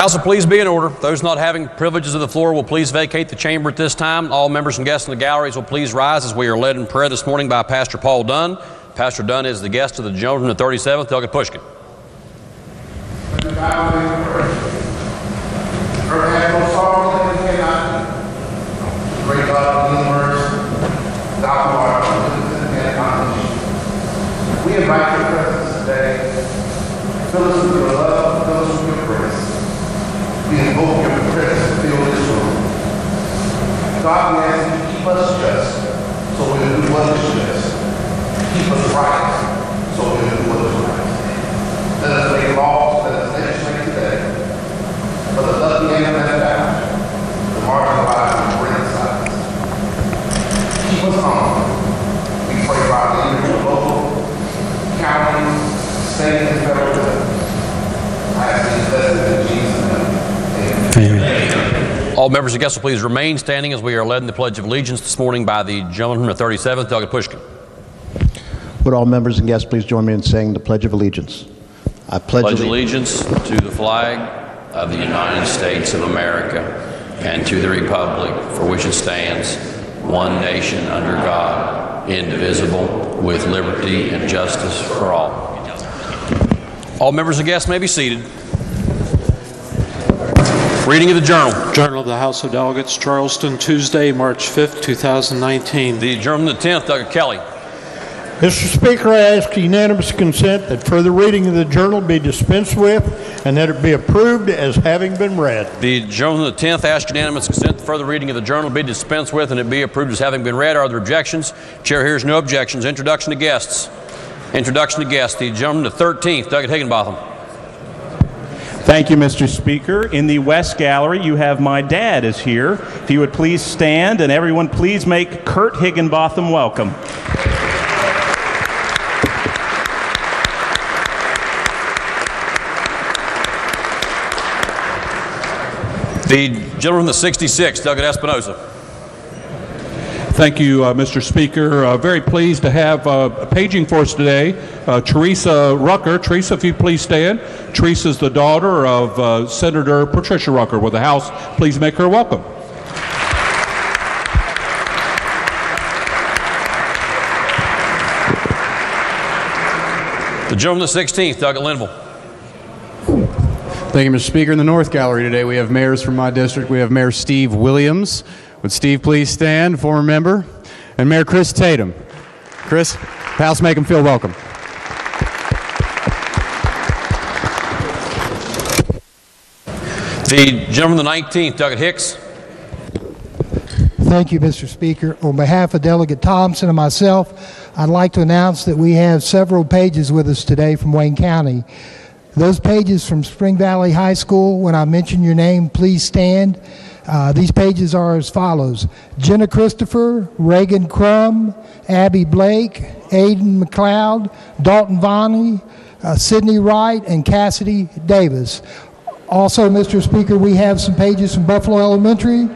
House will please be in order. Those not having privileges of the floor will please vacate the chamber at this time. All members and guests in the galleries will please rise as we are led in prayer this morning by Pastor Paul Dunn. Pastor Dunn is the guest of the gentleman of the 37th, Delegate Pushkin. Great God of the universe, thou art omnipotent. We invite your presence today. Fill us with your love, fill us with your grace. We invoke your presence to fill this room. God, we ask you to keep us just, so we'll do what is just. Keep us right, so we'll do what is right. Let us make laws, let us legislate today. For the lucky and the found, the marginalized and bring silence. Keep us humble. We pray for our leaders of local, county, state, and federal government. I ask these blessings in Jesus' name. All members and guests will please remain standing as we are led in the Pledge of Allegiance this morning by the gentleman of the 37th, Delegate Pushkin. Would all members and guests please join me in saying the Pledge of Allegiance? I pledge allegiance to the flag of the United States of America and to the republic for which it stands, one nation under God, indivisible, with liberty and justice for all. All members and guests may be seated. Reading of the Journal. Journal of the House of Delegates, Charleston, Tuesday, March 5th, 2019. The Journal of the 10th, Delegate Kelly. Mr. Speaker, I ask unanimous consent that further reading of the Journal be dispensed with and that it be approved as having been read. The Journal of the 10th asks unanimous consent that further reading of the Journal be dispensed with and it be approved as having been read. Are there objections? Chair hears no objections. Introduction to guests. Introduction to guests. The Journal of the 13th, Delegate Higginbotham. Thank you, Mr. Speaker. In the West Gallery, you have my dad is here. If you would please stand, and everyone please make Kurt Higginbotham welcome. The gentleman from the 66th, Delegate Espinosa. Thank you, Mr. Speaker. Very pleased to have paging for us today, Teresa Rucker. Teresa, if you please stand. Teresa is the daughter of Senator Patricia Rucker. Will the House please make her welcome? The gentleman of the 16th, Delegate Linville. Thank you, Mr. Speaker. In the North Gallery today, we have mayors from my district. We have Mayor Steve Williams. Would Steve please stand, former member? And Mayor Chris Tatum. Chris, House, make him feel welcome. The gentleman of the 19th, Delegate Hicks. Thank you, Mr. Speaker. On behalf of Delegate Thompson and myself, I'd like to announce that we have several pages with us today from Wayne County. Those pages from Spring Valley High School, when I mention your name, please stand. These pages are as follows: Jenna Christopher, Reagan Crum, Abby Blake, Aiden McLeod, Dalton Vonnie, Sydney Wright, and Cassidy Davis. Also, Mr. Speaker, we have some pages from Buffalo Elementary,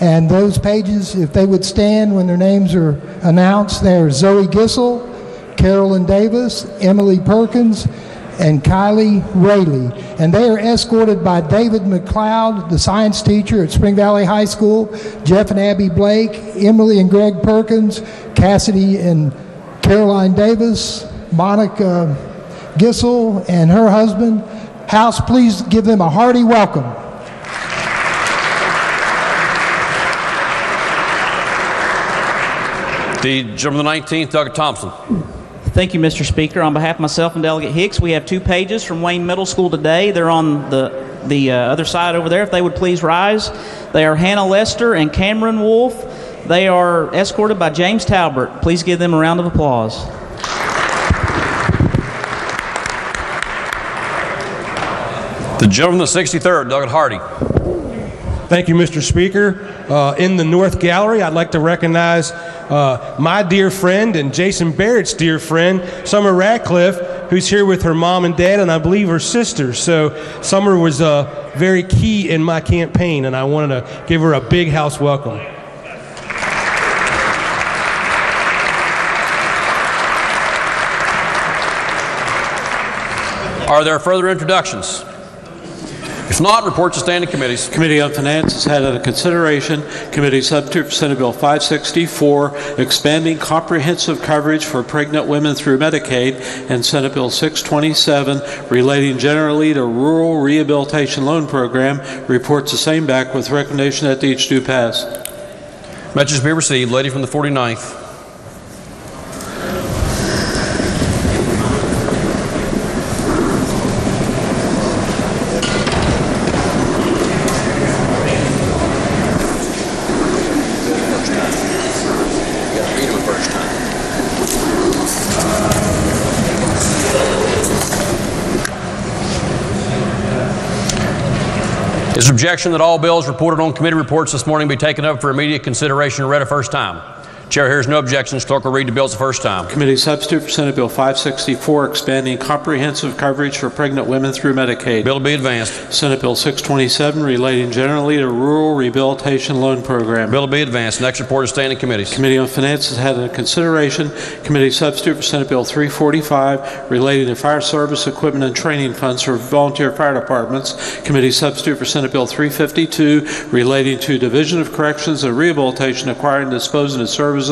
and those pages, if they would stand when their names are announced, they're Zoe Gissel, Carolyn Davis, Emily Perkins, and Kylie Rayleigh. And they are escorted by David McLeod, the science teacher at Spring Valley High School, Jeff and Abby Blake, Emily and Greg Perkins, Cassidy and Caroline Davis, Monica Gissel and her husband. House, please give them a hearty welcome. The gentleman of the 19th, Delegate Thompson. Thank you, Mr. Speaker. On behalf of myself and Delegate Hicks, we have two pages from Wayne Middle School today. They're on the other side over there. If they would please rise. They are Hannah Lester and Cameron Wolf, They are escorted by James Talbert. Please give them a round of applause. The gentleman from the 63rd, Doug Hardy. Thank you, Mr. Speaker. In the North Gallery, I'd like to recognize my dear friend and Jason Barrett's dear friend, Summer Radcliffe, who's here with her mom and dad, and I believe her sister. So Summer was very key in my campaign, and I wanted to give her a big house welcome. Are there further introductions? If not, reports to standing committees. Committee on Finance has had under consideration Committee Substitute for Senate Bill 564, expanding comprehensive coverage for pregnant women through Medicaid, and Senate Bill 627, relating generally to Rural Rehabilitation Loan Program. Reports the same back with recommendation that each do pass. Messages be received. Lady from the 49th. Is there objection that all bills reported on committee reports this morning be taken up for immediate consideration and read a first time? Chair hears no objections. Clerk will read the bills the first time. Committee Substitute for Senate Bill 564, expanding comprehensive coverage for pregnant women through Medicaid. Bill to be advanced. Senate Bill 627, relating generally to Rural Rehabilitation Loan Program. Bill to be advanced. Next report is standing committees. Committee on Finance has had under consideration Committee Substitute for Senate Bill 345, relating to fire service equipment and training funds for volunteer fire departments. Committee Substitute for Senate Bill 352, relating to Division of Corrections and Rehabilitation, acquiring and disposing of services,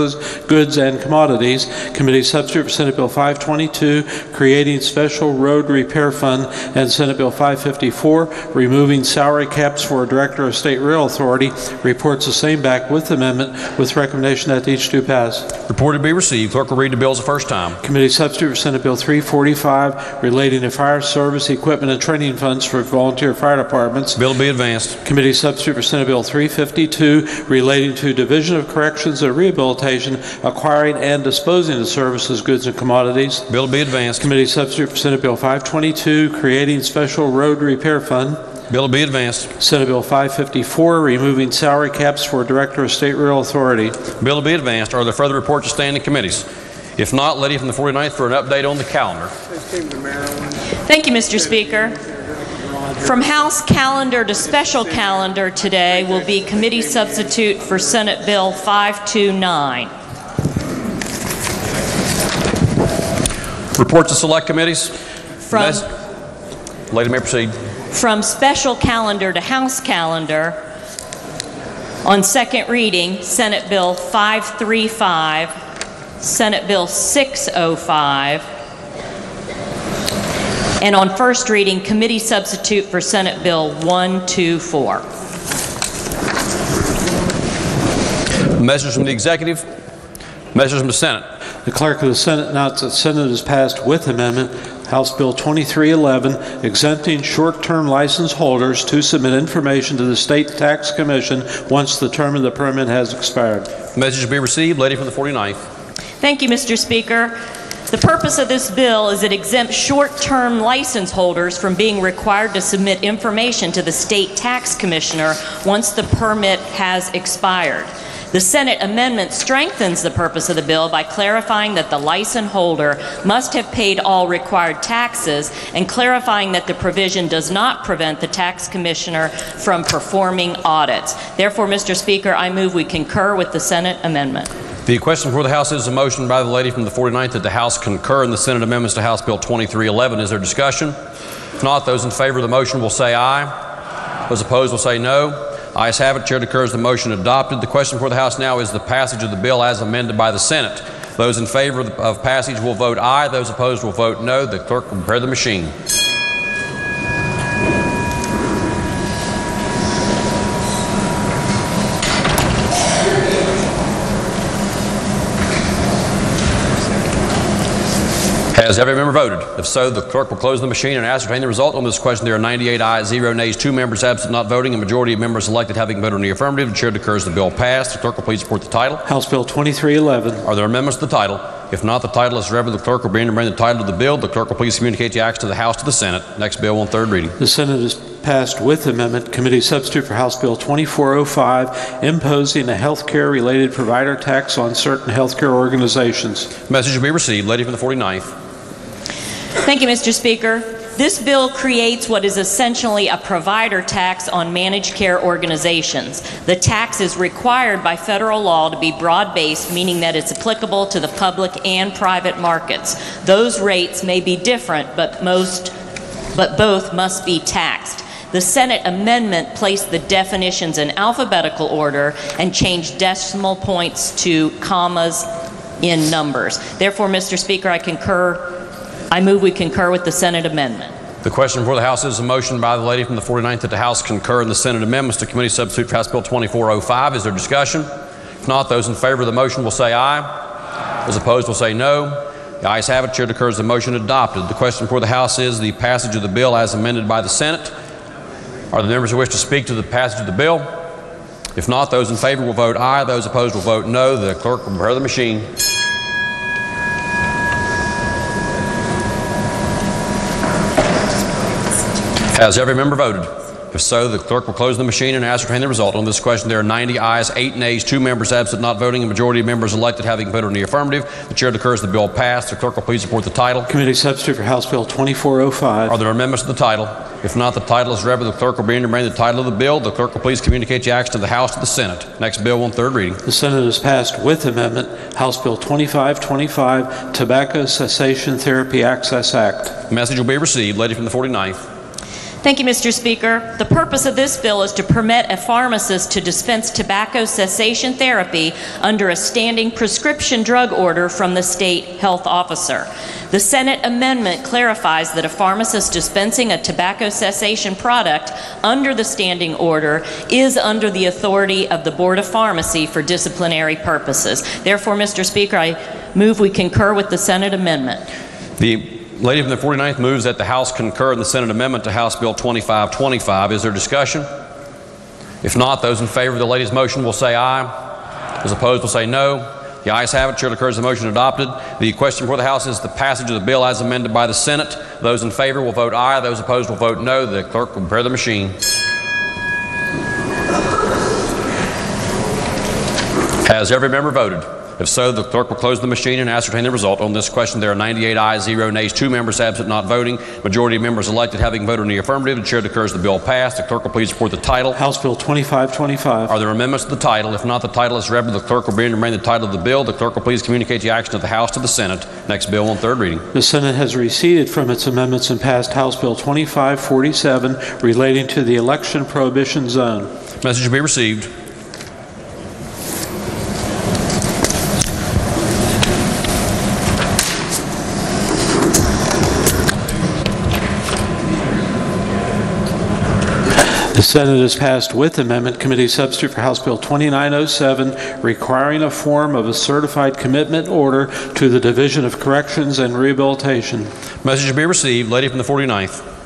goods, and commodities. Committee Substitute for Senate Bill 522, creating special road repair fund, and Senate Bill 554, removing salary caps for a Director of State Rail Authority. Reports the same back with amendment with recommendation that each do pass. Report to be received. Clerk will read the bills the first time. Committee Substitute for Senate Bill 345, relating to fire service equipment and training funds for volunteer fire departments. Bill to be advanced. Committee Substitute for Senate Bill 352, relating to Division of Corrections and Rehabilitation, acquiring and disposing of services, goods, and commodities. Bill to be advanced. Committee Substitute for Senate Bill 522, creating special road repair fund. Bill to be advanced. Senate Bill 554, removing salary caps for Director of State Rail Authority. Bill to be advanced. Are there further reports to standing committees? If not, Lady from the 49th for an update on the calendar. Thank you, Mr. Speaker. From House calendar to special calendar today will be Committee Substitute for Senate Bill 529. Report to select committees. Lady may proceed. From special calendar to House calendar, on second reading, Senate Bill 535, Senate Bill 605, and on first reading, Committee Substitute for Senate Bill 124. Message from the Executive. Message from the Senate. The Clerk of the Senate announced that the Senate has passed with amendment House Bill 2311, exempting short-term license holders to submit information to the State Tax Commission once the term of the permit has expired. Message to be received. Lady from the 49th. Thank you, Mr. Speaker. The purpose of this bill is it exempts short-term license holders from being required to submit information to the State Tax Commissioner once the permit has expired. The Senate amendment strengthens the purpose of the bill by clarifying that the license holder must have paid all required taxes and clarifying that the provision does not prevent the tax commissioner from performing audits. Therefore, Mr. Speaker, I move we concur with the Senate amendment. The question before the House is a motion by the lady from the 49th that the House concur in the Senate amendments to House Bill 2311. Is there discussion? If not, those in favor of the motion will say aye. Those opposed will say no. Ayes have it. Chair declares the motion adopted. The question before the House now is the passage of the bill as amended by the Senate. Those in favor of passage will vote aye. Those opposed will vote no. The clerk will prepare the machine. Has every member voted? If so, the clerk will close the machine and ascertain the result. On this question, there are 98 ayes, 0 nays, 2 members absent not voting. A majority of members elected having voted in the affirmative. The chair declares the bill passed. The clerk will please report the title. House Bill 2311. Are there amendments to the title? If not, the title is read. The clerk will bring the title of the bill. The clerk will please communicate the acts to the House to the Senate. Next bill on third reading. The Senate is passed with amendment. Committee substitute for House Bill 2405, imposing a healthcare-related provider tax on certain healthcare organizations. Message will be received. Lady from the 49th. Thank you, Mr. Speaker. This bill creates what is essentially a provider tax on managed care organizations. The tax is required by federal law to be broad-based, meaning that it's applicable to the public and private markets. Those rates may be different, but both must be taxed. The Senate amendment placed the definitions in alphabetical order and changed decimal points to commas in numbers. Therefore, Mr. Speaker, I move we concur with the Senate amendment. The question before the House is a motion by the lady from the 49th that the House concur in the Senate amendments to committee substitute for House Bill 2405. Is there discussion? If not, those in favor of the motion will say aye. Those opposed will say no. The ayes have it. Chair declares the motion adopted. The question before the House is the passage of the bill as amended by the Senate. Are there members who wish to speak to the passage of the bill? If not, those in favor will vote aye. Those opposed will vote no. The clerk will prepare the machine. Has every member voted? If so, the clerk will close the machine and ascertain the result. On this question, there are 90 ayes, 8 nays, 2 members absent not voting. A majority of members elected having voted in the affirmative. The chair declares the bill passed. The clerk will please report the title. Committee substitute for House Bill 2405. Are there amendments to the title? If not, the title is read. The clerk will bring the title of the bill. The clerk will please communicate the acts to the House to the Senate. Next bill on third reading. The Senate is passed with amendment. House Bill 2525, Tobacco Cessation Therapy Access Act. Message will be received. Lady from the 49th. Thank you, Mr. Speaker. The purpose of this bill is to permit a pharmacist to dispense tobacco cessation therapy under a standing prescription drug order from the state health officer. The Senate amendment clarifies that a pharmacist dispensing a tobacco cessation product under the standing order is under the authority of the Board of Pharmacy for disciplinary purposes. Therefore, Mr. Speaker, I move we concur with the Senate amendment. The lady from the 49th moves that the House concur in the Senate amendment to House Bill 2525. Is there discussion? If not, those in favor of the lady's motion will say aye. Those opposed will say no. The ayes have it. Chair declares the motion adopted. The question before the House is the passage of the bill as amended by the Senate. Those in favor will vote aye. Those opposed will vote no. The clerk will prepare the machine. Has every member voted? If so, the clerk will close the machine and ascertain the result. On this question, there are 98 ayes, 0 nays, 2 members absent not voting. Majority of members elected having voted in the affirmative. The chair declares the bill passed. The clerk will please report the title. House Bill 2525. Are there amendments to the title? If not, the title is read. The clerk will bring the title of the bill. The clerk will please communicate the action of the House to the Senate. Next bill on third reading. The Senate has receded from its amendments and passed House Bill 2547 relating to the election prohibition zone. Message will be received. The Senate has passed with amendment. Committee substitute for House Bill 2907, requiring a form of a certified commitment order to the Division of Corrections and Rehabilitation. Message will be received. Lady from the 49th.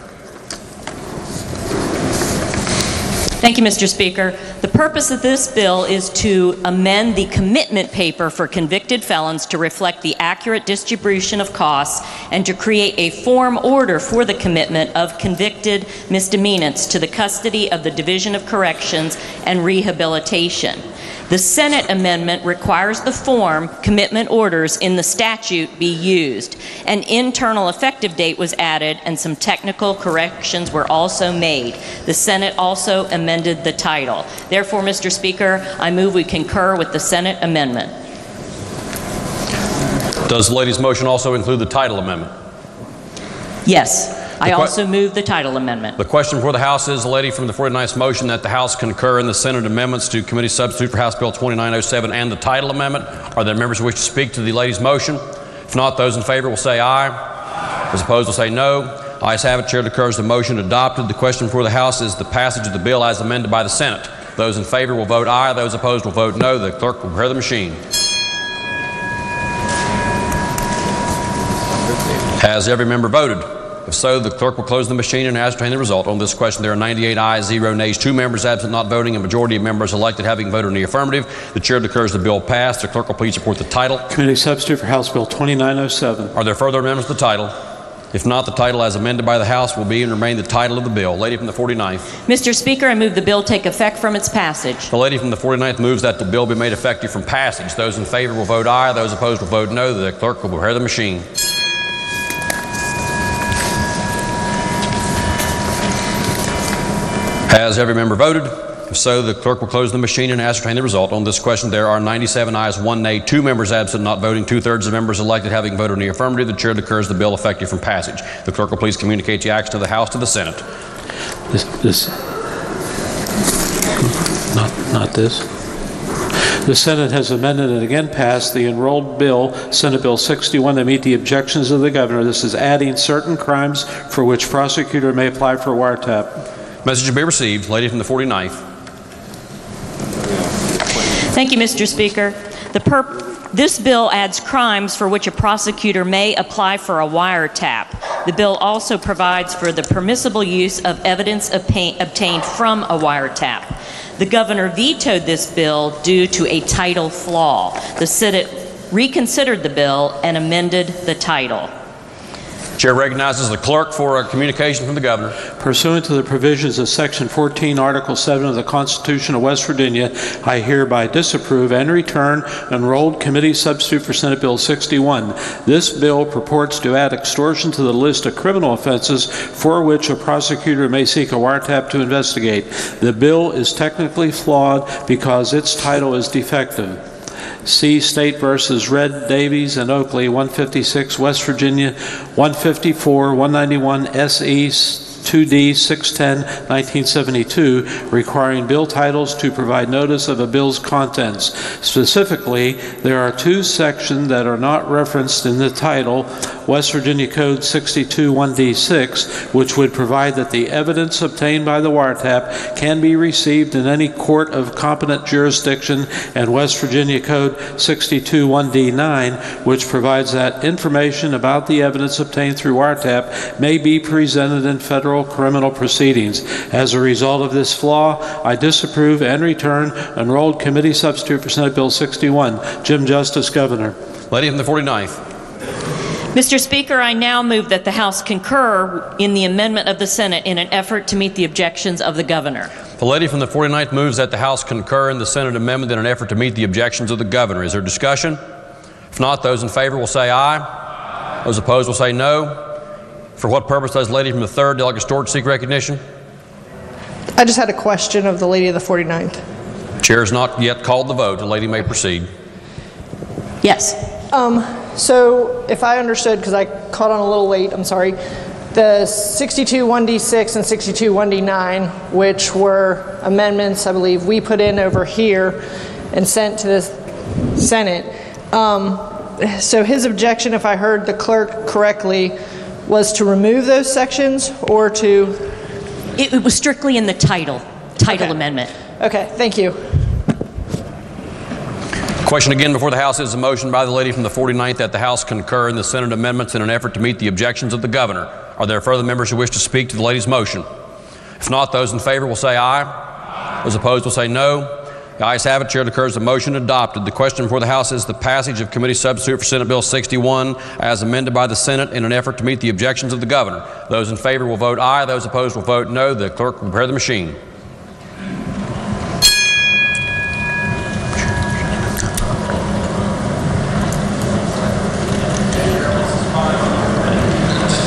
Thank you, Mr. Speaker. The purpose of this bill is to amend the commitment paper for convicted felons to reflect the accurate distribution of costs and to create a form order for the commitment of convicted misdemeanants to the custody of the Division of Corrections and Rehabilitation. The Senate amendment requires the form commitment orders in the statute be used. An internal effective date was added and some technical corrections were also made. The Senate also amended the title. Therefore, Mr. Speaker, I move we concur with the Senate amendment. Does the lady's motion also include the title amendment? Yes. I also move the title amendment. The question before the House is the lady from the 49th motion that the House concur in the Senate amendments to committee substitute for House Bill 2907 and the title amendment. Are there members who wish to speak to the lady's motion? If not, those in favor will say aye. Those opposed will say no. Ayes have it. Chair declares the motion adopted. The question before the House is the passage of the bill as amended by the Senate. Those in favor will vote aye. Those opposed will vote no. The clerk will prepare the machine. Has every member voted? If so, the clerk will close the machine and ascertain the result. On this question, there are 98 ayes, 0 nays, 2 members absent not voting, a majority of members elected having voted in the affirmative. The chair declares the bill passed. The clerk will please report the title. Committee substitute for House Bill 2907. Are there further amendments to the title? If not, the title as amended by the House will be and remain the title of the bill. Lady from the 49th. Mr. Speaker, I move the bill take effect from its passage. The lady from the 49th moves that the bill be made effective from passage. Those in favor will vote aye. Those opposed will vote no. The clerk will prepare the machine. Has every member voted? If so, the clerk will close the machine and ascertain the result. On this question, there are 97 ayes, 1 nay, 2 members absent not voting, 2/3 of members elected having voted in the affirmative. The chair declares the bill effective from passage. The clerk will please communicate the action of the House to the Senate. Not this. The Senate has amended and again passed the enrolled bill, Senate Bill 61, to meet the objections of the governor. This is adding certain crimes for which prosecutor may apply for a wiretap. Message will be received. Lady from the 49th. Thank you, Mr. Speaker. This bill adds crimes for which a prosecutor may apply for a wiretap. The bill also provides for the permissible use of evidence obtained from a wiretap. The governor vetoed this bill due to a title flaw. The Senate reconsidered the bill and amended the title. Chair recognizes the clerk for a communication from the governor. Pursuant to the provisions of Section 14, Article 7 of the Constitution of West Virginia, I hereby disapprove and return enrolled committee substitute for Senate Bill 61. This bill purports to add extortion to the list of criminal offenses for which a prosecutor may seek a wiretap to investigate. The bill is technically flawed because its title is defective. See State versus Red, Davies, and Oakley, 156, West Virginia, 154, 191, SE 2D 610, 1972, requiring bill titles to provide notice of a bill's contents. Specifically, there are 2 sections that are not referenced in the title, West Virginia Code 62-1D6, which would provide that the evidence obtained by the wiretap can be received in any court of competent jurisdiction, and West Virginia Code 62-1D9, which provides that information about the evidence obtained through wiretap may be presented in federal criminal proceedings. As a result of this flaw, I disapprove and return enrolled committee substitute for Senate Bill 61. Jim Justice, Governor. Lady from the 49th. Mr. Speaker, I now move that the House concur in the amendment of the Senate in an effort to meet the objections of the governor. The lady from the 49th moves that the House concur in the Senate amendment in an effort to meet the objections of the governor. Is there discussion? If not, those in favor will say aye. Those opposed will say no. For what purpose does the lady from the 3rd, Delegate Storch, seek recognition? I just had a question of the lady of the 49th. Chair has not yet called the vote. The lady may proceed. Yes. So if I understood, because I caught on a little late, I'm sorry, the 62-1D6 and 62-1D9, which were amendments I believe we put in over here and sent to the Senate. So his objection, if I heard the clerk correctly, was to remove those sections or to? It was strictly in the title amendment. Okay, thank you. Question again before the House is a motion by the lady from the 49th that the House concur in the Senate amendments in an effort to meet the objections of the governor. Are there further members who wish to speak to the lady's motion? If not, those in favor will say aye. Those opposed will say no. The ayes have it. Chair declares the motion adopted. The question before the House is the passage of committee substitute for Senate Bill 61 as amended by the Senate in an effort to meet the objections of the governor. Those in favor will vote aye. Those opposed will vote no. The clerk will prepare the machine.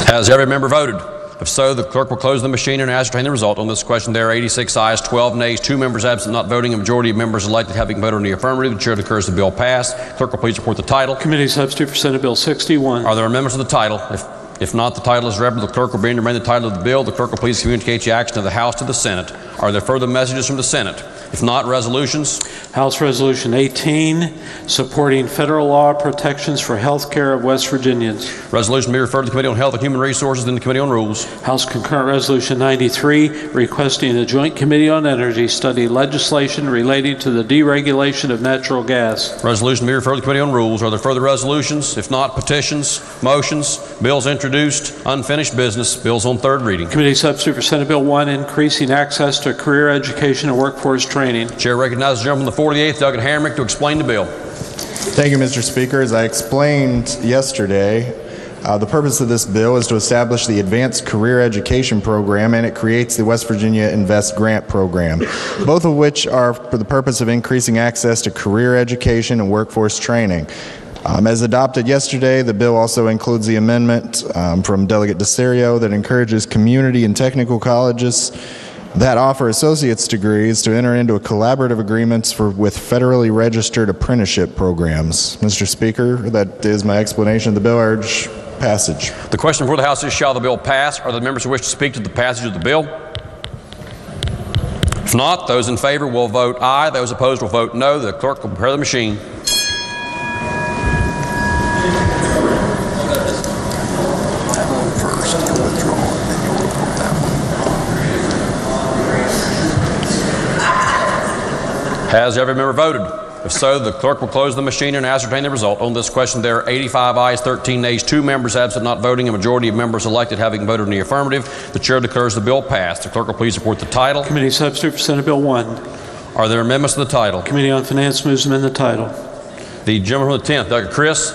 Has every member voted? If so, the clerk will close the machine and ascertain the result. On this question, there are 86 ayes, 12 nays, 2 members absent not voting, a majority of members elected having voted in the affirmative. The chair declares the bill passed. Clerk will please report the title. Committee substitute for Senate Bill 61. Are there amendments to the title? If not, the title is read. The clerk will bring to remain the title of the bill. The clerk will please communicate the action of the House to the Senate. Are there further messages from the Senate? If not, resolutions. House Resolution 18, supporting federal law protections for health care of West Virginians. Resolution be referred to the Committee on Health and Human Resources and the Committee on Rules. House Concurrent Resolution 93, requesting the Joint Committee on Energy study legislation relating to the deregulation of natural gas. Resolution be referred to the Committee on Rules. Are there further resolutions? If not, petitions, motions, bills introduced, unfinished business, bills on third reading. Committee substitute for Senate Bill 1, increasing access to career education and workforce training. Chair recognizes the gentleman from the 48th, Doug Hamrick, to explain the bill. Thank you, Mr. Speaker. As I explained yesterday, the purpose of this bill is to establish the Advanced Career Education Program, and it creates the West Virginia Invest Grant Program, both of which are for the purpose of increasing access to career education and workforce training. As adopted yesterday, the bill also includes the amendment from Delegate DeSerio that encourages community and technical colleges that offer associate's degrees to enter into collaborative agreements with federally registered apprenticeship programs. Mr. Speaker, that is my explanation of the bill. I urge passage. The question before the House is, shall the bill pass? Are there members who wish to speak to the passage of the bill? If not, those in favor will vote aye. Those opposed will vote no. The clerk will prepare the machine. Has every member voted? If so, the clerk will close the machine and ascertain the result. On this question, there are 85 ayes, 13 nays, 2 members absent not voting, a majority of members elected having voted in the affirmative. The chair declares the bill passed. The clerk will please report the title. Committee substitute for Senate Bill 1. Are there amendments to the title? Committee on Finance moves to amend the title. The gentleman from the 10th, Dr. Chris.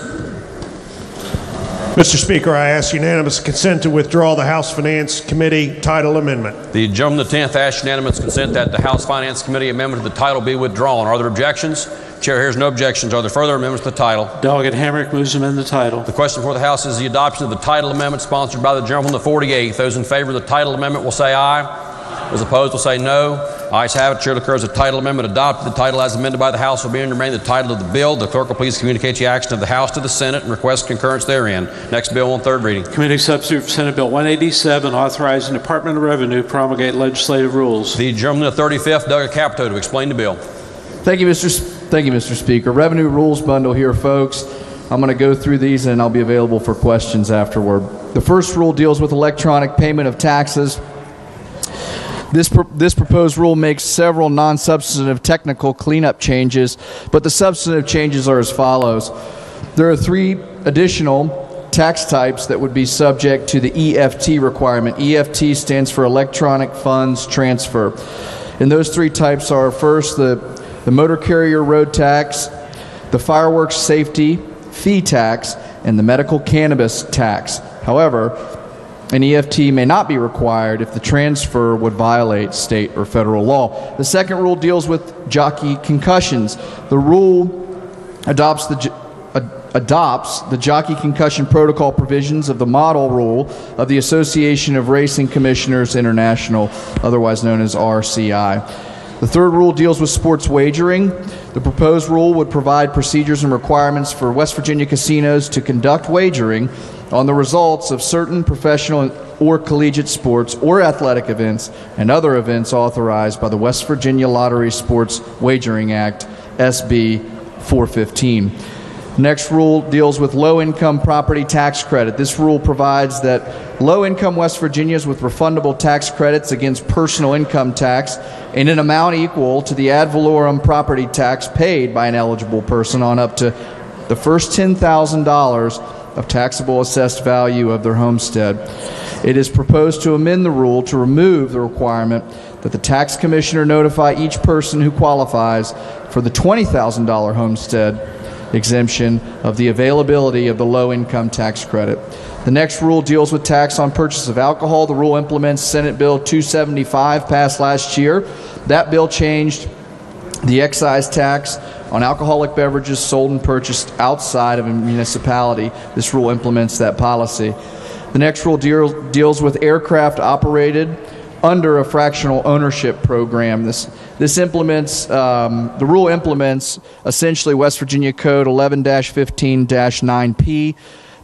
Mr. Speaker, I ask unanimous consent to withdraw the House Finance Committee title amendment. The gentleman from the 10th asks unanimous consent that the House Finance Committee amendment to the title be withdrawn. Are there objections? Chair hears no objections. Are there further amendments to the title? Delegate Hamrick moves to amend the title. The question before the House is the adoption of the title amendment sponsored by the gentleman from the 48th. Those in favor of the title amendment will say aye. Those opposed will say no. Ayes have it. Chair declares the title amendment adopted. The title as amended by the House will be and remain the title of the bill. The clerk will please communicate the action of the House to the Senate and request concurrence therein. Next bill on third reading. Committee substitute for Senate Bill 187, authorizing the Department of Revenue to promulgate legislative rules. The gentleman of the 35th, Doug Capito, to explain the bill. Thank you, Mr. Speaker. Revenue rules bundle here, folks. I'm going to go through these and I'll be available for questions afterward. The first rule deals with electronic payment of taxes. This proposed rule makes several non-substantive technical cleanup changes, but the substantive changes are as follows. There are 3 additional tax types that would be subject to the EFT requirement. EFT stands for Electronic Funds Transfer. And those 3 types are, first, the motor carrier road tax, the fireworks safety fee tax, and the medical cannabis tax. However, an EFT may not be required if the transfer would violate state or federal law. The second rule deals with jockey concussions. The rule adopts the jockey concussion protocol provisions of the model rule of the Association of Racing Commissioners International, otherwise known as RCI. The third rule deals with sports wagering. The proposed rule would provide procedures and requirements for West Virginia casinos to conduct wagering on the results of certain professional or collegiate sports or athletic events and other events authorized by the West Virginia Lottery Sports Wagering Act, SB 415. Next rule deals with low-income property tax credit. This rule provides that low-income West Virginians with refundable tax credits against personal income tax in an amount equal to the ad valorem property tax paid by an eligible person on up to the first $10,000 of taxable assessed value of their homestead. It is proposed to amend the rule to remove the requirement that the tax commissioner notify each person who qualifies for the $20,000 homestead exemption of the availability of the low-income tax credit. The next rule deals with tax on purchase of alcohol. The rule implements Senate Bill 275 passed last year. That bill changed the excise tax on alcoholic beverages sold and purchased outside of a municipality. This rule implements that policy. The next rule deals with aircraft operated under a fractional ownership program. This implements, the rule implements essentially West Virginia Code 11-15-9P.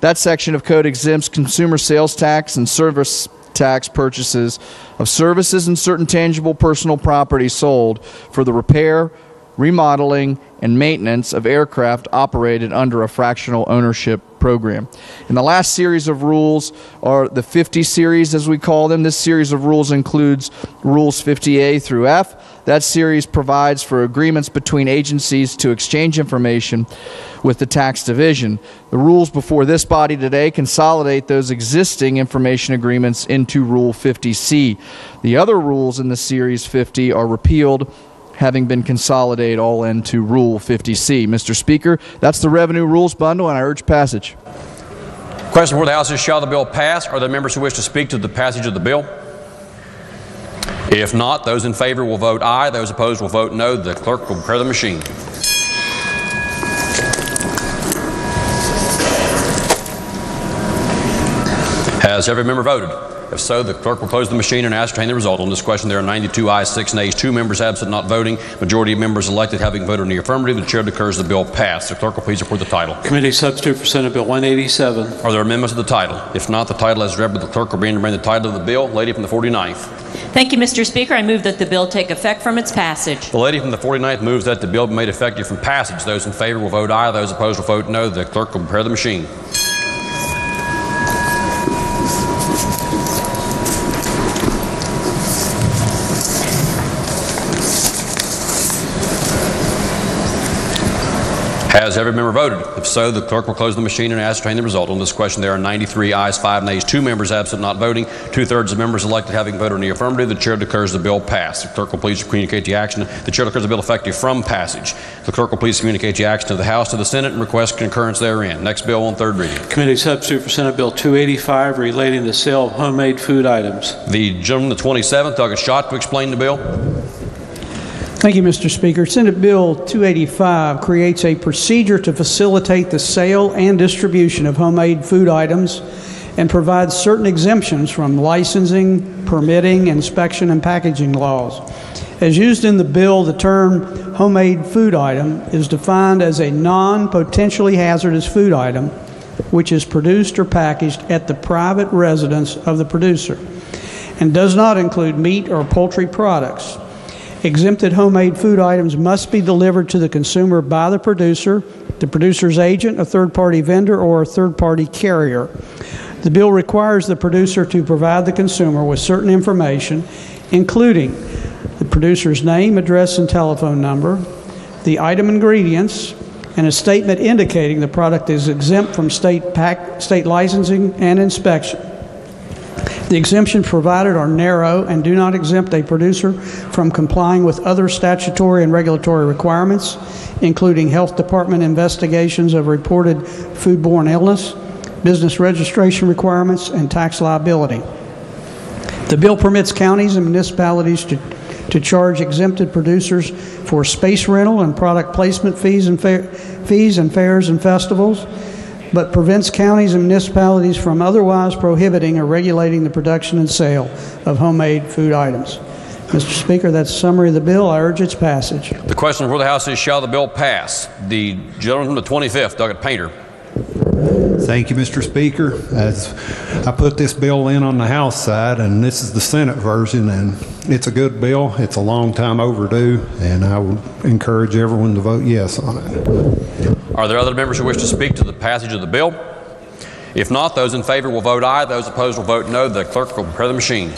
That section of code exempts consumer sales tax and service tax purchases of services and certain tangible personal property sold for the repair, remodeling, and maintenance of aircraft operated under a fractional ownership program. And the last series of rules are the 50 series, as we call them. This series of rules includes Rules 50A through F. That series provides for agreements between agencies to exchange information with the tax division. The rules before this body today consolidate those existing information agreements into Rule 50C. The other rules in the Series 50 are repealed, having been consolidated all into Rule 50C. Mr. Speaker, that's the revenue rules bundle, and I urge passage. Question before the House is, shall the bill pass? Are there members who wish to speak to the passage of the bill? If not, those in favor will vote aye. Those opposed will vote no. The clerk will prepare the machine. Has every member voted? If so, the clerk will close the machine and ascertain the result. On this question, there are 92 ayes, 6 nays, 2 members absent, not voting. Majority of members elected having voted in the affirmative. The chair declares the bill passed. The clerk will please report the title. Committee substitute for Senate Bill 187. Are there amendments to the title? If not, the title as read by the clerk will be to bring the title of the bill. Lady from the 49th. Thank you, Mr. Speaker. I move that the bill take effect from its passage. The lady from the 49th moves that the bill be made effective from passage. Those in favor will vote aye. Those opposed will vote no. The clerk will prepare the machine. Has every member voted? If so, the clerk will close the machine and ascertain the result. On this question, there are 93 ayes, 5 nays, 2 members absent, not voting. 2/3 of members elected having voted in the affirmative. The chair declares the bill passed. The clerk will please communicate the action. The chair declares the bill effective from passage. The clerk will please communicate the action to the House, to the Senate, and request concurrence therein. Next bill on third reading. Committee substitute for Senate Bill 285 relating to the sale of homemade food items. The gentleman, the 27th, Douglas Schott, to explain the bill. Thank you, Mr. Speaker. Senate Bill 285 creates a procedure to facilitate the sale and distribution of homemade food items and provides certain exemptions from licensing, permitting, inspection, and packaging laws. As used in the bill, the term homemade food item is defined as a non-potentially hazardous food item which is produced or packaged at the private residence of the producer and does not include meat or poultry products. Exempted homemade food items must be delivered to the consumer by the producer's agent, a third-party vendor, or a third-party carrier. The bill requires the producer to provide the consumer with certain information, including the producer's name, address, and telephone number, the item ingredients, and a statement indicating the product is exempt from state licensing and inspection. The exemptions provided are narrow and do not exempt a producer from complying with other statutory and regulatory requirements, including health department investigations of reported foodborne illness, business registration requirements, and tax liability. The bill permits counties and municipalities to charge exempted producers for space rental and product placement fees and fairs and festivals, but prevents counties and municipalities from otherwise prohibiting or regulating the production and sale of homemade food items. Mr. Speaker, that's a summary of the bill. I urge its passage. The question before the House is, shall the bill pass? The gentleman from the 25th, Douglas Painter. Thank you, Mr. Speaker. As I put this bill in on the House side, and this is the Senate version, and it's a good bill. It's a long time overdue, and I would encourage everyone to vote yes on it. Are there other members who wish to speak to the passage of the bill? If not, those in favor will vote aye. Those opposed will vote no. The clerk will prepare the machine.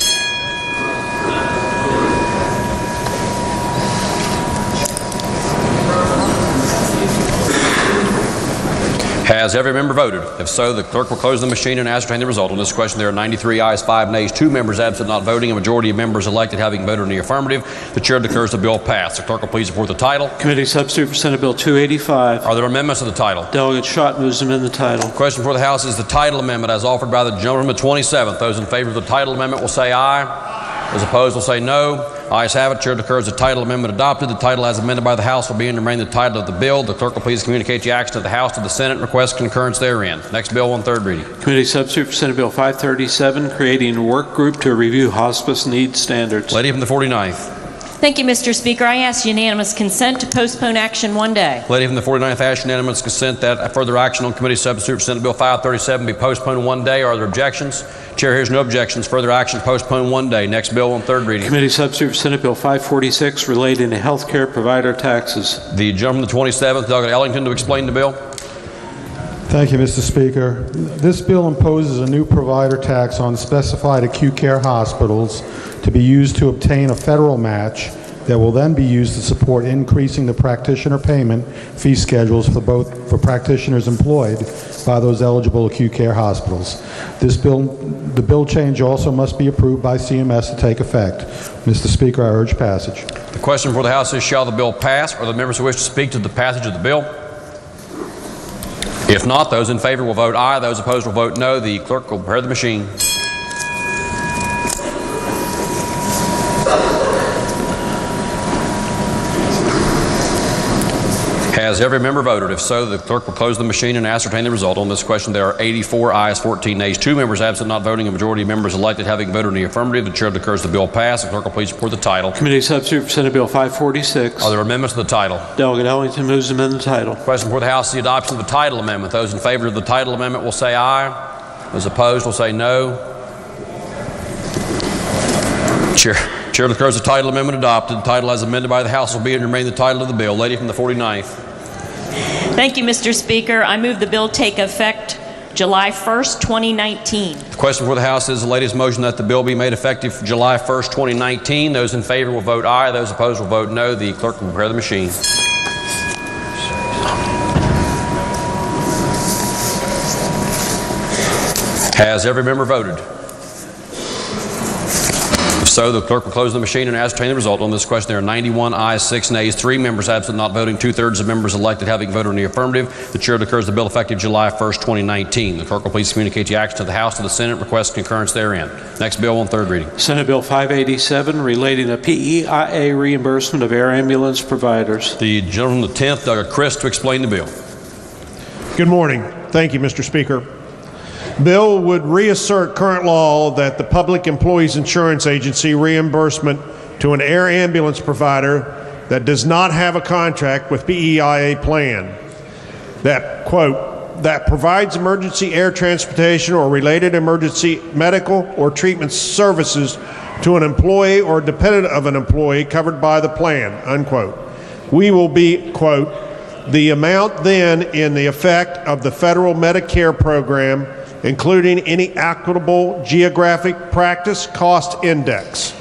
Has every member voted? If so, the clerk will close the machine and ascertain the result. On this question, there are 93 ayes, 5 nays, 2 members absent, not voting. A majority of members elected having voted in the affirmative. The chair declares the bill passed. The clerk will please report the title. Committee substitute for Senate Bill 285. Are there amendments to the title? Delegate Schott moves to amend the title. The question before the House is the title amendment as offered by the gentleman from the 27th. Those in favor of the title amendment will say aye. Those opposed will say no. Ayes have it. Chair declares the title amendment adopted. The title as amended by the House will be and remain the title of the bill. The clerk will please communicate the action to the House, to the Senate, and request concurrence therein. Next bill on third reading. Committee substitute for Senate Bill 537, creating a work group to review hospice needs standards. Lady from the 49th. Thank you, Mr. Speaker. I ask unanimous consent to postpone action one day. Lady from the 49th asks unanimous consent that further action on committee substitute for Senate Bill 537 be postponed one day. Are there objections? Chair hears no objections. Further action postponed one day. Next bill on third reading. Committee substitute for Senate Bill 546 relating to health care provider taxes. The gentleman from the 27th, Doug Ellington, to explain the bill. Thank you, Mr. Speaker. This bill imposes a new provider tax on specified acute care hospitals to be used to obtain a federal match that will then be used to support increasing the practitioner payment fee schedules for practitioners employed by those eligible acute care hospitals. The bill change also must be approved by CMS to take effect. Mr. Speaker, I urge passage. The question for the House is, shall the bill pass? Are the members who wish to speak to the passage of the bill? If not, those in favor will vote aye. Those opposed will vote no. The clerk will prepare the machine. Has every member voted? If so, the clerk will close the machine and ascertain the result. On this question, there are 84 ayes, 14 nays, 2 members absent, not voting. A majority of members elected having voted in the affirmative. The chair declares the bill passed. The clerk will please report the title. Committee substitute for Senate Bill 546. Are there amendments to the title? Delegate Ellington moves to amend the title. Question before the House is the adoption of the title amendment. Those in favor of the title amendment will say aye. Those opposed will say no. Chair declares the title amendment adopted. The title as amended by the House will be and remain the title of the bill. Lady from the 49th. Thank you, Mr. Speaker. I move the bill take effect July 1st, 2019. The question for the House is the lady's motion that the bill be made effective July 1st, 2019. Those in favor will vote aye. Those opposed will vote no. The clerk will prepare the machine. Has every member voted? So the clerk will close the machine and ascertain the result. On this question, there are 91 ayes, 6 nays, 3 members absent, not voting, 2/3 of members elected having voted in the affirmative. The chair declares the bill effective July 1st, 2019. The clerk will please communicate the action to the House, to the Senate, request concurrence therein. Next bill on third reading. Senate Bill 587 relating to PEIA reimbursement of air ambulance providers. The gentleman from the 10th, Doug Chris, to explain the bill. Good morning. Thank you, Mr. Speaker. Bill would reassert current law that the Public Employees Insurance Agency reimbursement to an air ambulance provider that does not have a contract with PEIA plan that, quote, that provides emergency air transportation or related emergency medical or treatment services to an employee or dependent of an employee covered by the plan, unquote. We will be, quote, the amount then in the effect of the federal Medicare program, including any applicable geographic practice cost index.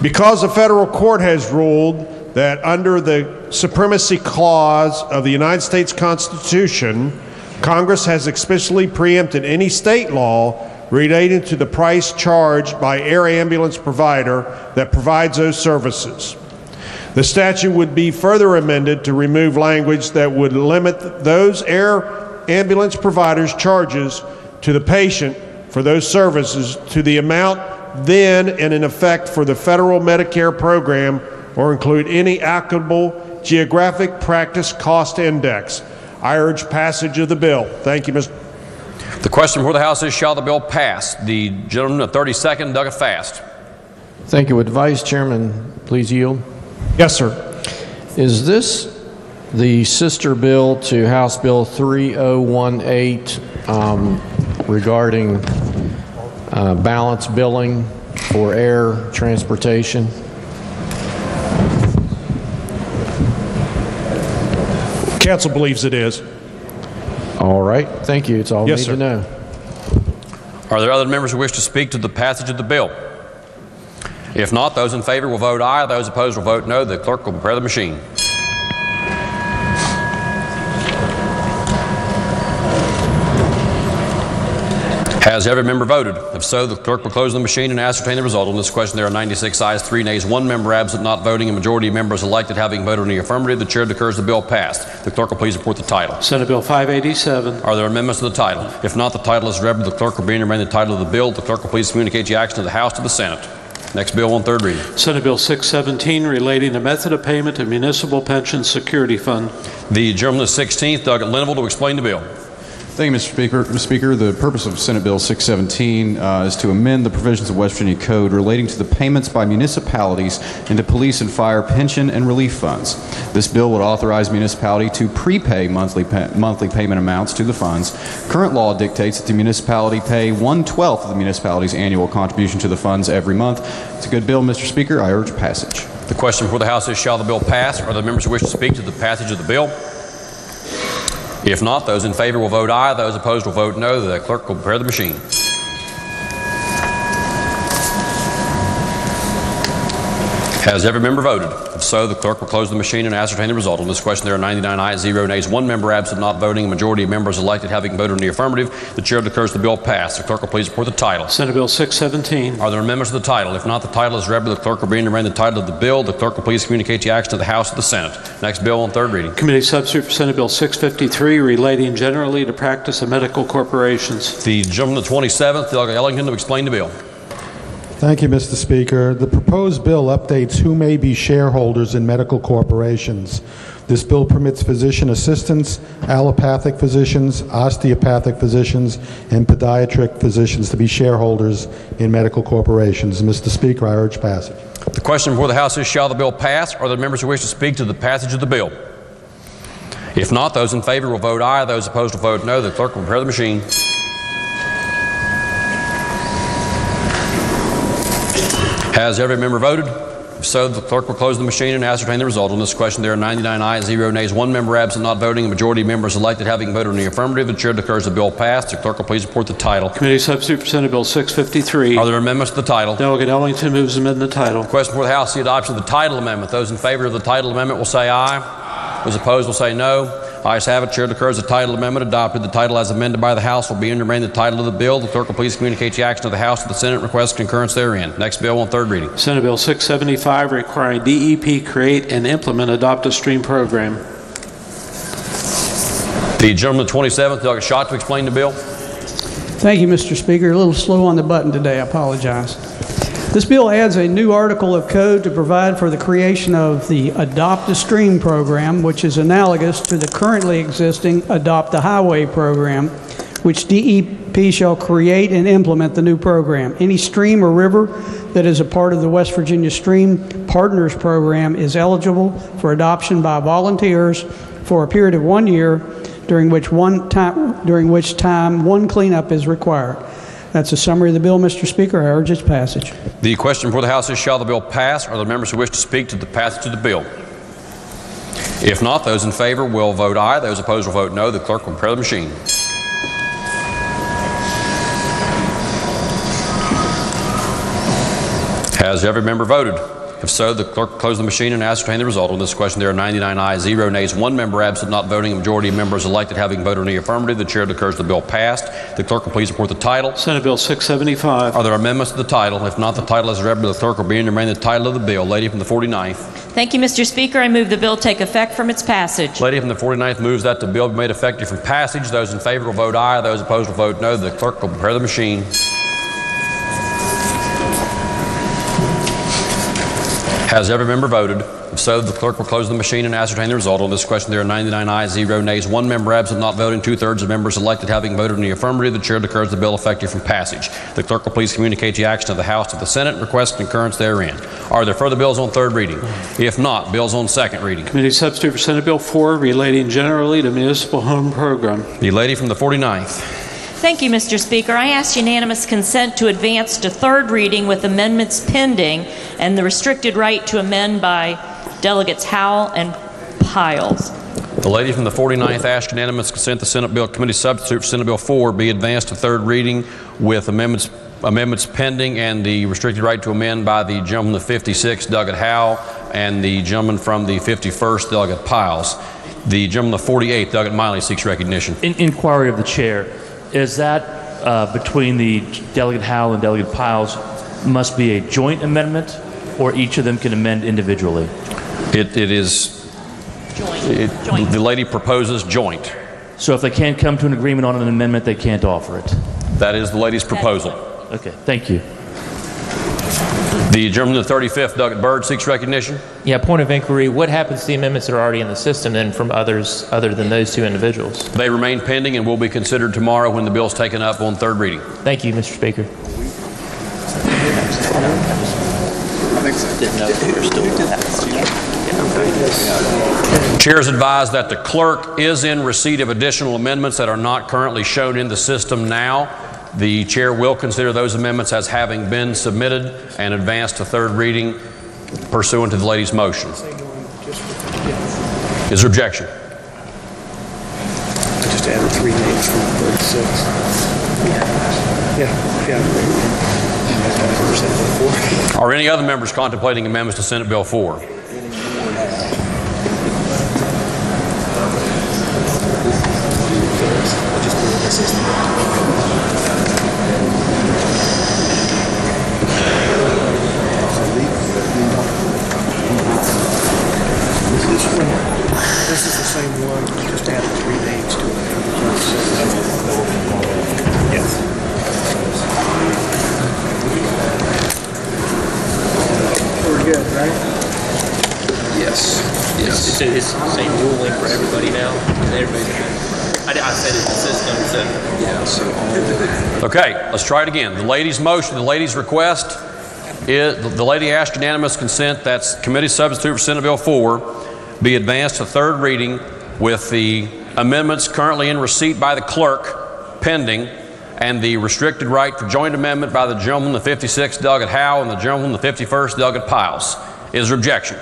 Because the federal court has ruled that under the Supremacy Clause of the United States Constitution, Congress has explicitly preempted any state law relating to the price charged by air ambulance provider that provides those services. The statute would be further amended to remove language that would limit those air ambulance providers' charges to the patient for those services to the amount then and in effect for the federal Medicare program or include any applicable geographic practice cost index. I urge passage of the bill. Thank you, Mr. The question before the House is, shall the bill pass? The gentleman of 32nd, Doug Fast. Thank you. Would Vice Chairman please yield? Yes, sir. Is this the sister bill to House Bill 3018 regarding balance billing for air transportation? Council believes it is. All right. Thank you. It's all we need to know. Are there other members who wish to speak to the passage of the bill? If not, those in favor will vote aye. Those opposed will vote no. The clerk will prepare the machine. Has every member voted? If so, the clerk will close the machine and ascertain the result. On this question, there are 96 ayes, 3 nays, 1 member absent, not voting. A majority of members elected having voted in the affirmative. The chair declares the bill passed. The clerk will please report the title. Senate Bill 587. Are there amendments to the title? If not, the title is read. The clerk will be and remain the title of the bill. The clerk will please communicate the action to the House, to the Senate. Next bill on third reading. Senate Bill 617 relating to method of payment of municipal pension security fund. The gentleman of the 16th, Doug Linville, to explain the bill. Thank you, Mr. Speaker. Mr. Speaker, the purpose of Senate Bill 617 is to amend the provisions of West Virginia Code relating to the payments by municipalities into police and fire pension and relief funds. This bill would authorize municipality to prepay monthly payment amounts to the funds. Current law dictates that the municipality pay 1/12 of the municipality's annual contribution to the funds every month. It's a good bill, Mr. Speaker. I urge passage. The question before the House is, shall the bill pass? Are there members who wish to speak to the passage of the bill? If not, those in favor will vote aye. Those opposed will vote no. The clerk will prepare the machine. Has every member voted? If so, the clerk will close the machine and ascertain the result. On this question, there are 99 ayes, 0 nays, 1 member absent, not voting. A majority of members elected having voted in the affirmative. The chair declares the bill passed. The clerk will please report the title. Senate Bill 617. Are there amendments to the title? If not, the title is read by the clerk will read and read the title of the bill. The clerk will please communicate the action to the House of the Senate. Next bill on third reading. Committee substitute for Senate Bill 653, relating generally to practice of medical corporations. The gentleman, the 27th, Delegate Ellington, to explain the bill. Thank you, Mr. Speaker. The proposed bill updates who may be shareholders in medical corporations. This bill permits physician assistants, allopathic physicians, osteopathic physicians, and podiatric physicians to be shareholders in medical corporations. Mr. Speaker, I urge passage. The question before the House is, shall the bill pass? Are there members who wish to speak to the passage of the bill? If not, those in favor will vote aye. Those opposed will vote no. The clerk will prepare the machine. Has every member voted? If so, the clerk will close the machine and ascertain the result. On this question, there are 99 ayes, 0 nays, 1 member absent, not voting. A majority of members elected having voted in the affirmative. The chair declares the bill passed. The clerk will please report the title. Committee substitute for Senate Bill 653. Are there amendments to the title? Delegate Ellington moves to amend the title. Question for the House, the adoption of the title amendment. Those in favor of the title amendment will say aye. Those opposed will say no. Ayes have it. Chair declares the title amendment adopted. The title as amended by the House will be and remain the title of the bill. The clerk will please communicate the action of the House to the Senate and request concurrence therein. Next bill on third reading. Senate Bill 675, requiring DEP create and implement Adopt a Stream program. The gentleman, the 27th, Delegate Schott, to explain the bill. Thank you, Mr. Speaker. A little slow on the button today. I apologize. This bill adds a new article of code to provide for the creation of the Adopt a Stream program, which is analogous to the currently existing Adopt a Highway program, which DEP shall create and implement the new program. Any stream or river that is a part of the West Virginia Stream Partners Program is eligible for adoption by volunteers for a period of 1 year, during which time one cleanup is required. That's a summary of the bill, Mr. Speaker. I urge its passage. The question before the House is, shall the bill pass? Are there members who wish to speak to the passage of the bill? If not, those in favor will vote aye. Those opposed will vote no. The clerk will prepare the machine. Has every member voted? If so, the clerk will close the machine and ascertain the result. On this question, there are 99 ayes, 0 nays, 1 member absent, not voting. A majority of members elected having voted in the affirmative. The chair declares the bill passed. The clerk will please report the title. Senate Bill 675. Are there amendments to the title? If not, the title as read by the clerk will be and remain the title of the bill. Lady from the 49th. Thank you, Mr. Speaker. I move the bill take effect from its passage. Lady from the 49th moves that the bill be made effective from passage. Those in favor will vote aye. Those opposed will vote no. The clerk will prepare the machine. Has every member voted? If so, the clerk will close the machine and ascertain the result. On this question, there are 99 ayes, 0 nays, 1 member absent, not voting. 2/3 of members elected having voted in the affirmative. The chair declares the bill effective from passage. The clerk will please communicate the action of the House to the Senate and request concurrence therein. Are there further bills on third reading? If not, bills on second reading. Committee substitute for Senate Bill 4, relating generally to municipal home program. The lady from the 49th. Thank you, Mr. Speaker. I ask unanimous consent to advance to third reading with amendments pending and the restricted right to amend by Delegates Howell and Piles. The lady from the 49th asks unanimous consent the Senate Bill Committee substitute for Senate Bill 4 be advanced to third reading with amendments pending and the restricted right to amend by the gentleman from the 56th, Delegate Howell, and the gentleman from the 51st, Delegate Piles. The gentleman from the 48th, Delegate Miley, seeks recognition. Inquiry of the chair. Is that between the Delegate Howell and Delegate Piles must be a joint amendment, or each of them can amend individually? It is joint. The lady proposes joint. So if they can't come to an agreement on an amendment, they can't offer it? That is the lady's proposal. Okay, thank you. The gentleman to the 35th, Doug Byrd, seeks recognition. Yeah, point of inquiry. What happens to the amendments that are already in the system then from others other than those two individuals? They remain pending and will be considered tomorrow when the bill is taken up on third reading. Thank you, Mr. Speaker. Chair is advised that the clerk is in receipt of additional amendments that are not currently shown in the system now. The chair will consider those amendments as having been submitted and advanced to third reading pursuant to the lady's motion. Is there objection? I just added 3 names from 36. Yeah. Are any other members contemplating amendments to Senate Bill 4? This is the same one, just added 3 names to it. Yes. We're good, right? Yes. Yes. It's the same ruling for everybody now. And everybody's I said it's the system, so yeah. So okay, let's try it again. The lady's motion, the lady's request is the lady asked unanimous consent that's committee substitute for Senate Bill 4 be advanced to third reading with the amendments currently in receipt by the clerk pending and the restricted right for joint amendment by the gentleman, the 56th Delegate Howe, and the gentleman, the 51st Delegate Piles. Is there objection?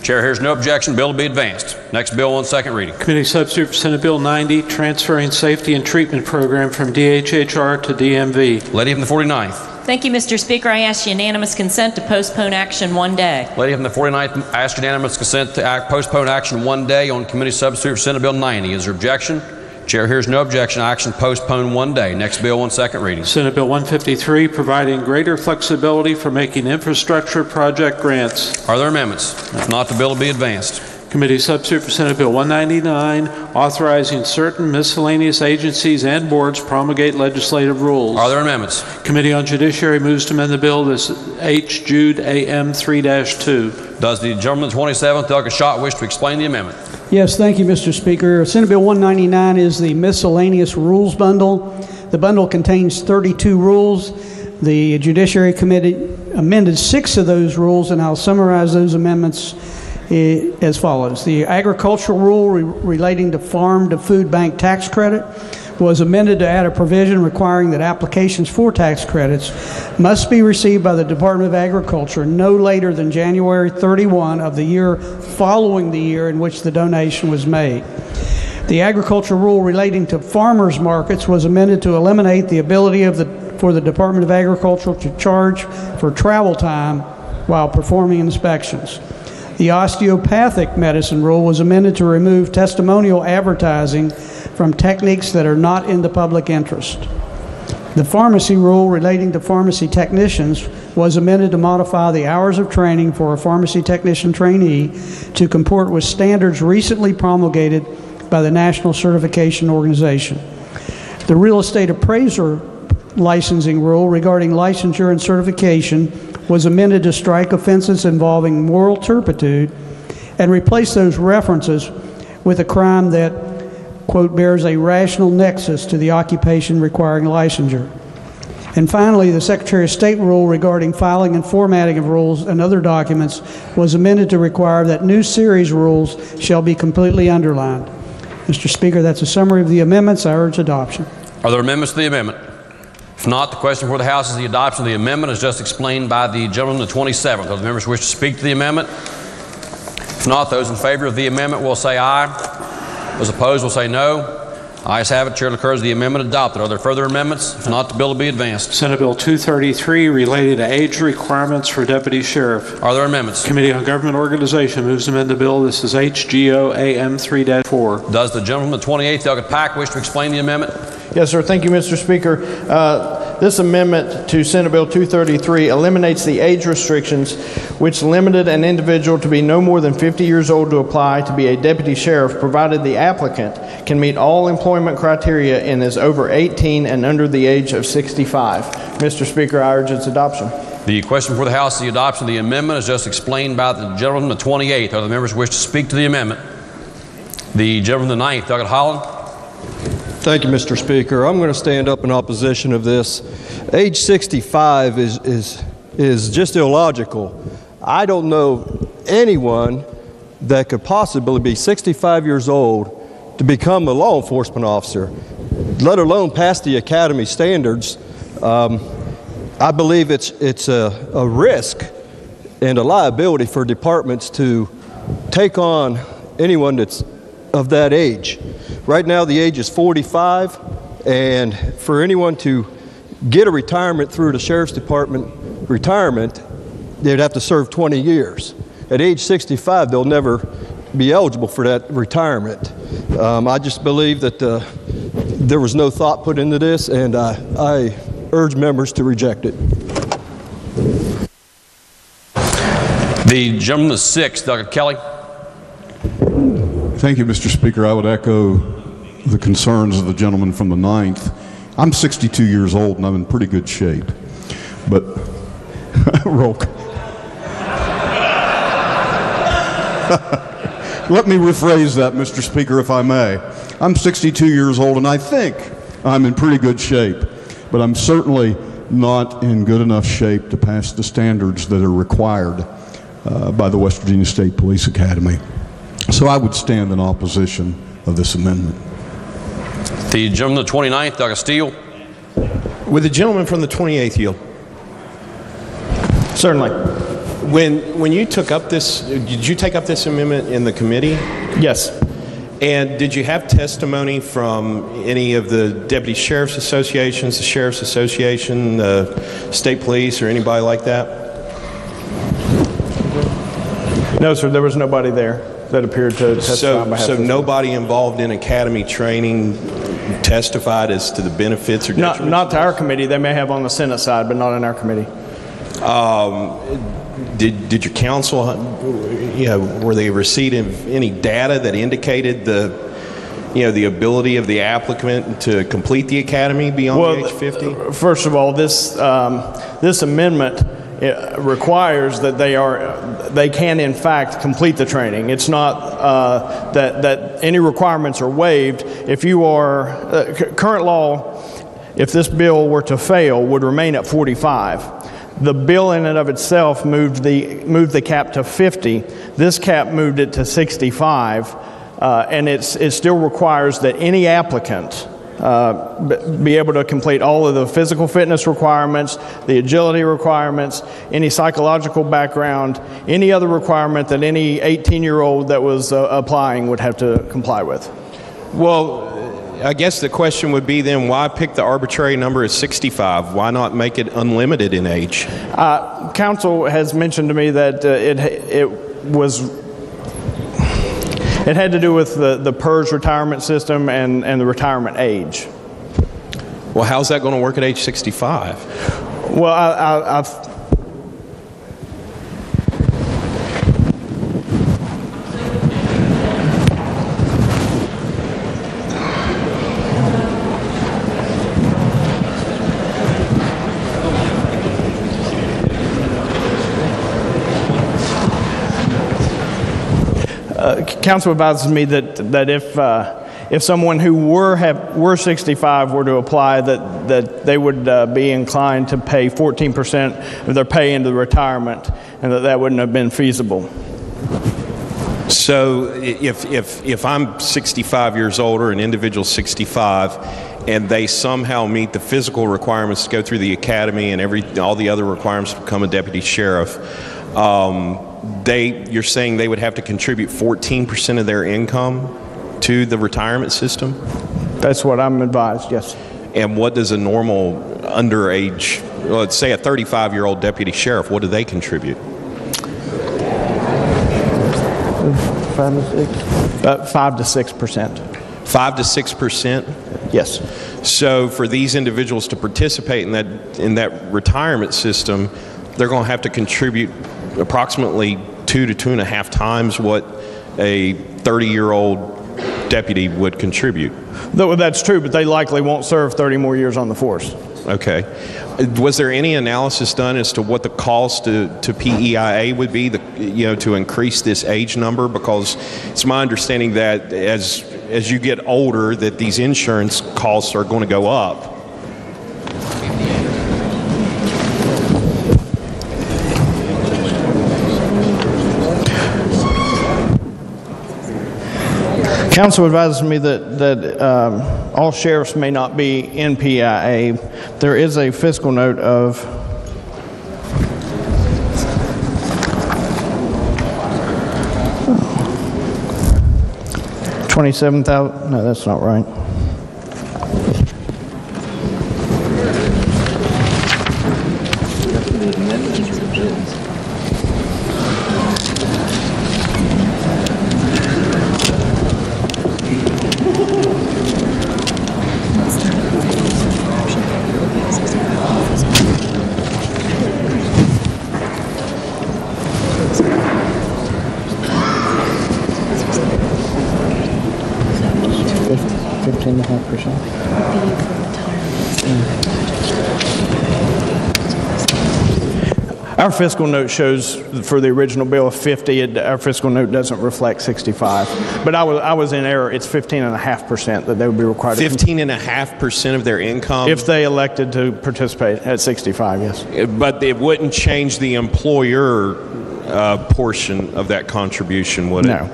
Chair hears no objection. Bill will be advanced. Next bill on second reading. Committee substitute for Senate Bill 90, transferring safety and treatment program from DHHR to DMV. Lady from the 49th. Thank you, Mr. Speaker. I ask unanimous consent to postpone action 1 day. Lady from the 49th asked unanimous consent to postpone action 1 day on committee substitute for Senate Bill 90. Is there objection? Chair hears no objection. Action postponed 1 day. Next bill on second reading. Senate Bill 153, providing greater flexibility for making infrastructure project grants. Are there amendments? If not, the bill will be advanced. Committee substitute for Senate Bill 199, authorizing certain miscellaneous agencies and boards promulgate legislative rules. Are there amendments? Committee on Judiciary moves to amend the bill. This is H. Jude AM 3-2. Does the gentleman 27th, Delegate Schott, wish to explain the amendment? Yes, thank you, Mr. Speaker. Senate Bill 199 is the miscellaneous rules bundle. The bundle contains 32 rules. The Judiciary Committee amended 6 of those rules, and I'll summarize those amendments as follows. The agricultural rule relating to farm to food bank tax credit was amended to add a provision requiring that applications for tax credits must be received by the Department of Agriculture no later than January 31 of the year following the year in which the donation was made. The agricultural rule relating to farmers markets was amended to eliminate the ability for the Department of Agriculture to charge for travel time while performing inspections. The osteopathic medicine rule was amended to remove testimonial advertising from techniques that are not in the public interest. The pharmacy rule relating to pharmacy technicians was amended to modify the hours of training for a pharmacy technician trainee to comport with standards recently promulgated by the National Certification Organization. The real estate appraiser licensing rule regarding licensure and certification was amended to strike offenses involving moral turpitude and replace those references with a crime that, quote, bears a rational nexus to the occupation requiring licensure. And finally, the Secretary of State rule regarding filing and formatting of rules and other documents was amended to require that new series rules shall be completely underlined. Mr. Speaker, that's a summary of the amendments. I urge adoption. Are there amendments to the amendment? If not, the question before the House is the adoption of the amendment as just explained by the gentleman, the 27th. Those members who wish to speak to the amendment? If not, those in favor of the amendment will say aye. Those opposed will say no. Ayes have it. Chair declares the amendment adopted. Are there further amendments? If not, the bill will be advanced. Senate Bill 233, related to age requirements for deputy sheriff. Are there amendments? Committee on Government Organization moves to amend the bill. This is HGO AM 3-4. Does the gentleman, the 28th Delegate Pack, wish to explain the amendment? Yes, sir. Thank you, Mr. Speaker. This amendment to Senate Bill 233 eliminates the age restrictions which limited an individual to be no more than 50 years old to apply to be a deputy sheriff, provided the applicant can meet all employment criteria and is over 18 and under the age of 65. Mr. Speaker, I urge its adoption. The question before the House is the adoption of the amendment as just explained by the gentleman from the 28th. Are the members who wish to speak to the amendment? The gentleman from the 9th, Douglas Holland. Thank you, Mr. Speaker. I'm going to stand up in opposition of this. Age 65 is just illogical. I don't know anyone that could possibly be 65 years old to become a law enforcement officer, let alone pass the academy standards. I believe it's a risk and a liability for departments to take on anyone that's of that age. Right now the age is 45, and for anyone to get a retirement through the Sheriff's Department retirement, they'd have to serve 20 years. At age 65, they'll never be eligible for that retirement. I just believe that there was no thought put into this, and I urge members to reject it. The gentleman from the 6th, Dr. Kelly. Thank you, Mr. Speaker. I would echo the concerns of the gentleman from the 9th. I'm 62 years old and I'm in pretty good shape. But, roll. Let me rephrase that, Mr. Speaker, if I may. I'm 62 years old and I think I'm in pretty good shape, but I'm certainly not in good enough shape to pass the standards that are required by the West Virginia State Police Academy. So I would stand in opposition of this amendment. The gentleman from the 29th, Dr. Steele. Would the gentleman from the 28th yield? Certainly. When you took up this, did you take up this amendment in the committee? Yes. And did you have testimony from any of the Deputy Sheriff's Associations, the Sheriff's Association, the State Police, or anybody like that? No, sir, there was nobody there that appeared to testify on behalf of So nobody involved in academy training testified as to the benefits or detriments? Not to our committee. They may have on the Senate side, but not in our committee. Did your council, were they receiving any data that indicated the ability of the applicant to complete the academy beyond the age 50? First of all, this amendment requires that they can in fact complete the training. It's not that any requirements are waived. If you are current law, if this bill were to fail, would remain at 45. The bill in and of itself moved the cap to 50. This cap moved it to 65, and it still requires that any applicant be able to complete all of the physical fitness requirements, the agility requirements, any psychological background, any other requirement that any 18-year-old that was applying would have to comply with. Well, I guess the question would be then, why pick the arbitrary number of 65? Why not make it unlimited in age? Council has mentioned to me that it had to do with the PERS retirement system and the retirement age. Well, how's that going to work at age 65? Well, I've council advises me that if someone who were 65 were to apply, that they would be inclined to pay 14% of their pay into retirement, and that wouldn't have been feasible. So if I'm 65 years old or an individual 65, and they somehow meet the physical requirements to go through the academy and all the other requirements to become a deputy sheriff, you're saying they would have to contribute 14% of their income to the retirement system? That's what I'm advised, yes. And what does a normal underage, let's say a 35-year-old deputy sheriff, what do they contribute? 5 to 6%. 5 to 6%? Yes. So for these individuals to participate in that retirement system, they're going to have to contribute approximately 2 to 2.5 times what a 30-year-old deputy would contribute. That's true, but they likely won't serve 30 more years on the force. Okay. Was there any analysis done as to what the cost to PEIA would be, to increase this age number? Because it's my understanding that as you get older, that these insurance costs are going to go up. Council advises me that all sheriffs may not be in PIA. There is a fiscal note of $27,000. No, that's not right. Our fiscal note shows for the original bill of 50. Our fiscal note doesn't reflect 65. But I was in error. It's 15.5% that they would be required. 15.5% of their income? If they elected to participate at 65, yes. But it wouldn't change the employer portion of that contribution, would it? No.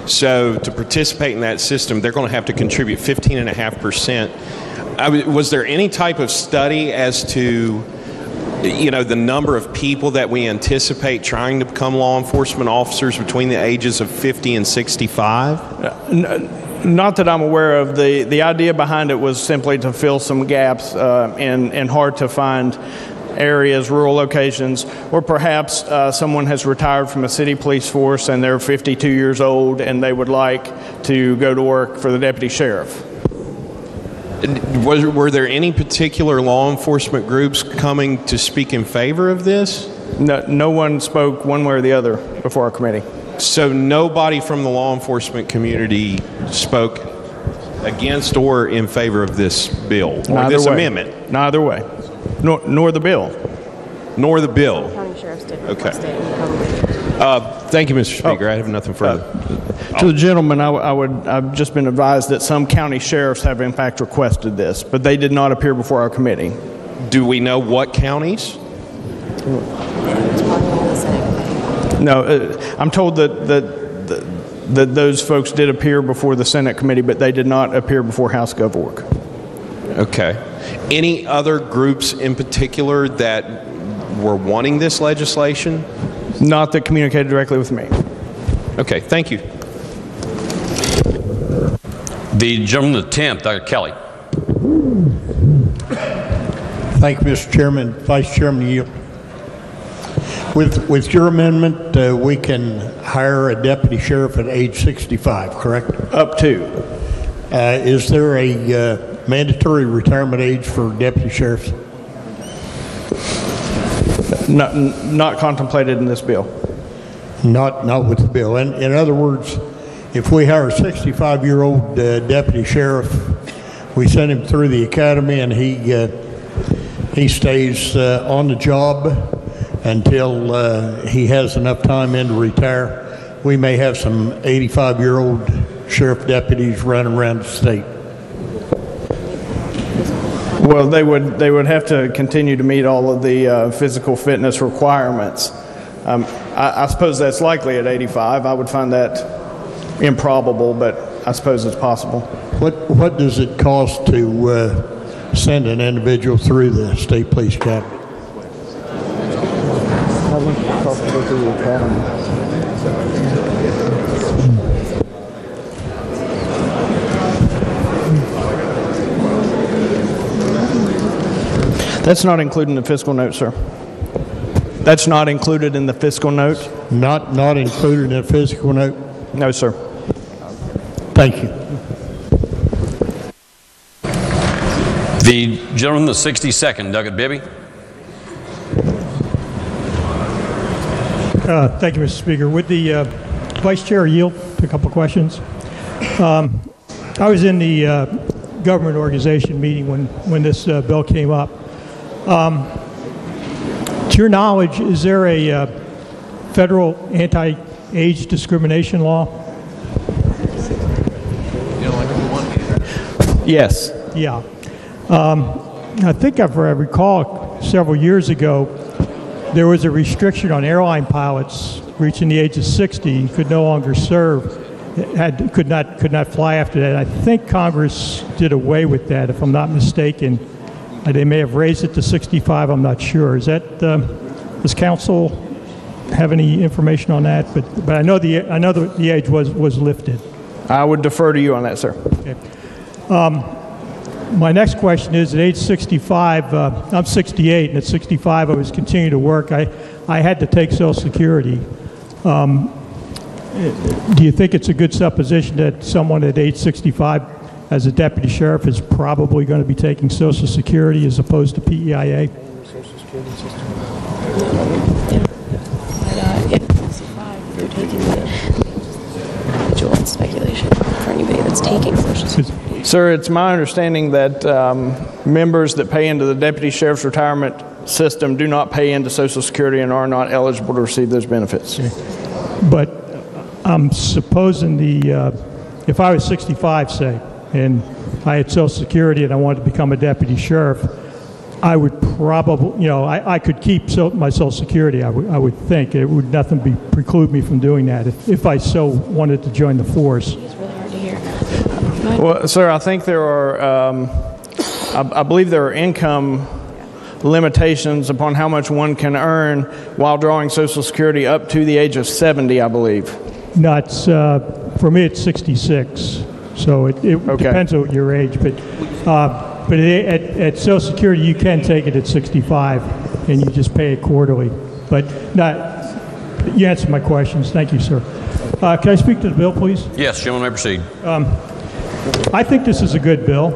So to participate in that system, they're going to have to contribute 15.5%. Was there any type of study as to the number of people that we anticipate trying to become law enforcement officers between the ages of 50 and 65? Not that I'm aware of. The idea behind it was simply to fill some gaps in hard to find areas, rural locations, or perhaps someone has retired from a city police force and they're 52 years old and they would like to go to work for the deputy sheriff. Were there any particular law enforcement groups coming to speak in favor of this? No one spoke one way or the other before our committee. So nobody from the law enforcement community spoke against or in favor of this bill or this amendment? Neither way. Nor the bill. Nor the bill. County sheriffs did. Okay. Thank you, Mr. Speaker. I have nothing further. To the gentleman, I've just been advised that some county sheriffs have in fact requested this, but they did not appear before our committee. Do we know what counties? No, I'm told that those folks did appear before the Senate committee, but they did not appear before House Gov Org. Okay. Any other groups in particular that were wanting this legislation? Not that communicated directly with me. Okay, thank you. The gentleman on the 10th, Dr. Kelly. Thank you, Mr. Chairman. Vice Chairman Yield. With your amendment, we can hire a deputy sheriff at age 65, correct? Up to. Is there a mandatory retirement age for deputy sheriffs? Not contemplated in this bill. Not with the bill. In other words, if we hire a 65-year-old deputy sheriff, we send him through the academy and he stays on the job until he has enough time in to retire. We may have some 85-year-old sheriff deputies running around the state. Well, they would have to continue to meet all of the physical fitness requirements. I suppose that's likely at 85. I would find that improbable, but I suppose it's possible. What does it cost to send an individual through the state police academy? I think it costs to go through the academy. That's not included in the fiscal note, sir. That's not included in the fiscal note? Not included in the fiscal note? No, sir. Thank you. The gentleman on the 62nd, Doug Bibby. Thank you, Mr. Speaker. Would the Vice Chair yield a couple of questions? I was in the government organization meeting when this bill came up. To your knowledge, is there a federal anti-age discrimination law? Yes. Yeah. I think I recall several years ago, there was a restriction on airline pilots reaching the age of 60 could no longer serve, could not fly after that. I think Congress did away with that, if I'm not mistaken. They may have raised it to 65. I'm not sure. Is that does council have any information on that? But I know the age was lifted. I would defer to you on that, sir. Okay. My next question is, at age 65, I'm 68, and at 65 I was continuing to work. I had to take Social Security. Do you think it's a good supposition that someone at age 65 as a deputy sheriff is probably going to be taking Social Security as opposed to PEIA? You're taking the speculation for anybody that's taking Social Security. Sir, it's my understanding that members that pay into the deputy sheriff's retirement system do not pay into Social Security and are not eligible to receive those benefits. Okay. But I'm supposing if I was 65, say, and I had Social Security and I wanted to become a deputy sheriff, I would probably, I could keep my Social Security, I would think. It would nothing preclude me from doing that if I so wanted to join the force. It's really hard to hear. Well, sir, I think there are, I believe there are income limitations upon how much one can earn while drawing Social Security up to the age of 70, I believe. No, it's, for me, it's 66. So it depends on your age. But at Social Security, you can take it at 65, and you just pay it quarterly. But you answered my questions. Thank you, sir. Can I speak to the bill, please? Yes, gentleman, may proceed. I think this is a good bill.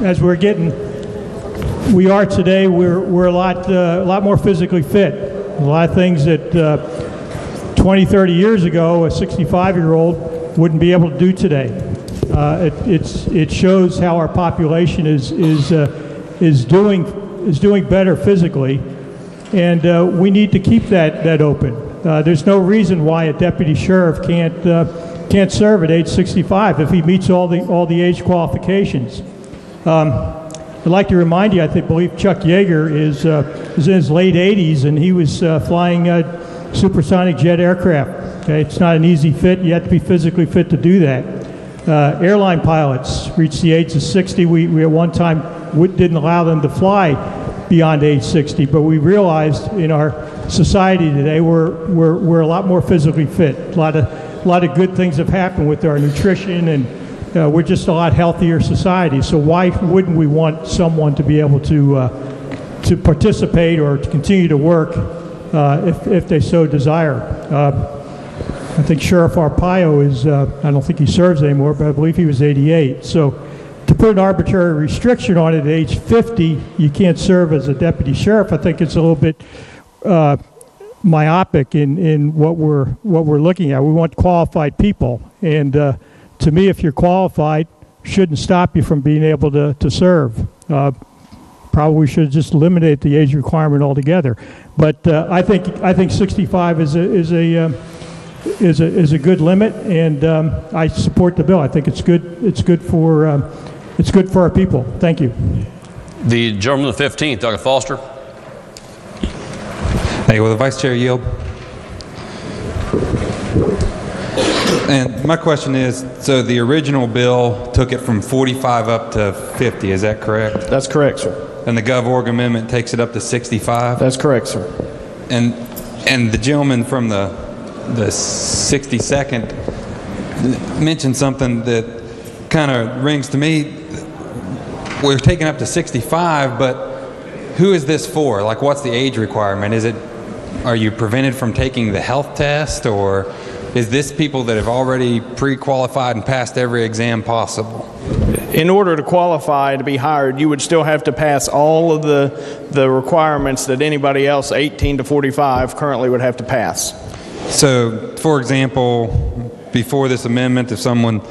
As we are today, we're a lot more physically fit. A lot of things that 20, 30 years ago, a 65-year-old wouldn't be able to do today. It shows how our population is doing better physically, and we need to keep that open. There's no reason why a deputy sheriff can't serve at age 65 if he meets all the age qualifications. I'd like to remind you, I believe Chuck Yeager is in his late 80s, and he was flying supersonic jet aircraft. Okay? It's not an easy fit. You have to be physically fit to do that. Airline pilots reach the age of 60. We at one time didn't allow them to fly beyond age 60, but we realized in our society today we're a lot more physically fit. A lot of good things have happened with our nutrition, and we're just a lot healthier society. So why wouldn't we want someone to be able to participate or to continue to work if they so desire? I think Sheriff Arpaio I don't think he serves anymore, but I believe he was 88. So to put an arbitrary restriction on it at age 50, you can't serve as a deputy sheriff, I think it's a little bit myopic in what we're looking at. We want qualified people, and to me, if you're qualified, shouldn't stop you from being able to serve. Probably should just eliminate the age requirement altogether. But I think 65 is a good limit, and I support the bill. I think it's good. It's good for our people. Thank you. The gentleman the 15th, Dr. Foster. Thank you. Will the Vice Chair yield? And my question is, so the original bill took it from 45 up to 50, is that correct? That's correct, sir. And the GovOrg amendment takes it up to 65? That's correct, sir. And the gentleman from the 62nd mentioned something that kind of rings to me. We're taking up to 65, but who is this for? Like, what's the age requirement? Are you prevented from taking the health test, or is this people that have already pre-qualified and passed every exam possible? In order to qualify to be hired, you would still have to pass all of the requirements that anybody else 18 to 45 currently would have to pass. So, for example, before this amendment, if someone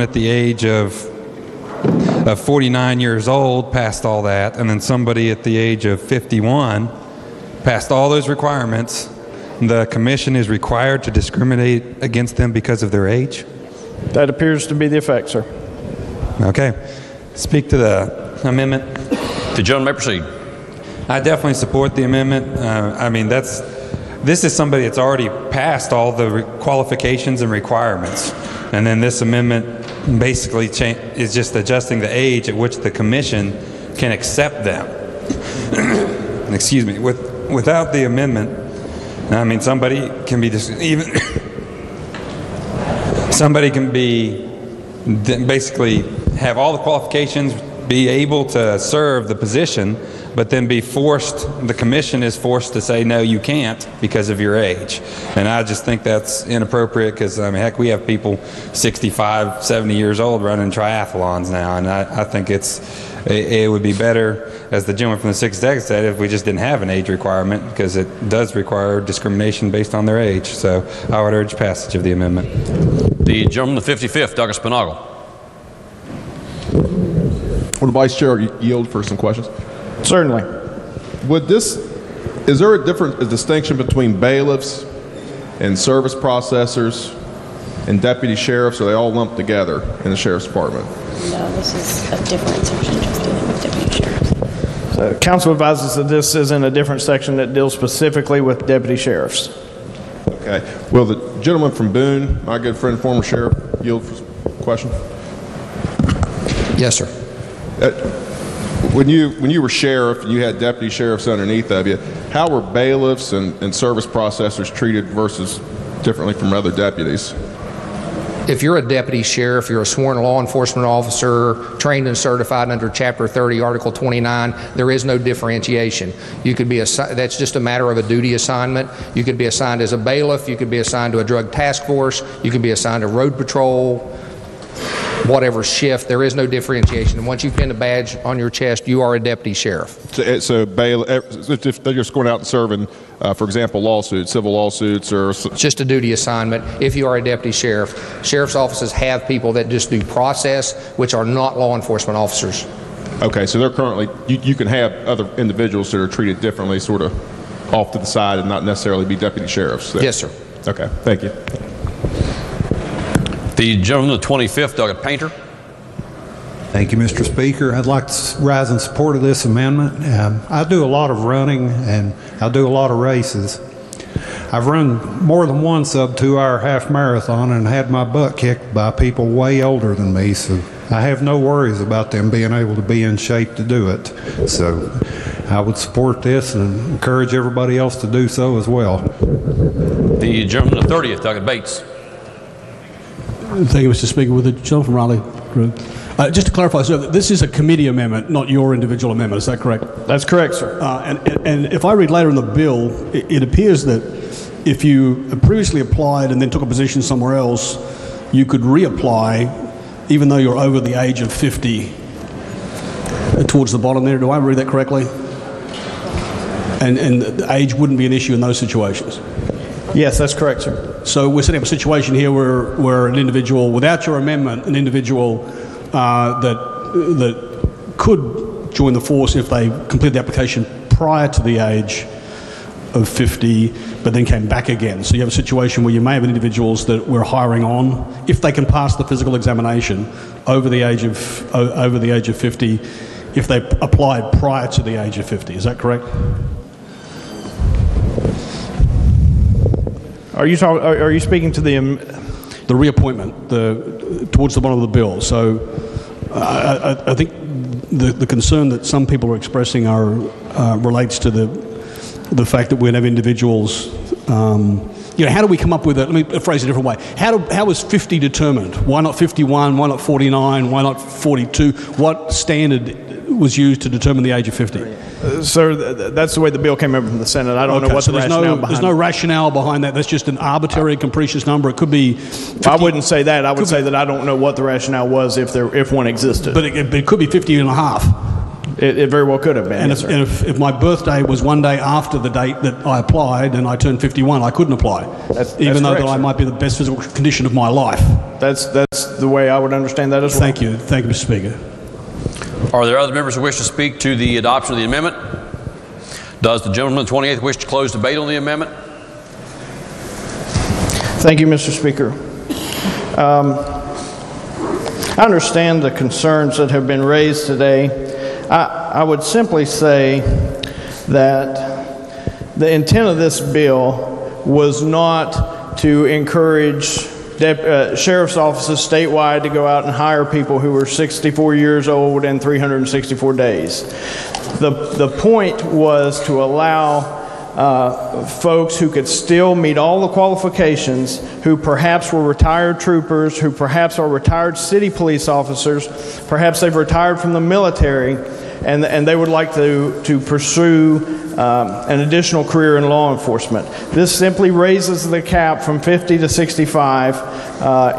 at the age of of 49 years old passed all that, and then somebody at the age of 51 passed all those requirements, the commission is required to discriminate against them because of their age? That appears to be the effect, sir. Okay. Speak to the amendment. The gentleman may proceed. I definitely support the amendment. I mean, this is somebody that's already passed all the qualifications and requirements. And then this amendment basically is just adjusting the age at which the commission can accept them. Excuse me. Without the amendment, I mean, somebody can be somebody can be basically have all the qualifications, be able to serve the position, but then be forced, the commission is forced to say, no, you can't because of your age. And I just think that's inappropriate because, I mean, heck, we have people 65, 70 years old running triathlons now, and I think it would be better, as the gentleman from the 6th Deck said, if we just didn't have an age requirement, because it does require discrimination based on their age. So I would urge passage of the amendment. The gentleman from the 55th, Douglas Pennagle. Will the Vice Chair yield for some questions? Certainly. Is there a distinction between bailiffs and service processors and deputy sheriffs? Are they all lumped together in the sheriff's department? No, this is a different section just dealing with deputy sheriffs. So council advises that this is in a different section that deals specifically with deputy sheriffs. Okay. Will the gentleman from Boone, my good friend, former sheriff, yield for some question? Yes, sir. When you were sheriff, you had deputy sheriffs underneath of you. How were bailiffs and service processors treated versus differently from other deputies? If you're a deputy sheriff, you're a sworn law enforcement officer, trained and certified under Chapter 30, Article 29, there is no differentiation. You could be that's just a matter of a duty assignment. You could be assigned as a bailiff, you could be assigned to a drug task force, you could be assigned to road patrol, whatever shift. There is no differentiation. And once you pin a badge on your chest, you are a deputy sheriff. So if they're just going out and serving, for example, lawsuits, civil lawsuits, or it's just a duty assignment. If you are a deputy sheriff, sheriff's offices have people that just do process, which are not law enforcement officers. Okay, so they're currently, you can have other individuals that are treated differently, sort of off to the side, and not necessarily be deputy sheriffs. Yes, sir. Okay, thank you. The gentleman from the 25th, Doug Painter. Thank you, Mr. Speaker. I'd like to rise in support of this amendment. I do a lot of running and I do a lot of races. I've run more than one sub-2-hour half marathon and had my butt kicked by people way older than me, so I have no worries about them being able to be in shape to do it. So I would support this and encourage everybody else to do so as well. The gentleman from the 30th, Doug Bates. Thank you, Mr. Speaker. With the gentleman from Raleigh Group. Just to clarify, sir, this is a committee amendment, not your individual amendment. Is that correct? That's correct, sir. And if I read later in the bill, it appears that if you previously applied and then took a position somewhere else, you could reapply even though you're over the age of 50. Towards the bottom there, do I read that correctly? And the age wouldn't be an issue in those situations? Yes, that's correct, sir. So we're setting up a situation here where an individual, without your amendment, an individual that could join the force if they completed the application prior to the age of 50, but then came back again. So you have a situation where you may have individuals that we're hiring on, if they can pass the physical examination over the age of 50, if they applied prior to the age of 50. Is that correct? Are you speaking to the reappointment, towards the bottom of the bill? So I think the concern that some people are expressing relates to the fact that we have individuals. How do we come up with it? Let me phrase it a different way. How is 50 determined? Why not 51? Why not 49? Why not 42? What standard was used to determine the age of 50? Sir, that's the way the bill came over from the Senate. I don't know what the rationale behind it. There's no rationale behind that. That's just an arbitrary, capricious number. It could be 50. I wouldn't say that. I would say that I don't know what the rationale was if one existed. But it could be 50 and a half. It very well could have been. And if my birthday was one day after the date that I applied and I turned 51, I couldn't apply. Even though I might be the best physical condition of my life. That's the way I would understand that as well. Thank you. Thank you, Mr. Speaker. Are there other members who wish to speak to the adoption of the amendment? Does the gentleman 28th wish to close debate on the amendment? Thank you, Mr. Speaker. I understand the concerns that have been raised today. I would simply say that the intent of this bill was not to encourage sheriff's offices statewide to go out and hire people who were 64 years old and 364 days. The point was to allow folks who could still meet all the qualifications, who perhaps were retired troopers, who perhaps are retired city police officers, perhaps they've retired from the military, and they would like to pursue an additional career in law enforcement. This simply raises the cap from 50 to 65.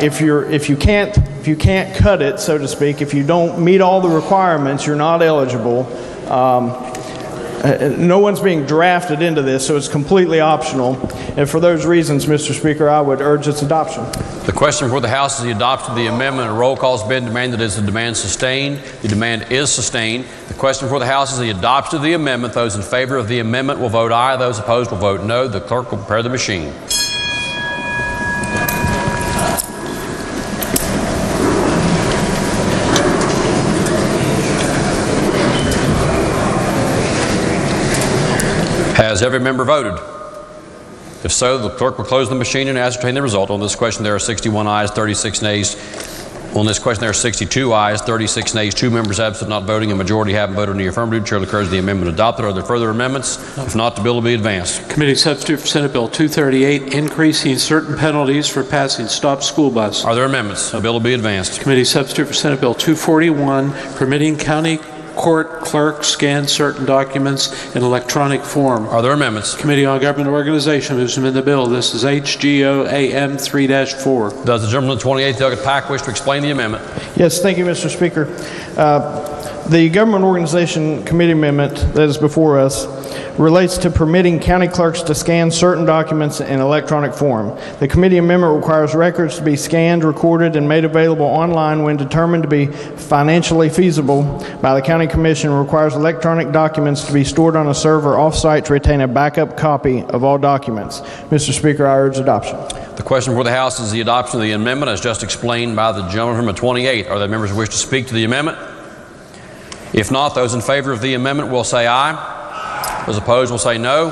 If you can't cut it, so to speak, if you don't meet all the requirements, you're not eligible. No one's being drafted into this, so it's completely optional. And for those reasons, Mr. Speaker, I would urge its adoption. The question before the House is the adoption of the amendment. A roll call has been demanded. Is the demand sustained? The demand is sustained. The question before the House is the adoption of the amendment. Those in favor of the amendment will vote aye. Those opposed will vote no. The clerk will prepare the machine. Has every member voted? If so, the clerk will close the machine and ascertain the result. On this question, there are 61 ayes, 36 nays. On this question, there are 62 ayes, 36 nays, 2 members absent, not voting. A majority haven't voted in the affirmative. Chair declares the amendment adopted. Are there further amendments? If not, the bill will be advanced. Committee substitute for Senate Bill 238, increasing certain penalties for passing stop school bus. Are there amendments? The bill will be advanced. Committee substitute for Senate Bill 241, permitting county court clerk scan certain documents in electronic form. Are there amendments? Committee on Government Organization moves to amend the bill. This is HGO AM 3-4. Does the gentleman 28th Delegate Pack wish to explain the amendment? Yes, thank you, Mr. Speaker. The Government Organization Committee amendment that is before us relates to permitting county clerks to scan certain documents in electronic form. The committee amendment requires records to be scanned, recorded, and made available online when determined to be financially feasible by the county commission, and requires electronic documents to be stored on a server off-site to retain a backup copy of all documents. Mr. Speaker, I urge adoption. The question before the House is the adoption of the amendment as just explained by the gentleman from the 28th. Are there members who wish to speak to the amendment? If not, those in favor of the amendment will say aye. Those opposed will say no.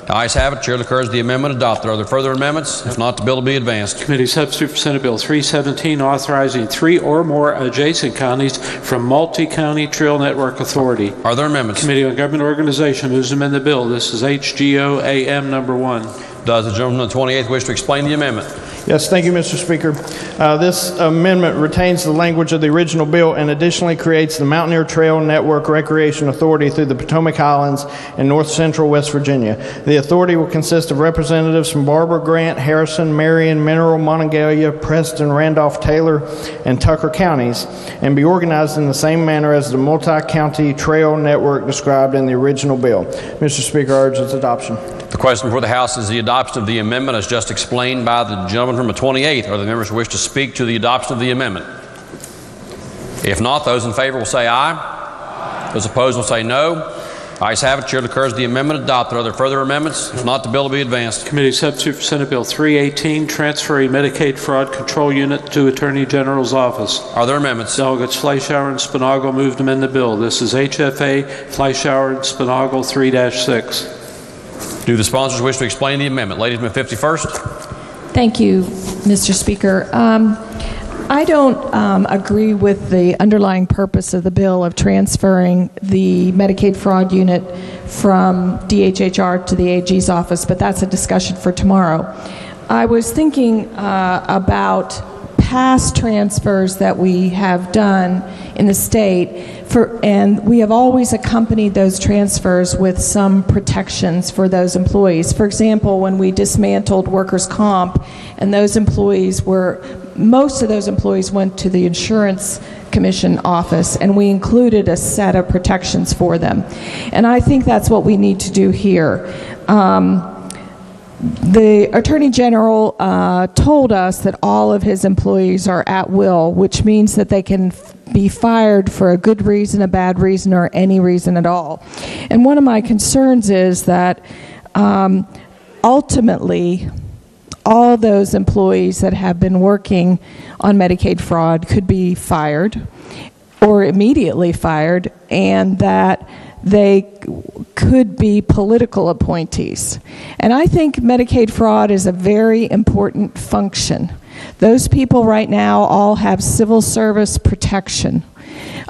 The ayes have it. Chair declares the amendment adopted. Are there further amendments? If not, the bill will be advanced. Committee substitute for Senate Bill 317, authorizing 3 or more adjacent counties from multi-county trail network authority. Are there amendments? Committee on Government Organization moves to amend the bill. This is HGO AM number 1. Does the gentleman on the 28th wish to explain the amendment? Yes, thank you, Mr. Speaker. This amendment retains the language of the original bill and additionally creates the Mountaineer Trail Network Recreation Authority through the Potomac Highlands and north central West Virginia. The authority will consist of representatives from Barber, Grant, Harrison, Marion, Mineral, Monongalia, Preston, Randolph, Taylor, and Tucker counties, and be organized in the same manner as the multi-county trail network described in the original bill. Mr. Speaker, I urge its adoption. The question before the House is the adoption of the amendment as just explained by the gentleman from the 28th. Are the members who wish to speak to the adoption of the amendment? If not, those in favor will say aye. Those opposed will say no. Ayes have it. Chair declares the amendment adopted. Are there further amendments? If not, the bill will be advanced. Committee substitute for Senate Bill 318, transferring Medicaid Fraud Control Unit to Attorney General's Office. Are there amendments? Delegates Fleischauer and Spinagle move to amend the bill. This is HFA Fleischauer and Spinagle 3-6. Do the sponsors wish to explain the amendment? Ladies, move 51st. Thank you, Mr. Speaker. I don't agree with the underlying purpose of the bill of transferring the Medicaid fraud unit from DHHR to the AG's office, but that's a discussion for tomorrow. I was thinking about past transfers that we have done in the state, and we have always accompanied those transfers with some protections for those employees. For example, when we dismantled workers' comp, and those employees most of those employees went to the Insurance Commission office, and we included a set of protections for them. And I think that's what we need to do here. the Attorney General told us that all of his employees are at will, which means that they can be fired for a good reason, a bad reason, or any reason at all. And one of my concerns is that ultimately, all those employees that have been working on Medicaid fraud could be fired or immediately fired, and that they could be political appointees. And I think Medicaid fraud is a very important function. Those people right now all have civil service protection,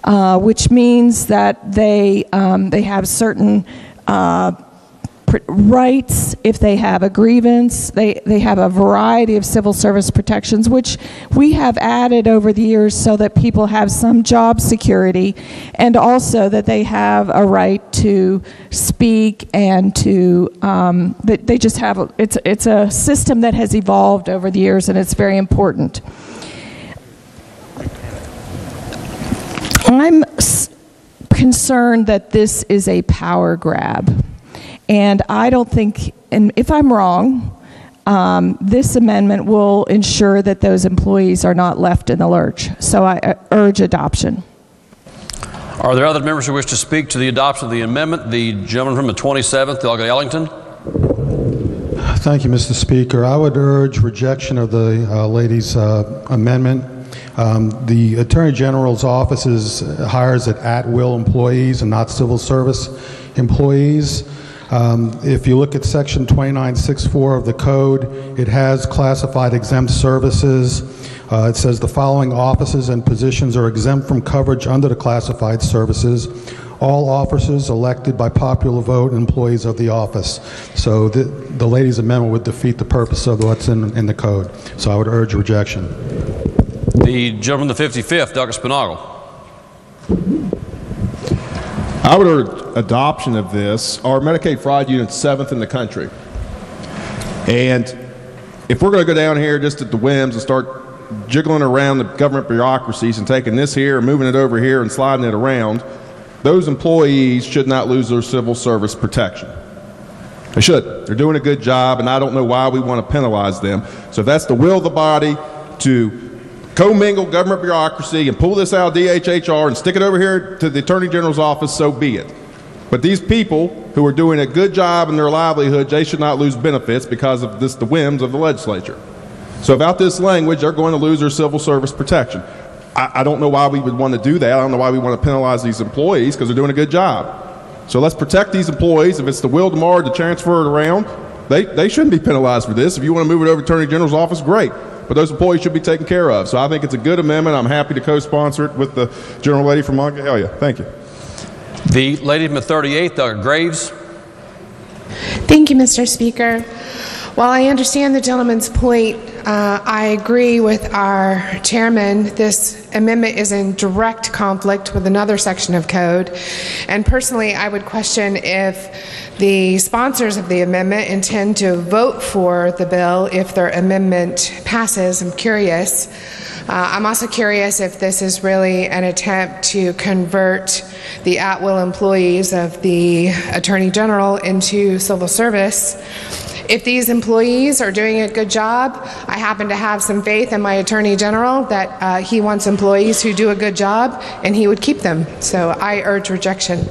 which means that they have certain rights. If they have a grievance, they have a variety of civil service protections, which we have added over the years so that people have some job security, and also that they have a right to speak and to they just have it's a system that has evolved over the years, and it's very important. I'm concerned that this is a power grab. And I don't think, and if I'm wrong, this amendment will ensure that those employees are not left in the lurch. So I urge adoption. Are there other members who wish to speak to the adoption of the amendment? The gentleman from the 27th, Delegate Ellington. Thank you, Mr. Speaker. I would urge rejection of the lady's amendment. The Attorney General's office hires at-will employees and not civil service employees. If you look at section 2964 of the code, it has classified exempt services. It says the following offices and positions are exempt from coverage under the classified services. All officers elected by popular vote and employees of the office. So the lady's amendment would defeat the purpose of what's in the code. So I would urge rejection. The gentleman from the 55th, Douglas Spinagle. I would urge adoption of this. Our Medicaid fraud unit's 7th in the country. And if we're going to go down here just at the whims and start jiggling around the government bureaucracies and taking this here and moving it over here and sliding it around, those employees should not lose their civil service protection. They should. They're doing a good job, and I don't know why we want to penalize them. So if that's the will of the body to commingle government bureaucracy and pull this out of DHHR and stick it over here to the Attorney General's office, so be it. But these people who are doing a good job in their livelihood, they should not lose benefits because of the whims of the legislature. So without this language, they're going to lose their civil service protection. I don't know why we would want to do that. I don't know why we want to penalize these employees, because they're doing a good job. So let's protect these employees. If it's the will tomorrow to transfer it around, they shouldn't be penalized for this. If you want to move it over to the Attorney General's office, great. But those employees should be taken care of. So I think it's a good amendment. I'm happy to co-sponsor it with the General Lady from Monongahela. Thank you. The lady from the 38th, Dr. Graves. Thank you, Mr. Speaker. While I understand the gentleman's point, I agree with our chairman. This amendment is in direct conflict with another section of code. And personally, I would question if the sponsors of the amendment intend to vote for the bill if their amendment passes. I'm curious. I'm also curious if this is really an attempt to convert the at-will employees of the Attorney General into civil service. If these employees are doing a good job, I happen to have some faith in my Attorney General that he wants employees who do a good job, and he would keep them. So I urge rejection.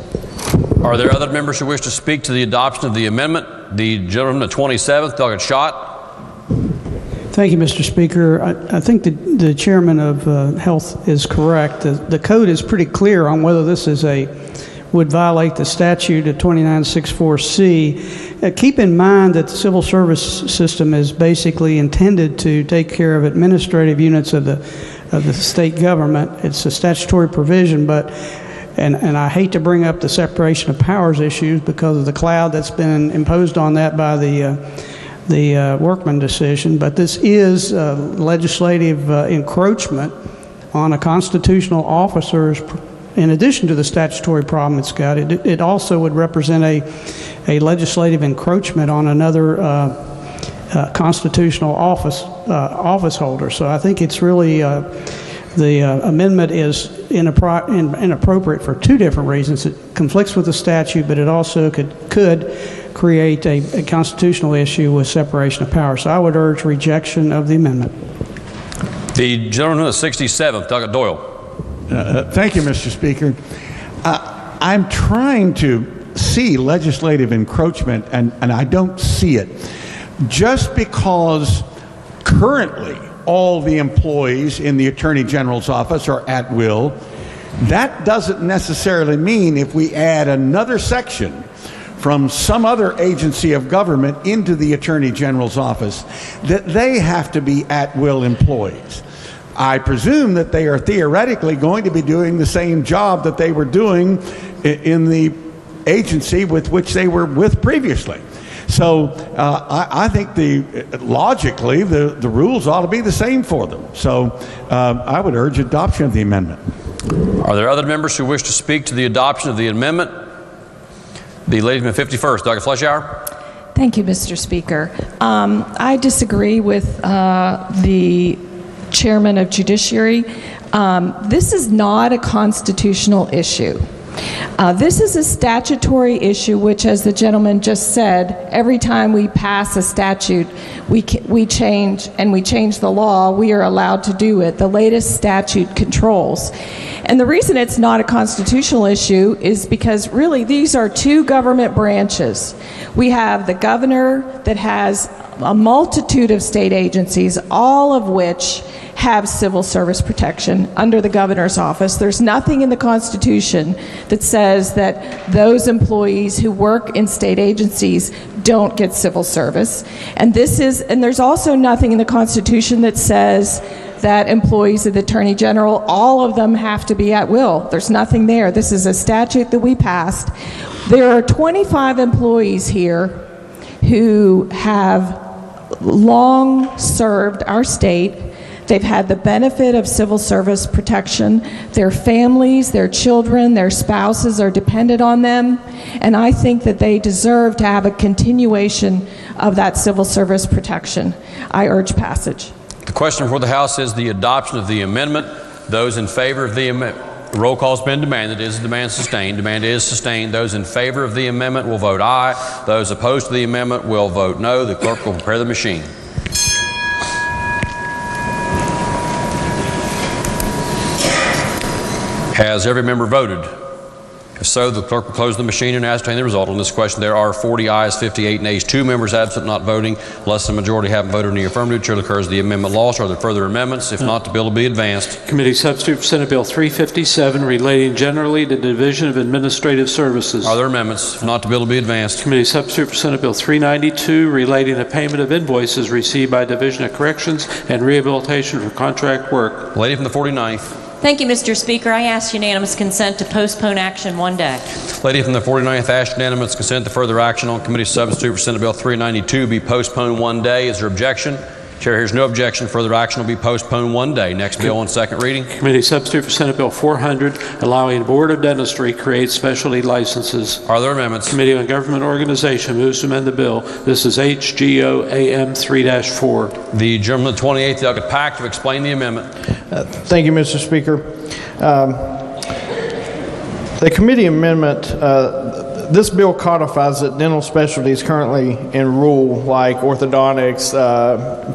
Are there other members who wish to speak to the adoption of the amendment? The gentleman from the 27th, Delegate Schott. Thank you, Mr. Speaker. I think the chairman of Health is correct. The code is pretty clear on whether this is would violate the statute of 2964C. Keep in mind that the civil service system is basically intended to take care of administrative units of the state government. It's a statutory provision, and I hate to bring up the separation of powers issues because of the cloud that's been imposed on that by the Workman decision, but this is legislative encroachment on a constitutional officer's. In addition to the statutory problem it's got, it also would represent a legislative encroachment on another constitutional office holder. So I think it's really the amendment is inappropriate for two different reasons. It conflicts with the statute, but it also could create a constitutional issue with separation of powers. So I would urge rejection of the amendment. The gentleman who is 67th, Doug Doyle. Thank you, Mr. Speaker. I'm trying to see legislative encroachment, and I don't see it. Just because currently all the employees in the Attorney General's office are at will, that doesn't necessarily mean if we add another section from some other agency of government into the Attorney General's office that they have to be at-will employees. I presume that they are theoretically going to be doing the same job that they were doing in the agency with which they were with previously. So I think logically the rules ought to be the same for them. So I would urge adoption of the amendment. Are there other members who wish to speak to the adoption of the amendment? The lady from the 51st, Dr. Fleischauer. Thank you, Mr. Speaker. I disagree with the Chairman of Judiciary. This is not a constitutional issue. This is a statutory issue which, as the gentleman just said, every time we pass a statute, we change the law, we are allowed to do it. The latest statute controls. And the reason it's not a constitutional issue is because really these are two government branches. We have the governor that has a multitude of state agencies, all of which have civil service protection under the governor's office. There's nothing in the Constitution that says that those employees who work in state agencies don't get civil service. And there's also nothing in the Constitution that says that employees of the Attorney General, all of them have to be at will. There's nothing there. This is a statute that we passed. There are 25 employees here who have long served our state. They've had the benefit of civil service protection. Their families, their children, their spouses are dependent on them. And I think that they deserve to have a continuation of that civil service protection. I urge passage. The question before the House is the adoption of the amendment. Those in favor of the amendment. Roll call has been demanded. Is the demand sustained? Demand is sustained. Those in favor of the amendment will vote aye. Those opposed to the amendment will vote no. The clerk will prepare the machine. Has every member voted? If so, the clerk will close the machine and ascertain the result. On this question, there are 40 ayes, 58 nays, 2 members absent, not voting. Less than a majority haven't voted in the affirmative. Chair declares the amendment lost. Are there further amendments? If not, the bill will be advanced. Committee substitute for Senate Bill 357 relating generally to the Division of Administrative Services. Are there amendments? If not, the bill will be advanced. Committee substitute for Senate Bill 392 relating to payment of invoices received by Division of Corrections and Rehabilitation for contract work. Lady from the 49th. Thank you, Mr. Speaker. I ask unanimous consent to postpone action one day. Lady from the 49th asked unanimous consent to further action on committee substitute for Senate Bill 392 be postponed one day. Is there objection? Chair hears no objection. Further action will be postponed one day. Next bill on second reading. Committee substitute for Senate Bill 400 allowing Board of Dentistry create specialty licenses. Are there amendments? Committee on Government Organization moves to amend the bill. This is HGO AM 3-4. The gentleman of the 28th, Doug Pack, to explain the amendment. Thank you, Mr. Speaker. The committee amendment, this bill codifies that dental specialties currently in rule, like orthodontics,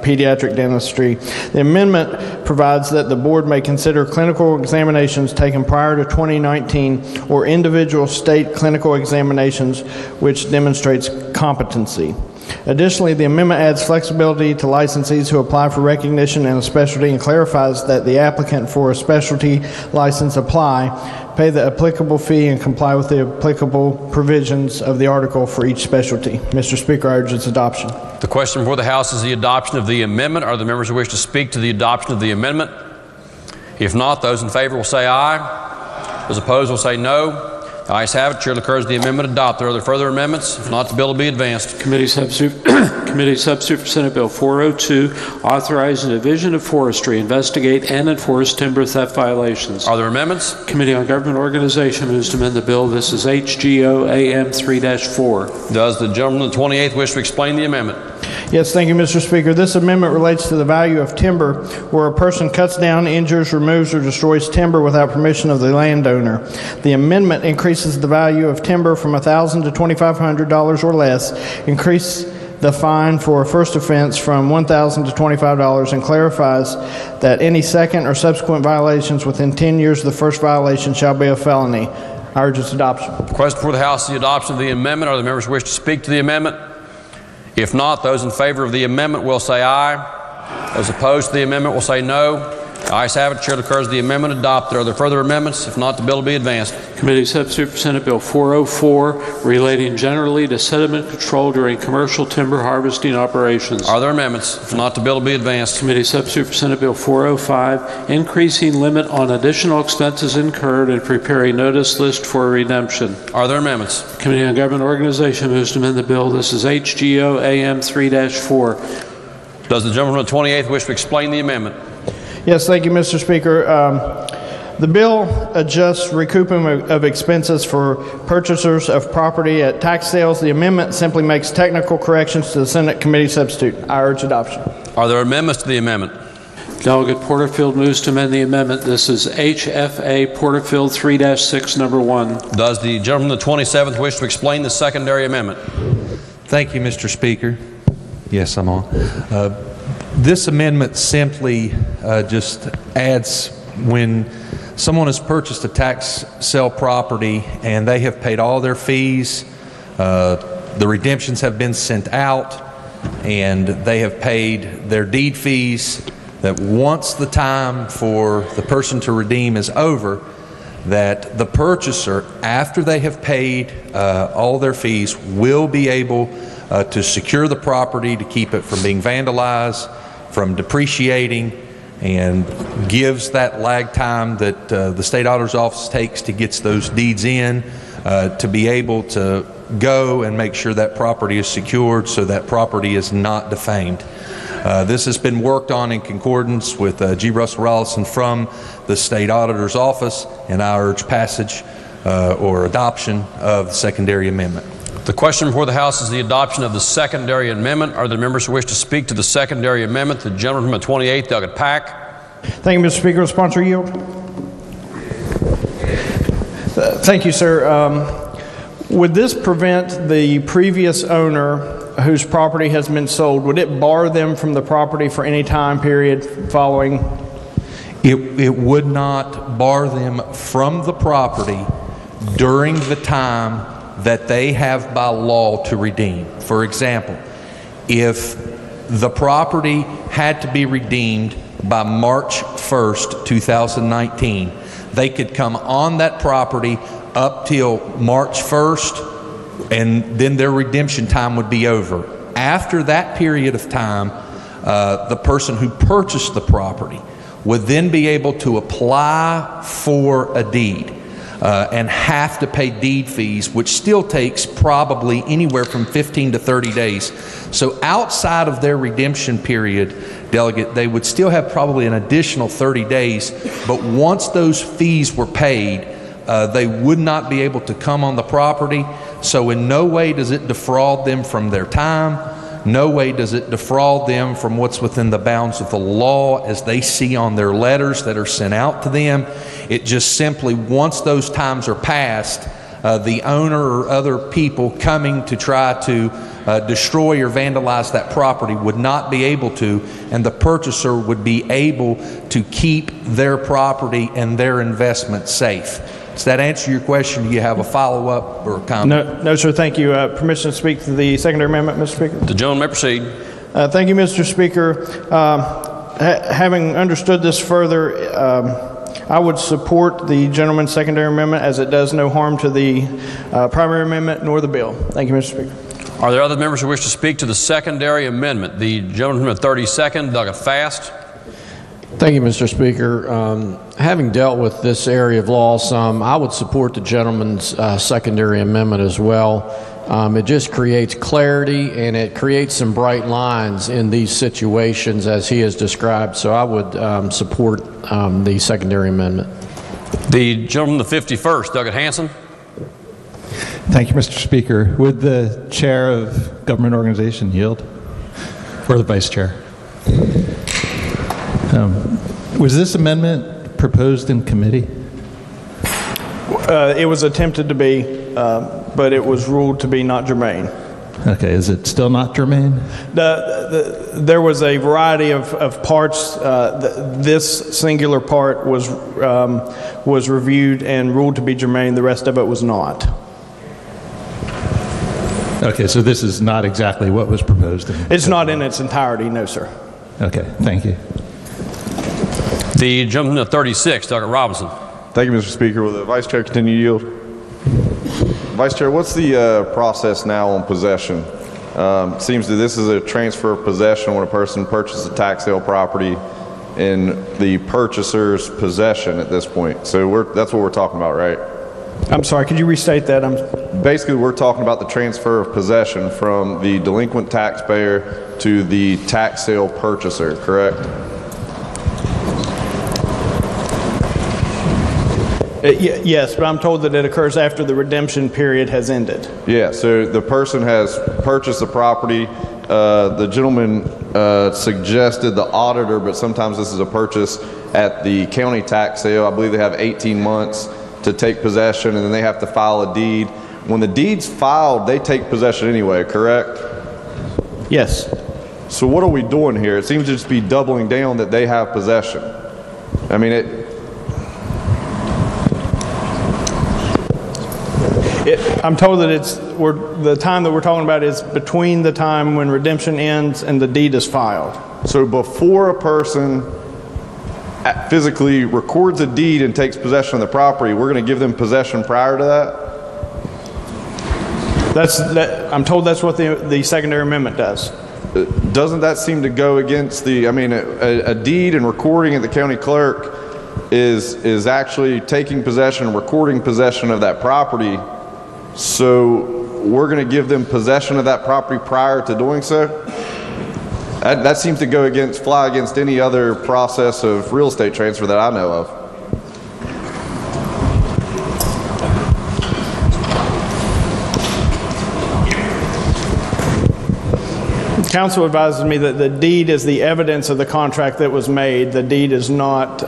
pediatric dentistry. The amendment provides that the board may consider clinical examinations taken prior to 2019 or individual state clinical examinations which demonstrates competency. Additionally, the amendment adds flexibility to licensees who apply for recognition in a specialty and clarifies that the applicant for a specialty license pay the applicable fee and comply with the applicable provisions of the article for each specialty. Mr. Speaker, I urge its adoption. The question before the House is the adoption of the amendment. Are there members who wish to speak to the adoption of the amendment? If not, those in favor will say aye. Those opposed will say no. The ayes have it. Chair declares the amendment adopted. Are there further amendments? If not, the bill will be advanced. Committee substitute for Senate Bill 402, authorizing the Division of Forestry investigate and enforce timber theft violations. Are there amendments? Committee on Government Organization moves to amend the bill. This is HGO AM 3-4. Does the gentleman of the 28th wish to explain the amendment? Yes, thank you, Mr. Speaker. This amendment relates to the value of timber where a person cuts down, injures, removes, or destroys timber without permission of the landowner. The amendment increases the value of timber from $1,000 to $2,500 or less, increase the fine for a first offense from $1,000 to $25, and clarifies that any second or subsequent violations within 10 years of the first violation shall be a felony. I urge its adoption. The question before the House is the adoption of the amendment. Are the members who wish to speak to the amendment? If not, those in favor of the amendment will say aye. Those opposed to the amendment will say no. The ayes have it. Chair declares the amendment adopted. Are there further amendments? If not, the bill will be advanced. Committee substitute for Senate Bill 404, relating generally to sediment control during commercial timber harvesting operations. Are there amendments? If not, the bill will be advanced. Committee substitute for Senate Bill 405, increasing limit on additional expenses incurred and preparing notice list for redemption. Are there amendments? Committee on Government Organization moves to amend the bill. This is HGO AM 3-4. Does the gentleman from the 28th wish to explain the amendment? Yes, thank you, Mr. Speaker. The bill adjusts recouping of expenses for purchasers of property at tax sales. The amendment simply makes technical corrections to the Senate committee substitute. I urge adoption. Are there amendments to the amendment? Delegate Porterfield moves to amend the amendment. This is HFA Porterfield 3-6, number 1. Does the gentleman from the 27th wish to explain the secondary amendment? Thank you, Mr. Speaker. Yes, I'm on. This amendment simply just adds when someone has purchased a tax sale property and they have paid all their fees, the redemptions have been sent out, and they have paid their deed fees, that once the time for the person to redeem is over, that the purchaser, after they have paid all their fees, will be able to secure the property, to keep it from being vandalized, from depreciating, and gives that lag time that the state auditor's office takes to get those deeds in, to be able to go and make sure that property is secured so that property is not defamed. This has been worked on in concordance with G. Russell Rollison from the state auditor's office, and I urge passage or adoption of the secondary amendment. The question before the House is the adoption of the secondary amendment. Are there members who wish to speak to the secondary amendment? The gentleman from the 28th, Delegate Pack. Thank you, Mr. Speaker. Sponsor yield. Thank you, sir. Would this prevent the previous owner whose property has been sold, would it bar them from the property for any time period following? It would not bar them from the property during the time that they have by law to redeem. For example, if the property had to be redeemed by March 1st, 2019, they could come on that property up till March 1st, and then their redemption time would be over. After that period of time, the person who purchased the property would then be able to apply for a deed and have to pay deed fees, which still takes probably anywhere from 15 to 30 days. So outside of their redemption period, Delegate, they would still have probably an additional 30 days, but once those fees were paid, they would not be able to come on the property. So in no way does it defraud them from their time. No way does it defraud them from what's within the bounds of the law as they see on their letters that are sent out to them. It just simply, once those times are passed, the owner or other people coming to try to destroy or vandalize that property would not be able to, and the purchaser would be able to keep their property and their investment safe. Does that answer your question? Do you have a follow-up or a comment? No, sir, thank you. Permission to speak to the secondary amendment, Mr. Speaker? The gentleman may proceed. Thank you, Mr. Speaker. Having understood this further, I would support the gentleman's secondary amendment, as it does no harm to the primary amendment nor the bill. Thank you, Mr. Speaker. Are there other members who wish to speak to the secondary amendment? The gentleman from the 32nd, Delegate Fast. Thank you, Mr. Speaker. Having dealt with this area of law some, I would support the gentleman's secondary amendment as well. It just creates clarity, and it creates some bright lines in these situations as he has described. So I would support the secondary amendment. The gentleman from the 51st, Delegate Hansen. Thank you, Mr. Speaker. Would the chair of Government Organization yield? For the Vice Chair. Was this amendment proposed in committee? It was attempted to be, but it was ruled to be not germane. Okay, is it still not germane? There was a variety of parts. This singular part was reviewed and ruled to be germane. The rest of it was not. Okay, so this is not exactly what was proposed. It's not in its entirety, no, sir. Okay, thank you. The gentleman at 36, Dr. Robinson. Thank you, Mr. Speaker. Will the Vice Chair continue to yield? Vice Chair, what's the process now on possession? Seems that this is a transfer of possession when a person purchases a tax sale property in the purchaser's possession at this point. So that's what we're talking about, right? I'm sorry, could you restate that? Basically, we're talking about the transfer of possession from the delinquent taxpayer to the tax sale purchaser, correct? Yes, but I'm told that it occurs after the redemption period has ended. Yeah, so the person has purchased the property. The gentleman suggested the auditor, but sometimes this is a purchase at the county tax sale. I believe they have 18 months to take possession, and then they have to file a deed. When the deed's filed, they take possession anyway, correct? Yes. So what are we doing here? It seems to just be doubling down that they have possession. I mean, I'm told that the time that we're talking about is between the time when redemption ends and the deed is filed. So before a person physically records a deed and takes possession of the property, we're going to give them possession prior to that? I'm told that's what the secondary amendment does. Doesn't that seem to go against the, I mean, a deed and recording at the county clerk is actually taking possession and recording possession of that property. So we're going to give them possession of that property prior to doing so? That seems to fly against any other process of real estate transfer that I know of. Counsel advises me that the deed is the evidence of the contract that was made. The deed is not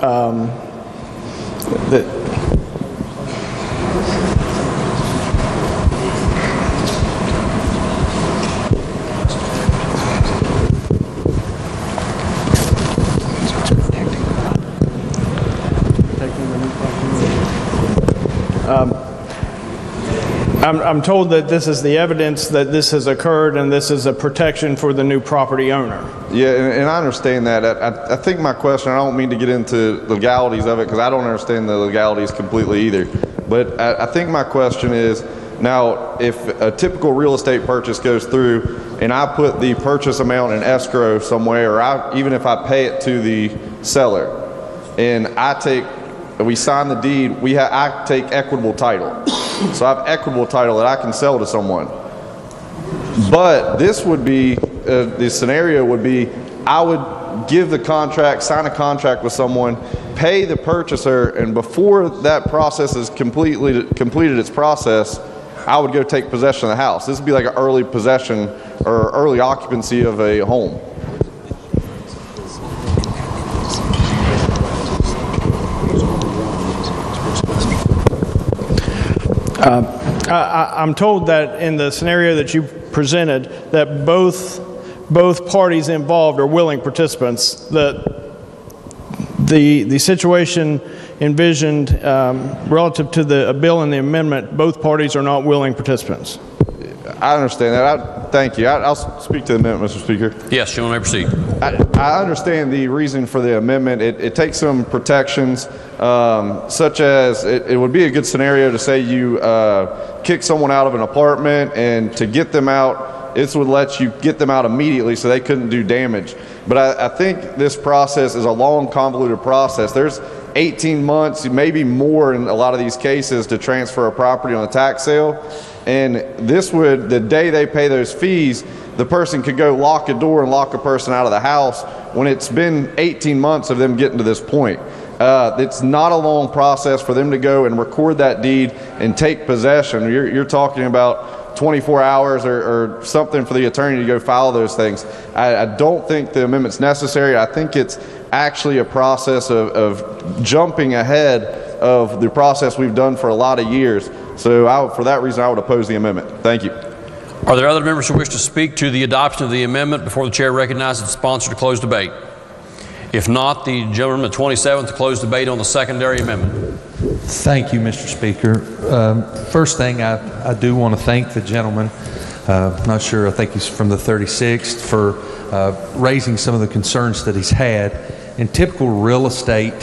I'm told that this is the evidence that this has occurred and this is a protection for the new property owner. Yeah, and I understand that. I think my question, I don't mean to get into legalities of it because I don't understand the legalities completely either. But I think my question is, now if a typical real estate purchase goes through and I put the purchase amount in escrow somewhere, or even if I pay it to the seller and we sign the deed, I take equitable title. So I have equitable title that I can sell to someone. But this would be, the scenario would be, I would give the contract, sign a contract with someone, pay the purchaser, and before that process is completed its process, I would go take possession of the house. This would be like an early possession or early occupancy of a home. I'm told that in the scenario that you presented, that both parties involved are willing participants. The situation envisioned relative to the bill and the amendment, both parties are not willing participants. I understand that. Thank you. I'll speak to the amendment, Mr. Speaker. Yes, gentleman, may proceed. I understand the reason for the amendment. It takes some protections, such as it would be a good scenario to say you kick someone out of an apartment, and to get them out, this would let you get them out immediately so they couldn't do damage. But I think this process is a long, convoluted process. There's 18 months, maybe more in a lot of these cases, to transfer a property on a tax sale. And this would, the day they pay those fees, the person could go lock a door and lock a person out of the house when it's been 18 months of them getting to this point. It's not a long process for them to go and record that deed and take possession. You're talking about 24 hours or something for the attorney to go file those things. I don't think the amendment's necessary. I think it's actually a process of jumping ahead of the process we've done for a lot of years. So for that reason, I would oppose the amendment. Thank you. Are there other members who wish to speak to the adoption of the amendment before the chair recognizes the sponsor to close debate? If not, the gentleman at 27th to close debate on the secondary amendment. Thank you, Mr. Speaker. First thing, I do want to thank the gentleman, not sure, I think he's from the 36th, for raising some of the concerns that he's had. In typical real estate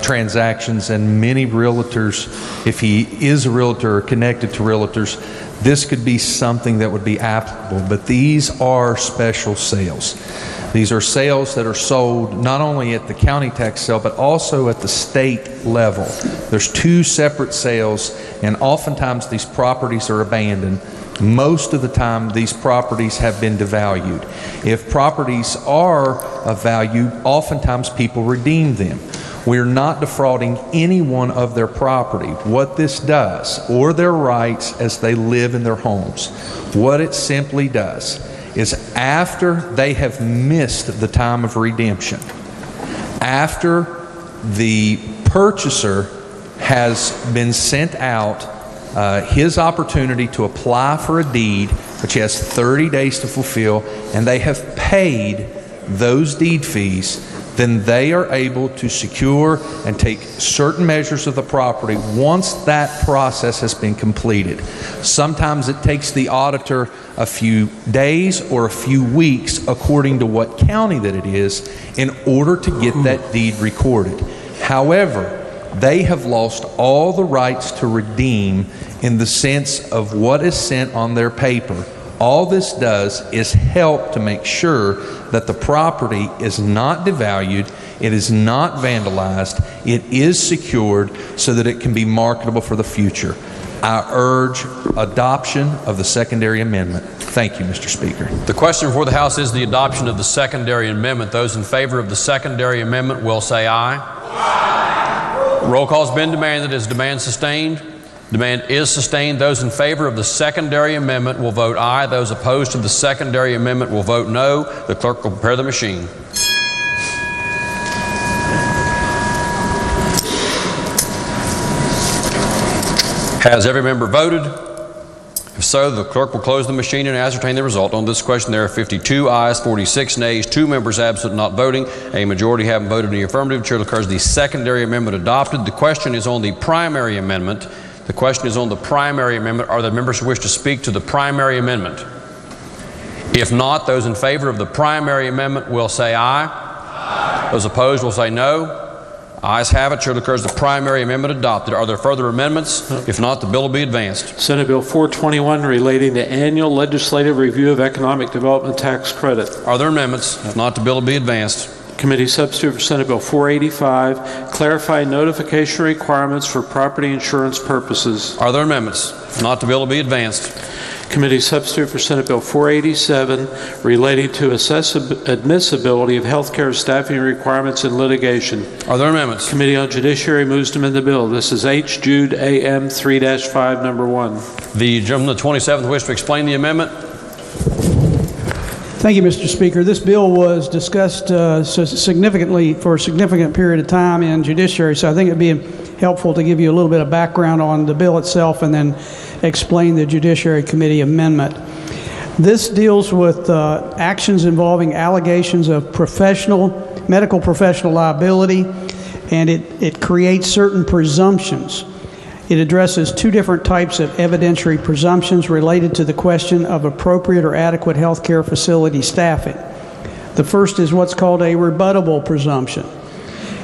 transactions, and many realtors, if he is a realtor or connected to realtors, this could be something that would be applicable, but these are special sales. These are sales that are sold not only at the county tax sale, but also at the state level. There's two separate sales, and oftentimes these properties are abandoned. Most of the time, these properties have been devalued. If properties are of value, oftentimes people redeem them. We're not defrauding anyone of their property, what this does, or their rights as they live in their homes. What it simply does is, after they have missed the time of redemption, after the purchaser has been sent out his opportunity to apply for a deed, which he has 30 days to fulfill, and they have paid those deed fees, then they are able to secure and take certain measures of the property once that process has been completed. Sometimes it takes the auditor a few days or a few weeks, according to what county that it is, in order to get that deed recorded. However, they have lost all the rights to redeem in the sense of what is sent on their paper. All this does is help to make sure that the property is not devalued, it is not vandalized, it is secured so that it can be marketable for the future. I urge adoption of the secondary amendment. Thank you, Mr. Speaker. The question before the House is the adoption of the secondary amendment. Those in favor of the secondary amendment will say aye. Aye. Roll call has been demanded. Is demand sustained? Demand is sustained. Those in favor of the secondary amendment will vote aye. Those opposed to the secondary amendment will vote no. The clerk will prepare the machine. Has every member voted? If so, the clerk will close the machine and ascertain the result. On this question, there are 52 ayes, 46 nays, 2 members absent not voting. A majority haven't voted in the affirmative. Chair declares the secondary amendment adopted. The question is on the primary amendment. The question is on the primary amendment. Are there members who wish to speak to the primary amendment? If not, those in favor of the primary amendment will say aye. Aye. Those opposed will say no. Ayes have it. Chair declares the primary amendment adopted. Are there further amendments? If not, the bill will be advanced. Senate Bill 421 relating to annual legislative review of economic development tax credit. Are there amendments? If not, the bill will be advanced. Committee substitute for Senate Bill 485, clarify notification requirements for property insurance purposes. Are there amendments? If not, the bill will be advanced. Committee substitute for Senate Bill 487, relating to admissibility of healthcare staffing requirements in litigation. Are there amendments? Committee on Judiciary moves to amend the bill. This is H. Jude AM 3-5, number 1. The gentleman at 27th wish to explain the amendment. Thank you, Mr. Speaker. This bill was discussed significantly for a significant period of time in Judiciary, so I think it would be helpful to give you a little bit of background on the bill itself and then explain the Judiciary Committee amendment. This deals with actions involving allegations of medical professional liability, and it creates certain presumptions. It addresses 2 different types of evidentiary presumptions related to the question of appropriate or adequate health care facility staffing. The first is what's called a rebuttable presumption.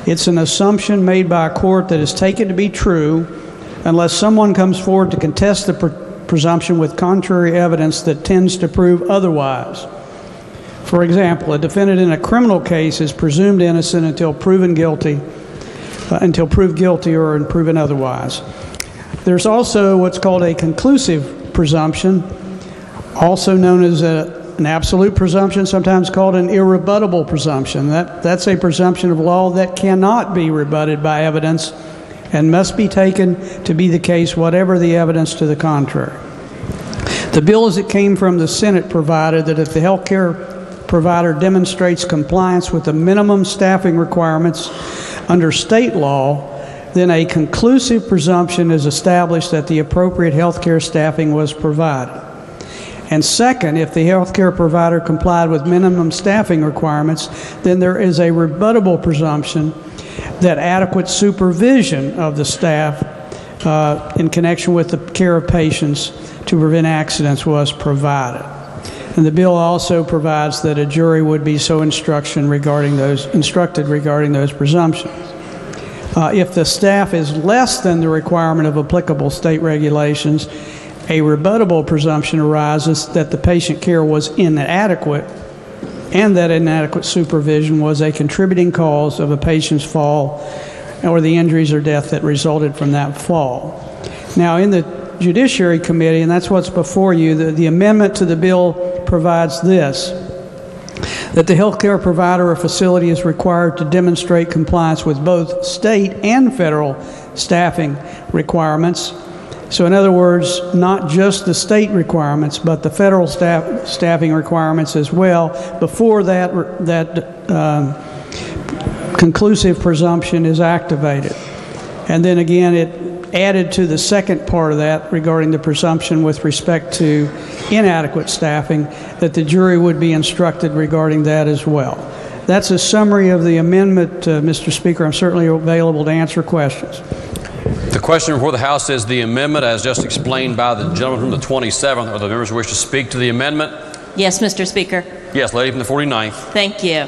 It's an assumption made by a court that is taken to be true unless someone comes forward to contest the presumption with contrary evidence that tends to prove otherwise. For example, a defendant in a criminal case is presumed innocent until proved guilty or proven otherwise. There's also what's called a conclusive presumption, also known as an absolute presumption, sometimes called an irrebuttable presumption. That's a presumption of law that cannot be rebutted by evidence and must be taken to be the case whatever the evidence to the contrary. The bill as it came from the Senate provided that if the health care provider demonstrates compliance with the minimum staffing requirements under state law, then a conclusive presumption is established that the appropriate health care staffing was provided. And second, if the health care provider complied with minimum staffing requirements, then there is a rebuttable presumption that adequate supervision of the staff in connection with the care of patients to prevent accidents was provided. And the bill also provides that a jury would be so instructed regarding those presumptions. If the staff is less than the requirement of applicable state regulations, a rebuttable presumption arises that the patient care was inadequate and that inadequate supervision was a contributing cause of a patient's fall or the injuries or death that resulted from that fall. Now, in the Judiciary Committee, and that's what's before you, the amendment to the bill provides this: that the health care provider or facility is required to demonstrate compliance with both state and federal staffing requirements. So in other words, not just the state requirements, but the federal staffing requirements as well, before that conclusive presumption is activated. And then again, it added to the second part of that regarding the presumption with respect to inadequate staffing, that the jury would be instructed regarding that as well. That's a summary of the amendment, Mr. Speaker. I'm certainly available to answer questions. The question before the House is the amendment as just explained by the gentleman from the 27th. Are the members who wish to speak to the amendment? Yes, Mr. Speaker. Yes, lady from the 49th. Thank you.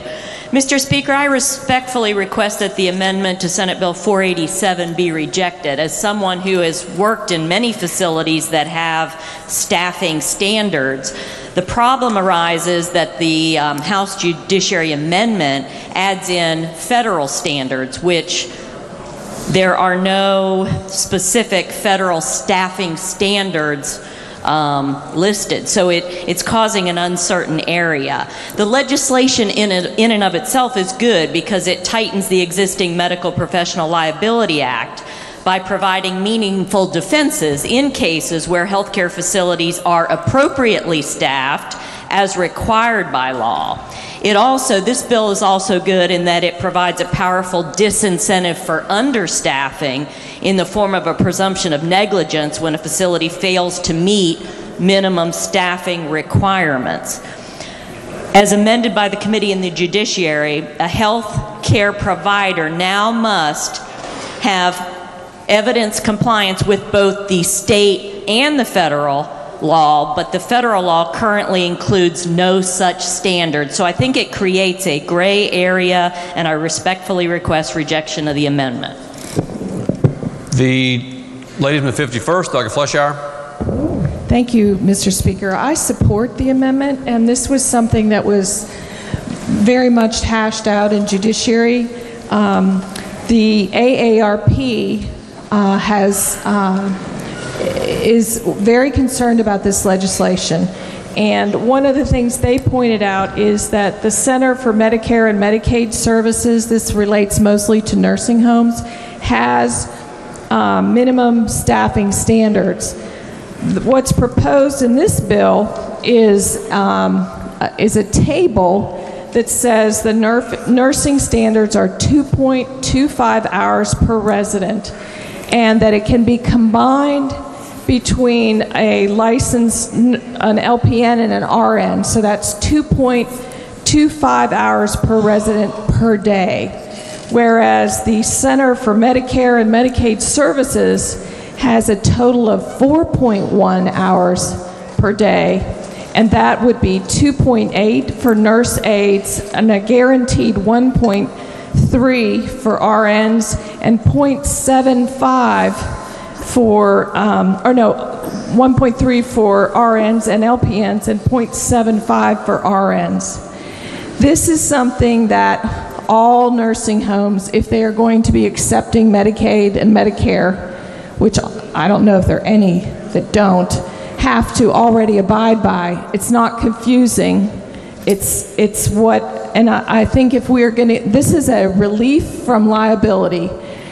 Mr. Speaker, I respectfully request that the amendment to Senate Bill 487 be rejected. As someone who has worked in many facilities that have staffing standards, the problem arises that the House Judiciary Amendment adds in federal standards, which there are no specific federal staffing standards listed, so it's causing an uncertain area. The legislation in and of itself is good because it tightens the existing Medical Professional Liability Act by providing meaningful defenses in cases where healthcare facilities are appropriately staffed as required by law. This bill is also good in that it provides a powerful disincentive for understaffing in the form of a presumption of negligence when a facility fails to meet minimum staffing requirements. As amended by the Committee in the Judiciary, a health care provider now must have evidence compliance with both the state and the federal law, but the federal law currently includes no such standard. So I think it creates a gray area, and I respectfully request rejection of the amendment. The lady from the 51st, Dr. Fleischauer. Thank you, Mr. Speaker. I support the amendment, and this was something that was very much hashed out in Judiciary. The AARP is very concerned about this legislation. And one of the things they pointed out is that the Center for Medicare and Medicaid Services, this relates mostly to nursing homes, has minimum staffing standards. What's proposed in this bill is a table that says the nursing standards are 2.25 hours per resident, and that it can be combined between a licensed, an LPN and an RN. So that's 2.25 hours per resident per day. Whereas the Center for Medicare and Medicaid Services has a total of 4.1 hours per day. And that would be 2.8 for nurse aides and a guaranteed 1.3 for RNs and 0.75 for, 1.3 for RNs and LPNs and 0.75 for RNs. This is something that all nursing homes, if they are going to be accepting Medicaid and Medicare, which I don't know if there are any that don't, have to already abide by. It's not confusing. It's what, and I think if we're going to, this is a relief from liability.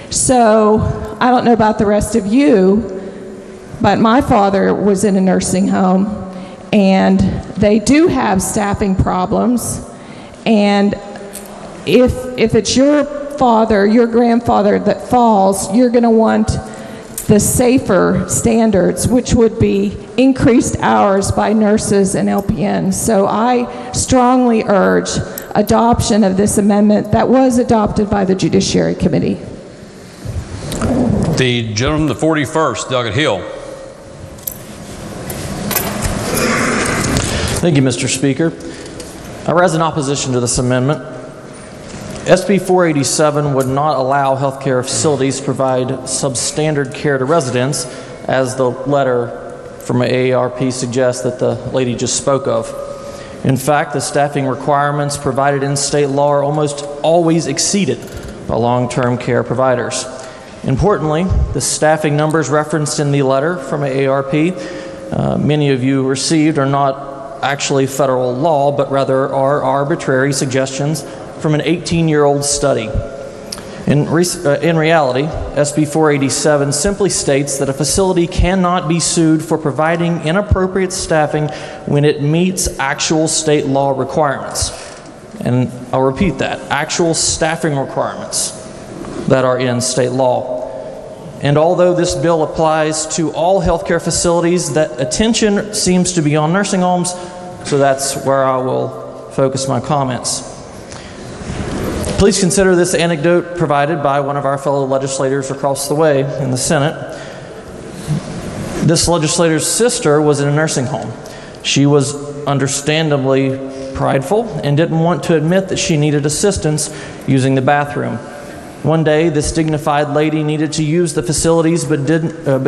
So I don't know about the rest of you, But my father was in a nursing home, and they do have staffing problems. And if it's your father, your grandfather that falls, you're going to want the safer standards, which would be increased hours by nurses and LPNs. So I strongly urge adoption of this amendment that was adopted by the Judiciary Committee. The gentleman, the 41st, Doggett Hill. Thank you, Mr. Speaker. I rise in opposition to this amendment. SB 487 would not allow healthcare facilities to provide substandard care to residents, as the letter from AARP suggests that the lady just spoke of. In fact, the staffing requirements provided in state law are almost always exceeded by long-term care providers. Importantly, the staffing numbers referenced in the letter from AARP, many of you received, are not actually federal law, but rather are arbitrary suggestions from an 18-year-old study. In reality, SB 487 simply states that a facility cannot be sued for providing inappropriate staffing when it meets actual state law requirements. And I'll repeat that, actual staffing requirements that are in state law. And although this bill applies to all healthcare facilities, that attention seems to be on nursing homes, so that's where I will focus my comments. Please consider this anecdote provided by one of our fellow legislators across the way in the Senate. This legislator's sister was in a nursing home. She was understandably prideful and didn't want to admit that she needed assistance using the bathroom. One day, this dignified lady needed to use the facilities but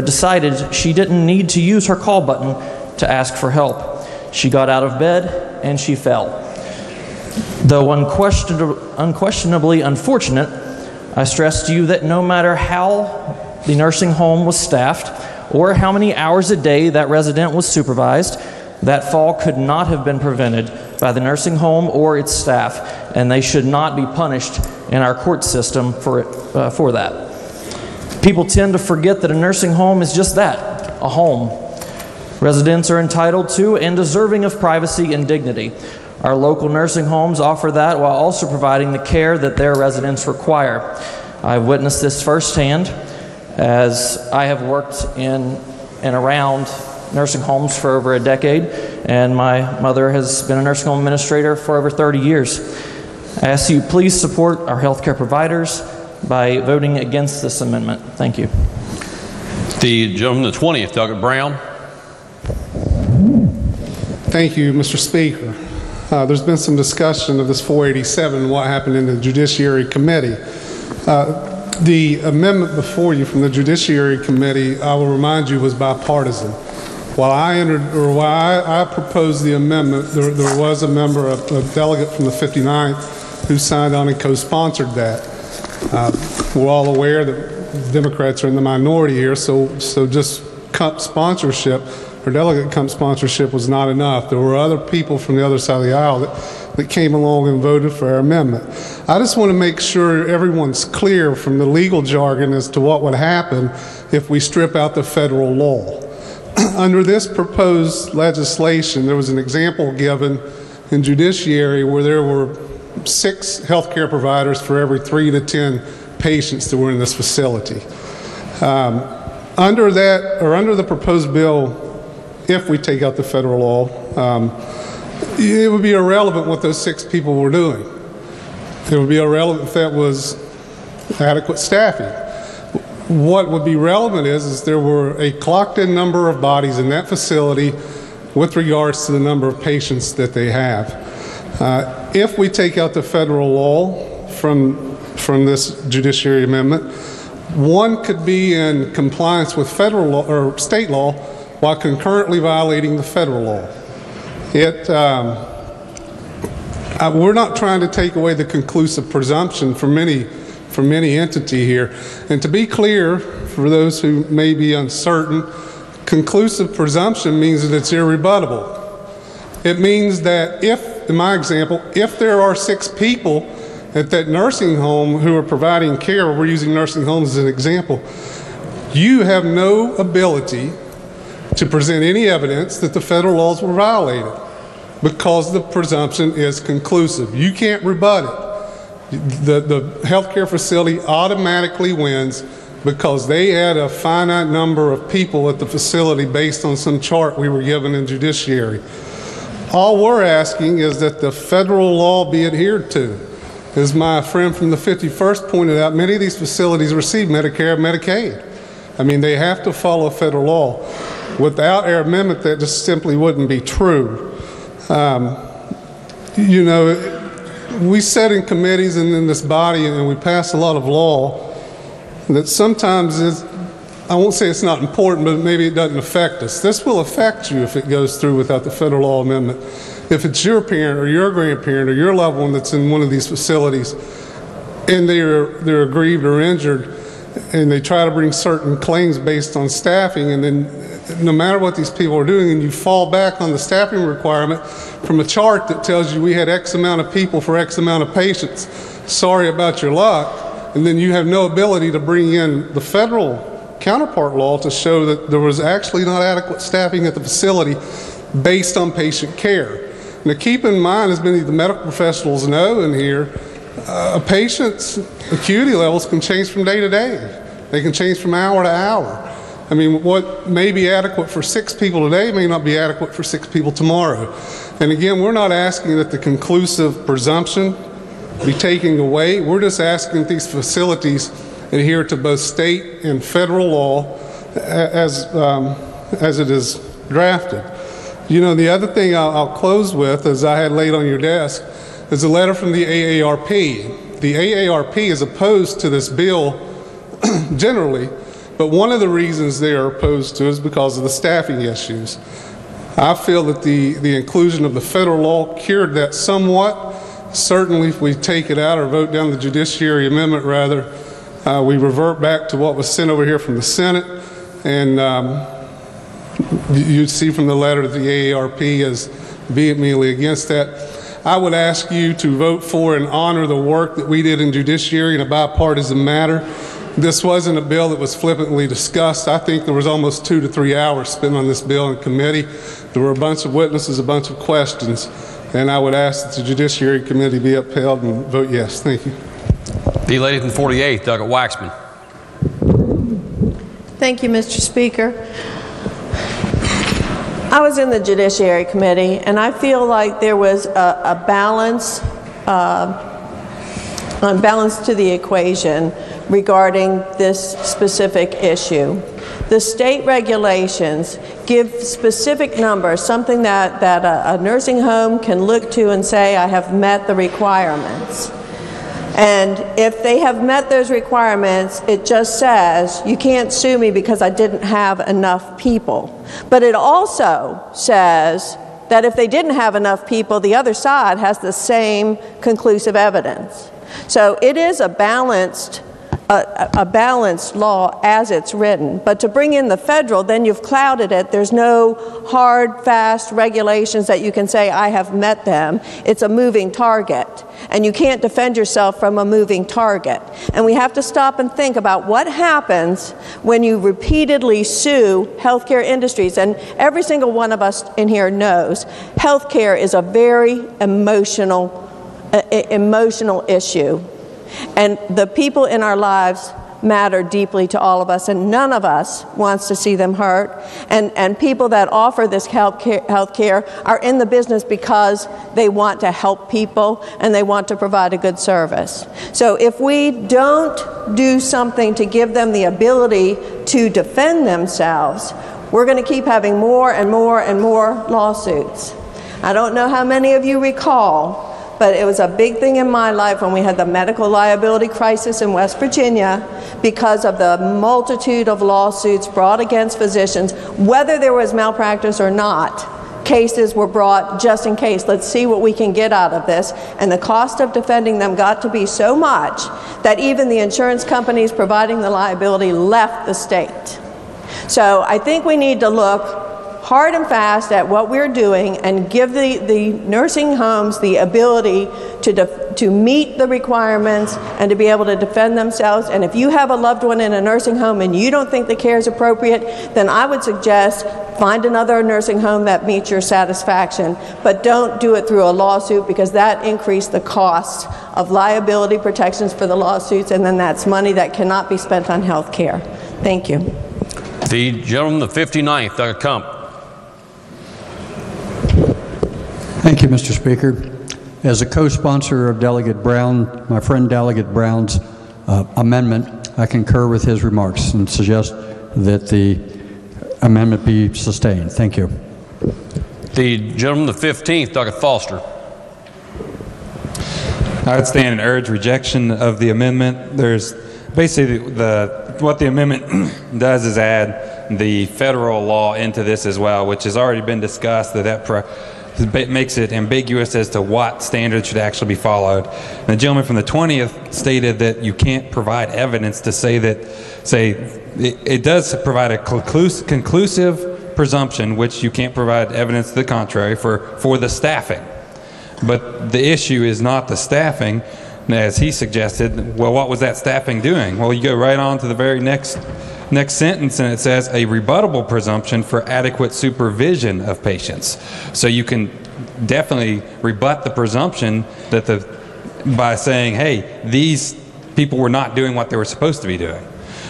decided she didn't need to use her call button to ask for help. She got out of bed and she fell. Though unquestionably unfortunate, I stress to you that no matter how the nursing home was staffed or how many hours a day that resident was supervised, that fall could not have been prevented by the nursing home or its staff, and they should not be punished in our court system for that. People tend to forget that a nursing home is just that, a home. Residents are entitled to and deserving of privacy and dignity. Our local nursing homes offer that while also providing the care that their residents require. I've witnessed this firsthand as I have worked in and around nursing homes for over a decade, and my mother has been a nursing home administrator for over 30 years. I ask you please support our healthcare providers by voting against this amendment. Thank you. The gentleman, the 20th, Doggett Brown. Thank you, Mr. Speaker. There's been some discussion of this 487 and what happened in the Judiciary Committee. The amendment before you from the Judiciary Committee, I will remind you, was bipartisan. While I proposed the amendment, there was a member, a delegate from the 59th, who signed on and co-sponsored that. We're all aware that Democrats are in the minority here, so just sponsorship or delegate sponsorship was not enough. There were other people from the other side of the aisle that came along and voted for our amendment. I just want to make sure everyone's clear from the legal jargon as to what would happen if we strip out the federal law. Under this proposed legislation, there was an example given in Judiciary where there were 6 healthcare providers for every 3 to 10 patients that were in this facility. Under the proposed bill, if we take out the federal law, it would be irrelevant what those 6 people were doing. It would be irrelevant if that was adequate staffing. What would be relevant is there were a clocked-in number of bodies in that facility with regards to the number of patients that they have. If we take out the federal law from this judiciary amendment, one could be in compliance with federal law or state law while concurrently violating the federal law. We're not trying to take away the conclusive presumption from any entity here. And to be clear, for those who may be uncertain, conclusive presumption means that it's irrebuttable. It means that if, in my example, if there are 6 people at that nursing home who are providing care, we're using nursing homes as an example, you have no ability to present any evidence that the federal laws were violated, because the presumption is conclusive. You can't rebut it. The healthcare facility automatically wins because they had a finite number of people at the facility based on some chart we were given in judiciary. All we're asking is that the federal law be adhered to. As my friend from the 51st pointed out, many of these facilities receive Medicare and Medicaid. I mean, they have to follow federal law. Without our amendment, that just simply wouldn't be true. You know, we sit in committees and in this body and we pass a lot of law that sometimes is, I won't say it's not important, but maybe it doesn't affect us. This will affect you if it goes through without the federal law amendment. If it's your parent or your grandparent or your loved one that's in one of these facilities and they're aggrieved or injured and they try to bring certain claims based on staffing, and then no matter what these people are doing, and you fall back on the staffing requirement from a chart that tells you we had X amount of people for X amount of patients, sorry about your luck, and then you have no ability to bring in the federal counterpart law to show that there was actually not adequate staffing at the facility based on patient care. Now keep in mind, as many of the medical professionals know in here, a patient's acuity levels can change from day to day. They can change from hour to hour. I mean, what may be adequate for 6 people today may not be adequate for 6 people tomorrow. And again, we're not asking that the conclusive presumption be taken away. We're just asking that these facilities adhere to both state and federal law as it is drafted. You know, the other thing I'll close with, as I had laid on your desk, is a letter from the AARP. The AARP is opposed to this bill generally, but one of the reasons they are opposed to it is because of the staffing issues. I feel that the inclusion of the federal law cured that somewhat. Certainly if we take it out or vote down the judiciary amendment rather, we revert back to what was sent over here from the Senate, and you'd see from the letter that the AARP is vehemently against that. I would ask you to vote for and honor the work that we did in judiciary in a bipartisan matter. This wasn't a bill that was flippantly discussed. I think there was almost 2 to 3 hours spent on this bill in committee. There were a bunch of witnesses, a bunch of questions, and I would ask that the Judiciary Committee be upheld and vote yes. Thank you. The lady from 48th, Doug Waxman. Thank you, Mr. Speaker. I was in the Judiciary Committee, and I feel like there was a balance to the equation regarding this specific issue. The state regulations give specific numbers, something that a nursing home can look to and say, I have met the requirements. And if they have met those requirements, it just says, you can't sue me because I didn't have enough people. But it also says that if they didn't have enough people, the other side has the same conclusive evidence. So it is a balanced law as it's written. But to bring in the federal, then you've clouded it. There's no hard, fast regulations that you can say, I have met them. It's a moving target. And you can't defend yourself from a moving target. And we have to stop and think about what happens when you repeatedly sue healthcare industries. And every single one of us in here knows healthcare is a very emotional issue. And the people in our lives matter deeply to all of us, and none of us wants to see them hurt. And people that offer this health care are in the business because they want to help people and they want to provide a good service. So if we don't do something to give them the ability to defend themselves, we're going to keep having more and more and more lawsuits. I don't know how many of you recall, but it was a big thing in my life when we had the medical liability crisis in West Virginia because of the multitude of lawsuits brought against physicians. Whether there was malpractice or not, cases were brought just in case. Let's see what we can get out of this. And the cost of defending them got to be so much that even the insurance companies providing the liability left the state. So I think we need to look hard and fast at what we're doing and give the nursing homes the ability to to meet the requirements and to be able to defend themselves. And if you have a loved one in a nursing home and you don't think the care is appropriate, then I would suggest find another nursing home that meets your satisfaction, but don't do it through a lawsuit, because that increased the cost of liability protections for the lawsuits, and then that's money that cannot be spent on health care. Thank you. The gentleman, the 59th, Dr. Kump. Thank you, Mr. Speaker. As a co-sponsor of Delegate Brown, my friend Delegate Brown's amendment, I concur with his remarks and suggest that the amendment be sustained. Thank you. The gentleman, the 15th, Dr. Foster. I would stand and urge rejection of the amendment. There's basically what the amendment does is add the federal law into this as well, which has already been discussed, that makes it ambiguous as to what standards should actually be followed. And the gentleman from the 20th stated that you can't provide evidence to say that, it does provide a conclusive presumption, which you can't provide evidence to the contrary for the staffing. But the issue is not the staffing, as he suggested. Well, what was that staffing doing? Well, you go right on to the very next sentence, and it says a rebuttable presumption for adequate supervision of patients. So you can definitely rebut the presumption that by saying, hey, these people were not doing what they were supposed to be doing.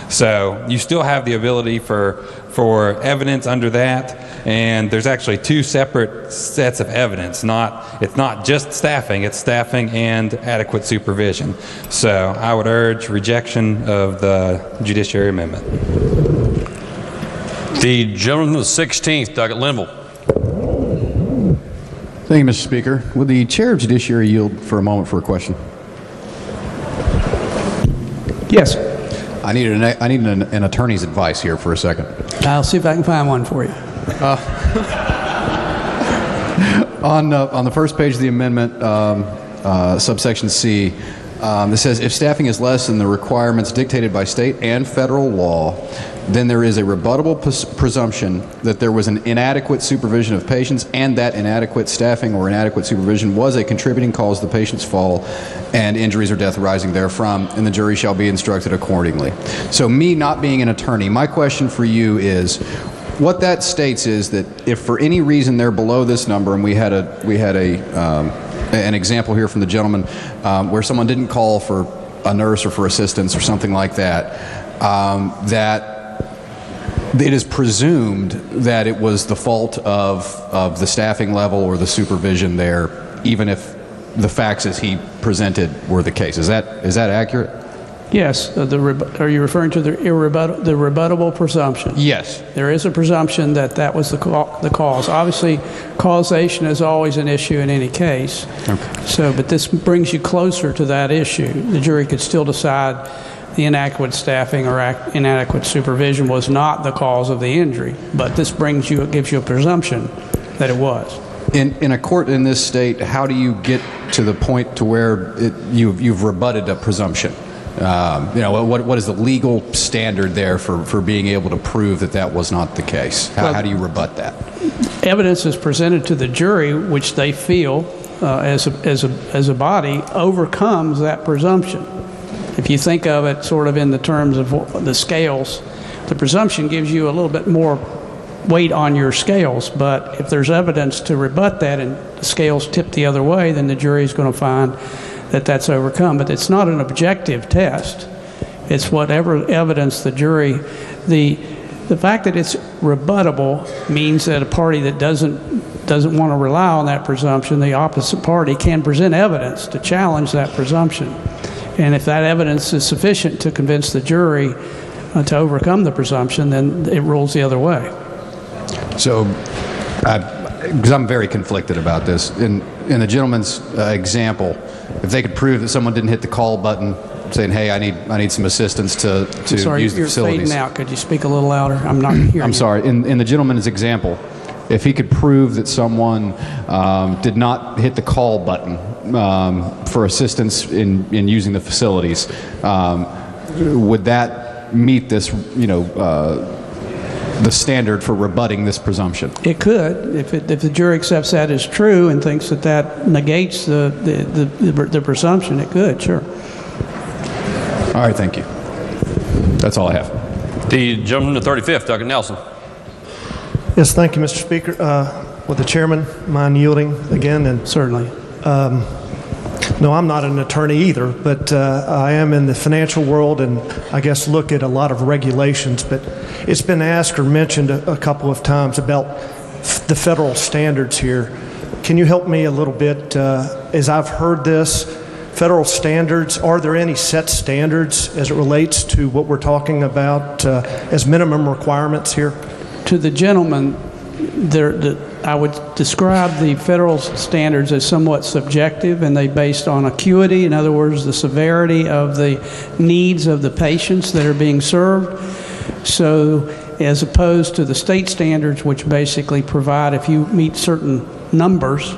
So you still have the ability for evidence under that, and there's actually two separate sets of evidence. It's not just staffing, it's staffing and adequate supervision. So I would urge rejection of the Judiciary Amendment. The gentleman, the 16th, Doug Linville. Thank you, Mr. Speaker. Would the Chair of Judiciary yield for a moment for a question? Yes. I need an attorney's advice here for a second. I'll see if I can find one for you. On the first page of the amendment, subsection C, it says, if staffing is less than the requirements dictated by state and federal law, then there is a rebuttable presumption that there was an inadequate supervision of patients, and that inadequate staffing or inadequate supervision was a contributing cause of the patient's fall and injuries or death arising therefrom, and the jury shall be instructed accordingly. So me not being an attorney, my question for you is, what that states is that if for any reason they're below this number, and we had an example here from the gentleman where someone didn't call for a nurse or for assistance or something like that, that it is presumed that it was the fault of the staffing level or the supervision there, even if the facts as he presented were the case. Is that accurate? Yes. Are you referring to the rebuttable presumption? Yes. There is a presumption that that was the cause. Obviously, causation is always an issue in any case. Okay. But this brings you closer to that issue. The jury could still decide the inadequate staffing or inadequate supervision was not the cause of the injury, but this gives you a presumption that it was. In a court in this state, how do you get to the point to where you've rebutted a presumption? What is the legal standard there for being able to prove that was not the case? How do you rebut that? Evidence is presented to the jury, which they feel, as a body, overcomes that presumption. If you think of it sort of in the terms of the scales, the presumption gives you a little bit more weight on your scales, but if there's evidence to rebut that and the scales tip the other way, then the jury is going to find that that's overcome. But it's not an objective test. It's whatever evidence the jury, the fact that it's rebuttable means that a party that doesn't want to rely on that presumption, the opposite party, can present evidence to challenge that presumption. And if that evidence is sufficient to convince the jury to overcome the presumption, then it rules the other way. So, because I'm very conflicted about this, in the gentleman's example, if they could prove that someone didn't hit the call button, saying, "Hey, I need some assistance to use the facilities." You're fading out. Could you speak a little louder? I'm not hearing. I'm sorry. In the gentleman's example, if he could prove that someone did not hit the call button for assistance in using the facilities, would that meet this, the standard for rebutting this presumption? It could, if the jury accepts that as true and thinks that that negates the presumption, it could, sure. All right, thank you. That's all I have. The gentleman to 35th, Doug Nelson. Yes, thank you, Mr. Speaker. With the chairman, mind yielding again? And certainly. No, I'm not an attorney either, but I am in the financial world and I guess look at a lot of regulations. But it's been asked or mentioned a couple of times about the federal standards here. Can you help me a little bit? As I've heard this, federal standards, are there any set standards as it relates to what we're talking about as minimum requirements here? To the gentleman, I would describe the federal standards as somewhat subjective, and they based on acuity, in other words, the severity of the needs of the patients that are being served. So as opposed to the state standards, which basically provide if you meet certain numbers,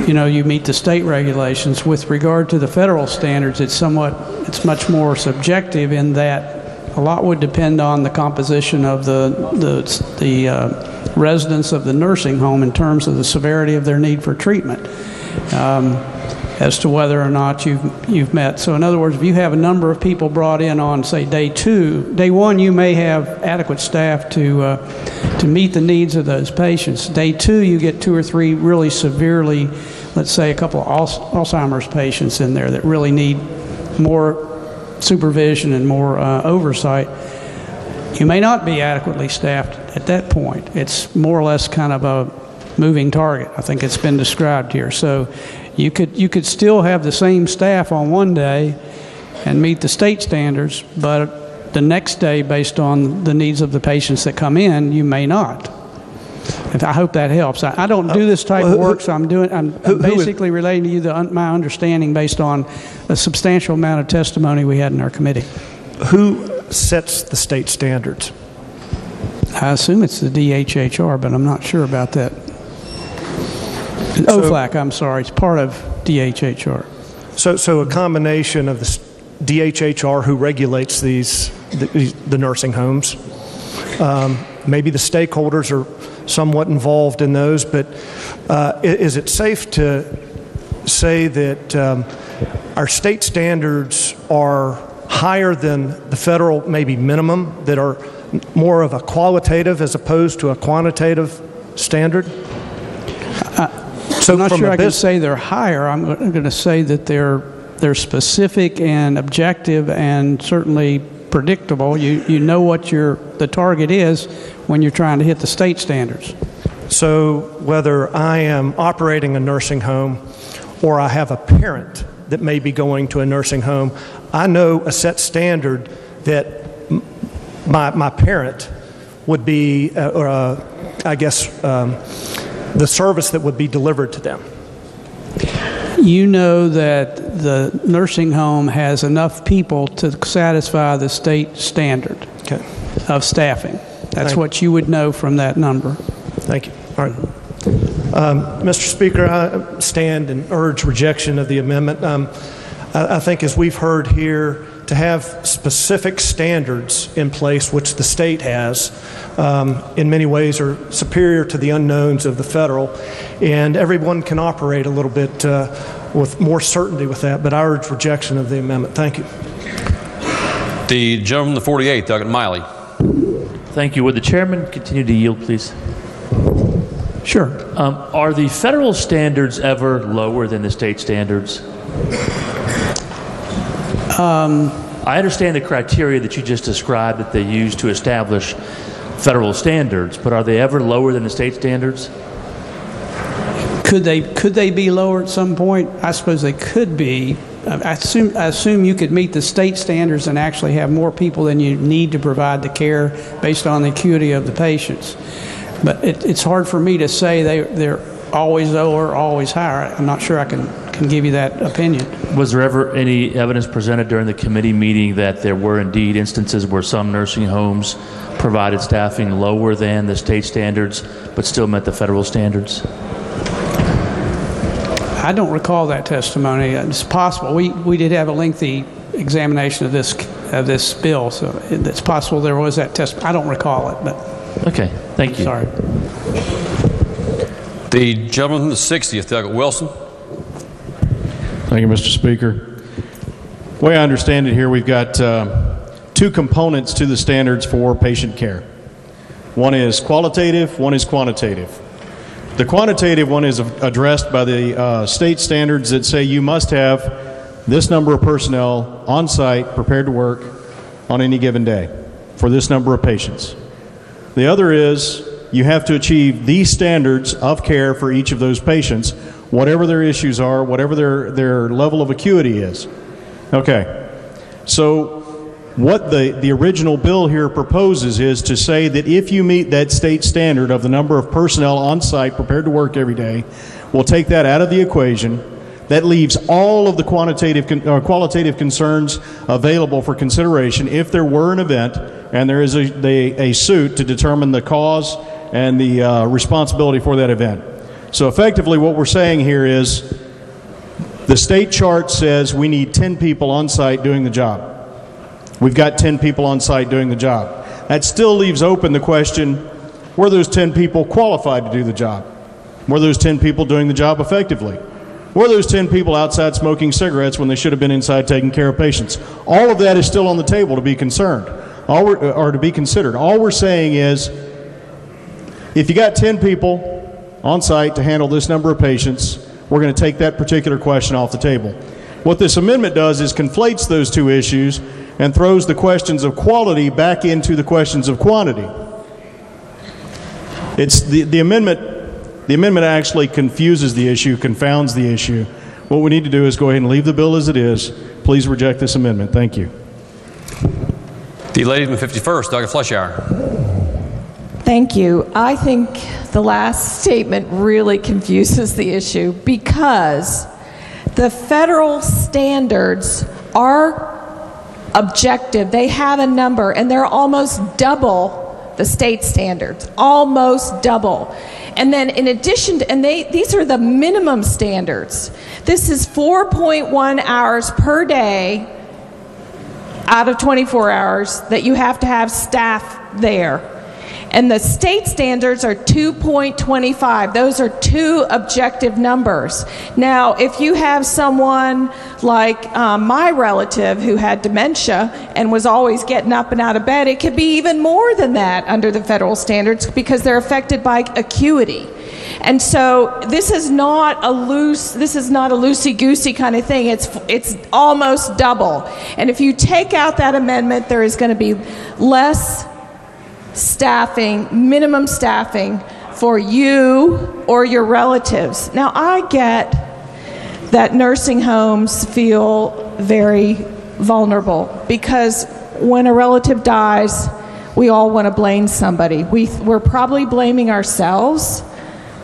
you meet the state regulations. With regard to the federal standards, it's much more subjective in that a lot would depend on the composition of the residents of the nursing home in terms of the severity of their need for treatment, as to whether or not you've met. So in other words, if you have a number of people brought in on, say, day one, you may have adequate staff to meet the needs of those patients. Day two, you get 2 or 3 really severely, let's say a couple of Alzheimer's patients in there that really need more supervision and more oversight. You may not be adequately staffed at that point. It's more or less kind of a moving target. I think it's been described here. So you could still have the same staff on one day and meet the state standards, but the next day, based on the needs of the patients that come in, you may not. I hope that helps. I don't do this type of work, so I'm basically relating to you my understanding based on a substantial amount of testimony we had in our committee. Who sets the state standards? I assume it's the DHHR, but I'm not sure about that. OFLAC, I'm sorry, it's part of DHHR. So a combination of the DHHR who regulates the nursing homes, maybe the stakeholders are somewhat involved in those, but is it safe to say that our state standards are higher than the federal maybe minimum, that are more of a qualitative as opposed to a quantitative standard? So I'm not sure I can say they're higher. I'm going to say that they're specific and objective and certainly predictable. You know what the target is when you're trying to hit the state standards. So whether I am operating a nursing home or I have a parent that may be going to a nursing home, I know a set standard that my parent would be, the service that would be delivered to them. You know that the nursing home has enough people to satisfy the state standard of staffing. That's what you would know from that number. Thank you. All right. Mr. Speaker, I stand and urge rejection of the amendment. I think as we've heard here, to have specific standards in place, which the state has, in many ways are superior to the unknowns of the federal, and everyone can operate a little bit with more certainty with that, but I urge rejection of the amendment. Thank you. The gentleman, the 48th, Doug Miley. Thank you. Would the chairman continue to yield, please? Sure. Are the federal standards ever lower than the state standards? I understand the criteria that you just described that they use to establish federal standards, but are they ever lower than the state standards? Could they be lower at some point? I suppose they could be. I assume you could meet the state standards and actually have more people than you need to provide the care based on the acuity of the patients. But it's hard for me to say they're always lower, always higher. I'm not sure I can give you that opinion. Was there ever any evidence presented during the committee meeting that there were indeed instances where some nursing homes provided staffing lower than the state standards but still met the federal standards? I don't recall that testimony. It's possible. We did have a lengthy examination of this of this bill. So it's possible there was that test. I don't recall it, but. Okay, thank you. Sorry. The gentleman from the 60th, Doug Wilson. Thank you, Mr. Speaker. The way I understand it here, we've got two components to the standards for patient care. One is qualitative, one is quantitative. The quantitative one is addressed by the state standards that say you must have this number of personnel on site prepared to work on any given day for this number of patients. The other is you have to achieve these standards of care for each of those patients, whatever their issues are, whatever their level of acuity is. Okay, so what the original bill here proposes is to say that if you meet that state standard of the number of personnel on site prepared to work every day, we'll take that out of the equation. That leaves all of the qualitative concerns available for consideration if there were an event and there is a suit to determine the cause and the responsibility for that event. So effectively what we're saying here is the state chart says we need 10 people on site doing the job. We've got 10 people on site doing the job. That still leaves open the question, were those 10 people qualified to do the job? Were those 10 people doing the job effectively? Were those 10 people outside smoking cigarettes when they should have been inside taking care of patients? All of that is still on the table to be concerned, or to be considered. All we're saying is, if you got 10 people on site to handle this number of patients, we're going to take that particular question off the table. What this amendment does is conflates those two issues and throws the questions of quality back into the questions of quantity. It's the amendment actually confuses the issue, confounds the issue. What we need to do is go ahead and leave the bill as it is. Please reject this amendment. Thank you. The lady from the 51st, Doug Fleischauer. Thank you. I think the last statement really confuses the issue because the federal standards are objective. They have a number, and they're almost double the state standards, almost double. And then in addition to, and these are the minimum standards. This is 4.1 hours per day out of 24 hours that you have to have staff there. And the state standards are 2.25. Those are two objective numbers. Now, if you have someone like my relative who had dementia and was always getting up and out of bed, it could be even more than that under the federal standards because they're affected by acuity. And so this is not a loosey-goosey kind of thing. It's almost double. And if you take out that amendment, there is going to be less staffing, minimum staffing for you or your relatives. Now, I get that nursing homes feel very vulnerable because when a relative dies, we all want to blame somebody. We're probably blaming ourselves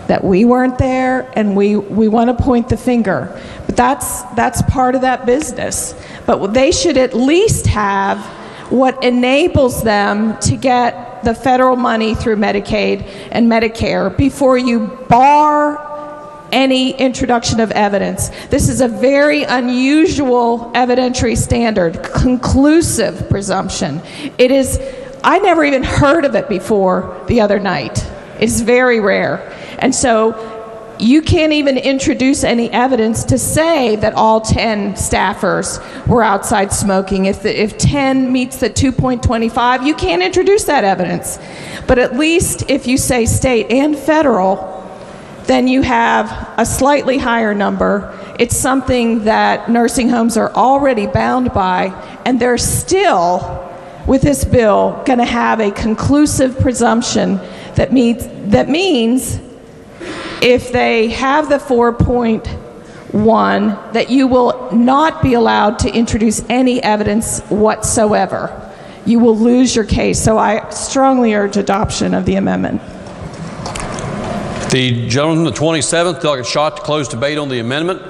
that we weren't there, and we want to point the finger. But that's part of that business. But they should at least have what enables them to get the federal money through Medicaid and Medicare before you bar any introduction of evidence. This is a very unusual evidentiary standard, conclusive presumption. It is, I never even heard of it before the other night. It's very rare. And so you can't even introduce any evidence to say that all 10 staffers were outside smoking. If 10 meets the 2.25, you can't introduce that evidence. But at least if you say state and federal, then you have a slightly higher number. It's something that nursing homes are already bound by, and they're still, with this bill, going to have a conclusive presumption that means if they have the 4.1, that you will not be allowed to introduce any evidence whatsoever. You will lose your case. So I strongly urge adoption of the amendment. The gentleman from the 27th, Delegate Schott, to close debate on the amendment.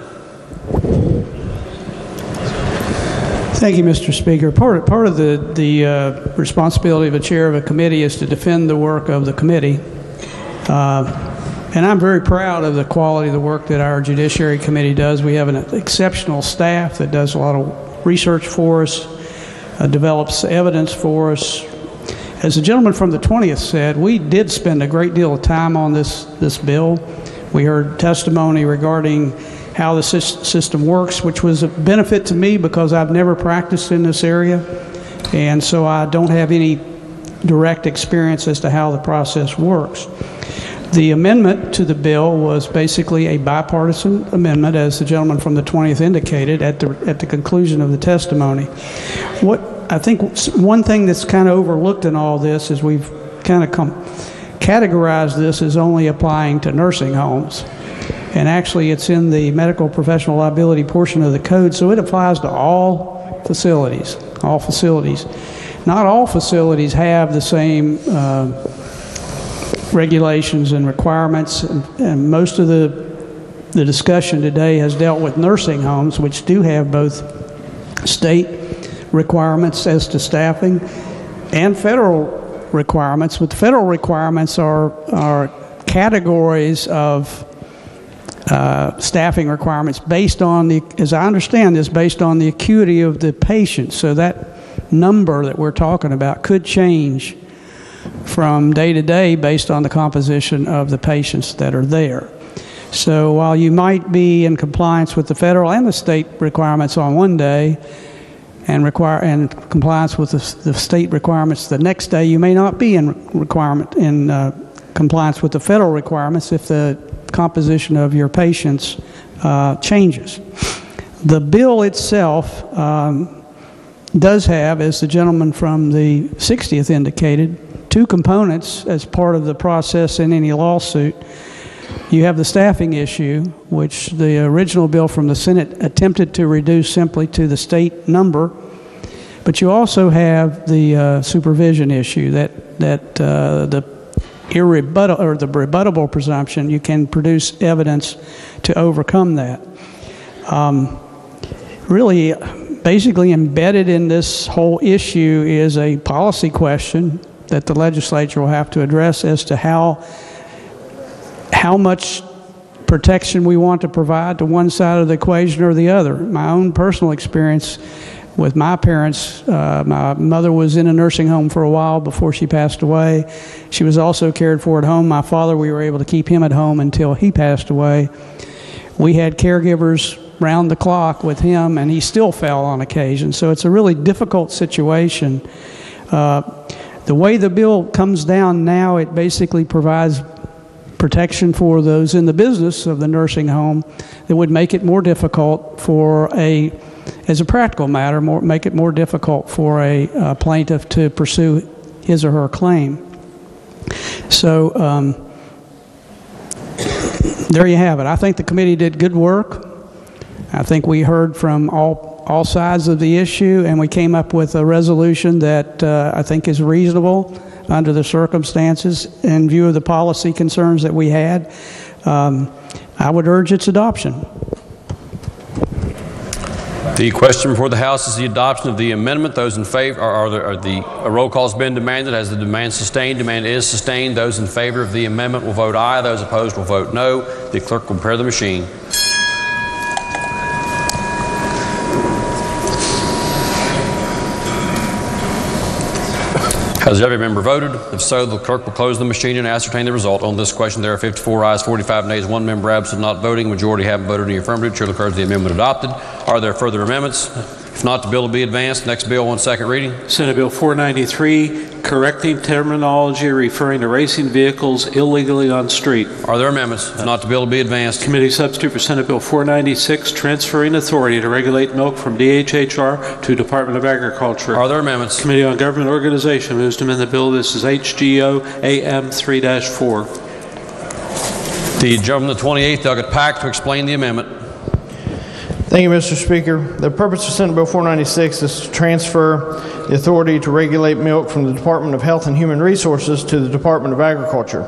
Thank you, Mr. Speaker. Part of the responsibility of a chair of a committee is to defend the work of the committee. And I'm very proud of the quality of the work that our Judiciary Committee does. We have an exceptional staff that does a lot of research for us. develops evidence for us. As the gentleman from the 20th said, we did spend a great deal of time on this bill. We heard testimony regarding how the system works, which was a benefit to me because I've never practiced in this area, and so I don't have any direct experience as to how the process works. The amendment to the bill was basically a bipartisan amendment, as the gentleman from the 20th indicated at the conclusion of the testimony. What I think one thing that's kind of overlooked in all this is we've kind of categorized this as only applying to nursing homes. And actually it's in the medical professional liability portion of the code, so it applies to all facilities, all facilities. Not all facilities have the same regulations and requirements, and most of the discussion today has dealt with nursing homes, which do have both state requirements as to staffing and federal requirements. But the federal requirements are categories of staffing requirements based on the, as I understand this, based on the acuity of the patient. So that number that we're talking about could change from day to day based on the composition of the patients that are there. So while you might be in compliance with the federal and the state requirements on one day and compliance with the state requirements the next day, you may not be in compliance with the federal requirements if the composition of your patients changes. The bill itself does have, as the gentleman from the 60th indicated, two components as part of the process in any lawsuit. You have the staffing issue, which the original bill from the Senate attempted to reduce simply to the state number, but you also have the supervision issue, that the rebuttable presumption, you can produce evidence to overcome that. Really, basically embedded in this whole issue is a policy question that the legislature will have to address as to how much protection we want to provide to one side of the equation or the other. My own personal experience with my parents, my mother was in a nursing home for a while before she passed away. She was also cared for at home. My father, we were able to keep him at home until he passed away. We had caregivers round the clock with him, and he still fell on occasion. So it's a really difficult situation. The way the bill comes down now, it basically provides protection for those in the business of the nursing home that would make it more difficult for as a practical matter, make it more difficult for a plaintiff to pursue his or her claim. So there you have it. I think the committee did good work. I think we heard from all sides of the issue, and we came up with a resolution that I think is reasonable under the circumstances in view of the policy concerns that we had. I would urge its adoption. The question before the House is the adoption of the amendment. Those in favor, a roll call has been demanded. Has the demand sustained? Demand is sustained. Those in favor of the amendment will vote aye. Those opposed will vote no. The clerk will prepare the machine. Has every member voted? If so, the clerk will close the machine and ascertain the result. On this question, there are 54 ayes, 45 nays, one member absent, not voting. Majority haven't voted in the affirmative. Chair declares the amendment adopted. Are there further amendments? If not, the bill will be advanced. Next bill on second reading. Senate Bill 493, correcting terminology referring to racing vehicles illegally on street. Are there amendments? If not, the bill will be advanced. Committee substitute for Senate Bill 496, transferring authority to regulate milk from DHHR to Department of Agriculture. Are there amendments? Committee on Government Organization moves to amend the bill. This is HGO AM 3-4. The gentleman from the 28th, Delegate Pack, to explain the amendment. Thank you, Mr. Speaker. The purpose of Senate Bill 496 is to transfer the authority to regulate milk from the Department of Health and Human Resources to the Department of Agriculture.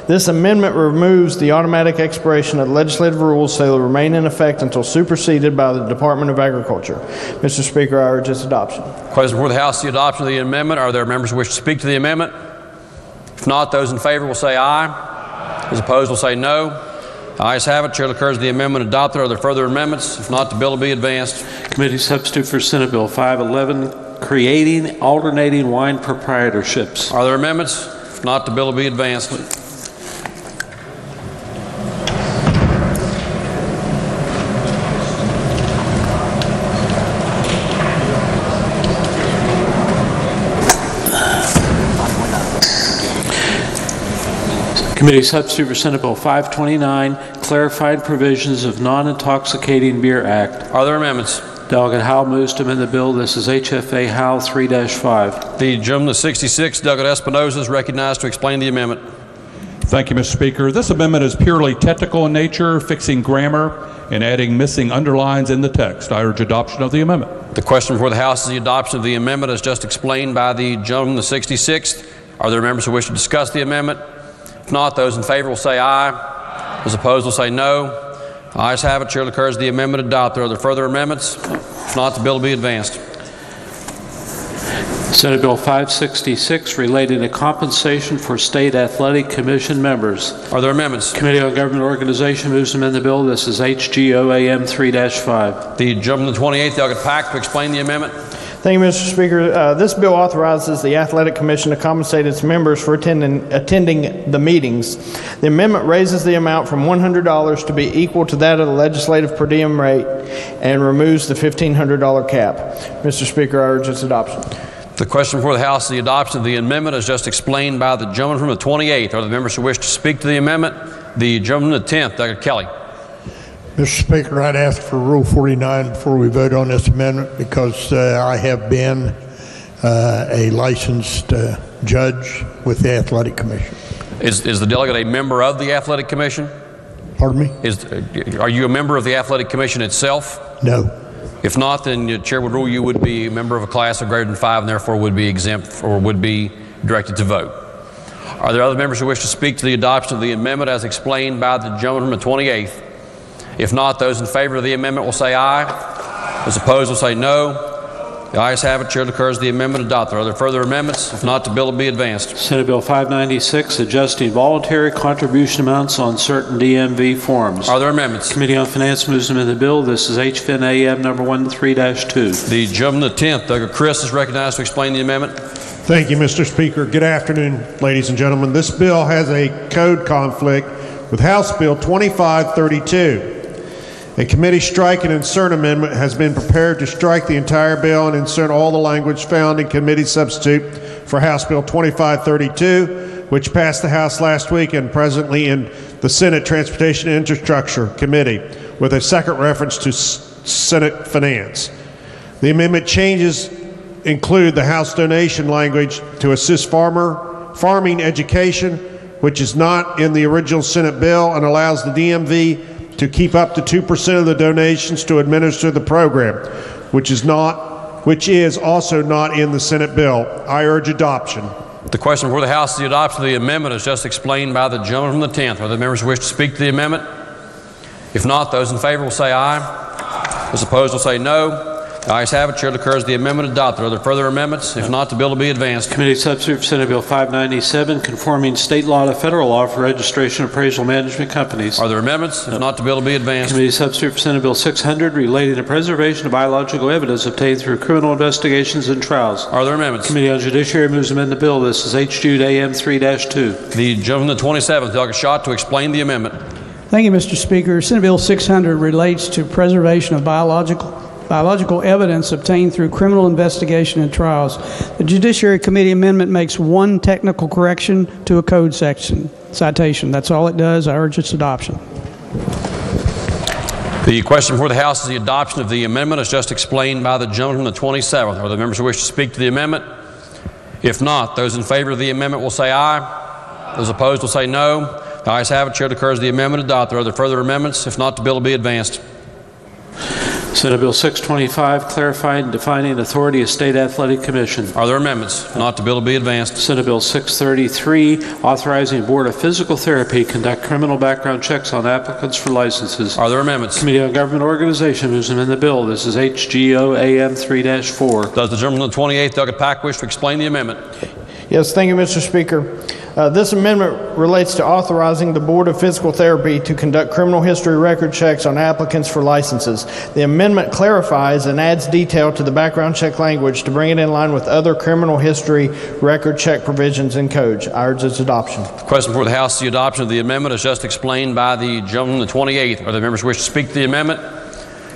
This amendment removes the automatic expiration of legislative rules so they will remain in effect until superseded by the Department of Agriculture. Mr. Speaker, I urge its adoption. Question before the House, the adoption of the amendment. Are there members who wish to speak to the amendment? If not, those in favor will say aye. Those opposed will say no. Ayes have it. Chair declares the amendment adopted. Are there further amendments? If not, the bill will be advanced. Committee substitute for Senate Bill 511, creating alternating wine proprietorships. Are there amendments? If not, the bill will be advanced. Committee Substitute for Senate Bill 529, Clarified Provisions of Non-Intoxicating Beer Act. Are there amendments? Delegate Howell moves to amend the bill. This is HFA Howell 3-5. The gentleman of 66, Delegate Espinoza, is recognized to explain the amendment. Thank you, Mr. Speaker. This amendment is purely technical in nature, fixing grammar and adding missing underlines in the text. I urge adoption of the amendment. The question before the House is the adoption of the amendment as just explained by the gentleman of the 66th. Are there members who wish to discuss the amendment? If not, those in favor will say aye. Those opposed will say no. Ayes have it. Chair declares the amendment adopted. Are there further amendments? If not, the bill will be advanced. Senate Bill 566, relating to compensation for state athletic commission members. Are there amendments? Committee on Government Organization moves to amend the bill. This is HGOAM 3-5. The gentleman of the 28th, Delegate Pack, to explain the amendment. Thank you, Mr. Speaker. This bill authorizes the Athletic Commission to compensate its members for attending the meetings. The amendment raises the amount from $100 to be equal to that of the legislative per diem rate and removes the $1,500 cap. Mr. Speaker, I urge its adoption. The question before the House is the adoption of the amendment as just explained by the gentleman from the 28th. Are there members who wish to speak to the amendment? The gentleman of the 10th, Delegate Kelly. Mr. Speaker, I'd ask for Rule 49 before we vote on this amendment because I have been a licensed judge with the Athletic Commission. Is the delegate a member of the Athletic Commission? Pardon me? Are you a member of the Athletic Commission itself? No. If not, then the chair would rule you would be a member of a class of greater than 5 and therefore would be exempt or would be directed to vote. Are there other members who wish to speak to the adoption of the amendment as explained by the gentleman from the 28th? If not, those in favor of the amendment will say aye. Those opposed will say no. The ayes have it. Chair declares the amendment adopted. Are there further amendments? If not, the bill will be advanced. Senate Bill 596, adjusting voluntary contribution amounts on certain DMV forms. Are there amendments? Committee on Finance moves to amend the bill. This is HFIN AM number 13-2. The gentleman of the 10th, Delegate Chris, is recognized to explain the amendment. Thank you, Mr. Speaker. Good afternoon, ladies and gentlemen. This bill has a code conflict with House Bill 2532. A committee strike and insert amendment has been prepared to strike the entire bill and insert all the language found in committee substitute for House Bill 2532, which passed the House last week and presently in the Senate Transportation and Infrastructure Committee, with a second reference to Senate Finance. The amendment changes include the House donation language to assist farming education, which is not in the original Senate bill, and allows the DMV to keep up to 2% of the donations to administer the program, which is also not in the Senate bill. I urge adoption. The question before the House is the adoption of the amendment as just explained by the gentleman from the 10th. Are there members who wish to speak to the amendment? If not, those in favor will say aye. Those opposed will say no. The ayes have it. Chair declares the amendment adopted. Are there further amendments? If not, the bill will be advanced. Committee substitute for Senate Bill 597, conforming state law to federal law for registration of appraisal management companies. Are there amendments? If not, the bill will be advanced. Committee substitute for Senate Bill 600, relating to preservation of biological evidence obtained through criminal investigations and trials. Are there amendments? Committee on Judiciary moves to amend the bill. This is H. AM 3-2. The gentleman the 27th, Delegate Schott, to explain the amendment. Thank you, Mr. Speaker. Senate Bill 600 relates to preservation of biological evidence obtained through criminal investigation and trials. The Judiciary Committee amendment makes one technical correction to a code section citation. That's all it does. I urge its adoption. The question before the House is the adoption of the amendment as just explained by the gentleman from the 27th. Are there members who wish to speak to the amendment? If not, those in favor of the amendment will say aye. Those opposed will say no. The ayes have it. Chair declares the amendment adopted. Are there further amendments? If not, the bill will be advanced. Senate Bill 625, clarifying and defining authority of State Athletic Commission. Are there amendments? If not, the bill will be advanced. Senate Bill 633, authorizing Board of Physical Therapy conduct criminal background checks on applicants for licenses. Are there amendments? Committee on Government Organization moves to amend the bill. This is HGO AM 3-4. Does the gentleman on the 28th, Delegate Pack, wish to explain the amendment? Yes, thank you, Mr. Speaker. This amendment relates to authorizing the Board of Physical Therapy to conduct criminal history record checks on applicants for licenses. The amendment clarifies and adds detail to the background check language to bring it in line with other criminal history record check provisions in codes. I urge its adoption. The question before the House is the adoption of the amendment as just explained by the gentleman, the 28th. Are there members who wish to speak to the amendment?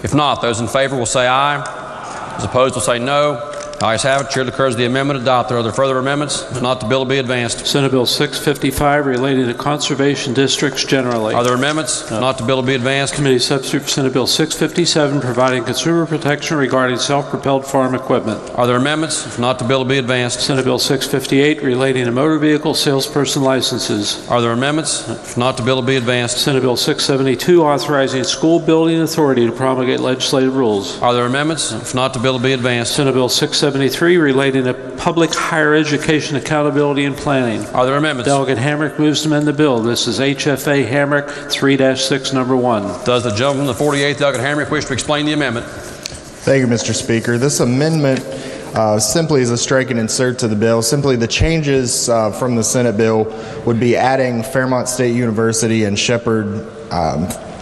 If not, those in favor will say aye. Those opposed will say no. Ayes have it. Chair declares the amendment adopted. Are there further amendments? If not, the bill will be advanced. Senate Bill 655 relating to conservation districts generally. Are there amendments? If not, the bill will be advanced. Committee substitute for Senate Bill 657 providing consumer protection regarding self-propelled farm equipment. Are there amendments? If not, the bill will be advanced. Senate Bill 658 relating to motor vehicle salesperson licenses. Are there amendments? If not, the bill will be advanced. Senate Bill 672 authorizing school building authority to promulgate legislative rules. Are there amendments? If not, the bill will be advanced. Senate Bill 673 relating to public higher education accountability and planning. Are there amendments? Delegate Hamrick moves to amend the bill. This is HFA Hamrick 3-6 number 1. Does the gentleman, the 48th Delegate Hamrick, wish to explain the amendment? Thank you, Mr. Speaker. This amendment simply is a strike and insert to the bill. Simply the changes from the Senate bill would be adding Fairmont State University and Shepherd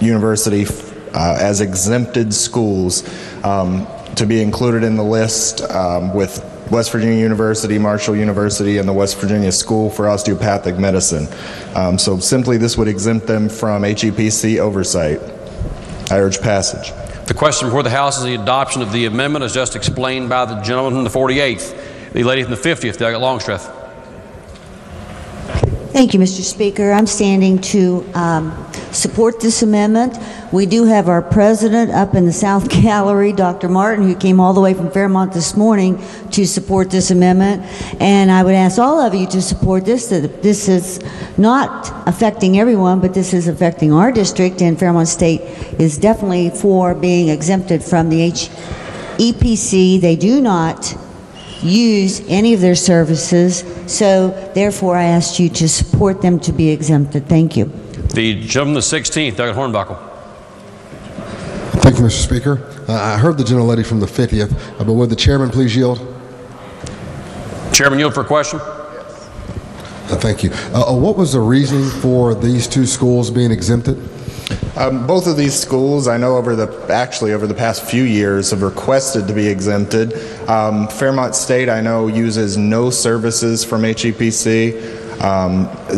University as exempted schools to be included in the list with West Virginia University, Marshall University, and the West Virginia School for Osteopathic Medicine. So simply this would exempt them from HEPC oversight. I urge passage. The question before the House is the adoption of the amendment as just explained by the gentleman from the 48th. The lady from the 50th, Delegate Longstreth. Thank you, Mr. Speaker. I'm standing to support this amendment. We do have our president up in the South Gallery, Dr. Martin, who came all the way from Fairmont this morning to support this amendment. And I would ask all of you to support this. That this is not affecting everyone, but this is affecting our district, and Fairmont State is definitely for being exempted from the HEPC. They do not use any of their services, so therefore I asked you to support them to be exempted. Thank you. The gentleman, the 16th, Delegate Hornbuckle. Thank you, Mr. Speaker. I heard the gentlelady from the 50th, but would the chairman please yield? Chairman, yield for a question. Thank you. What was the reasoning for these two schools being exempted? Both of these schools, I know over the past few years, have requested to be exempted. Fairmont State, I know, uses no services from HEPC.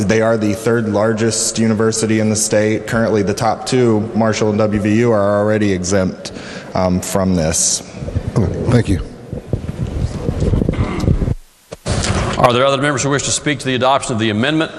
They are the third largest university in the state. Currently, the top two, Marshall and WVU, are already exempt from this. Thank you. Are there other members who wish to speak to the adoption of the amendment?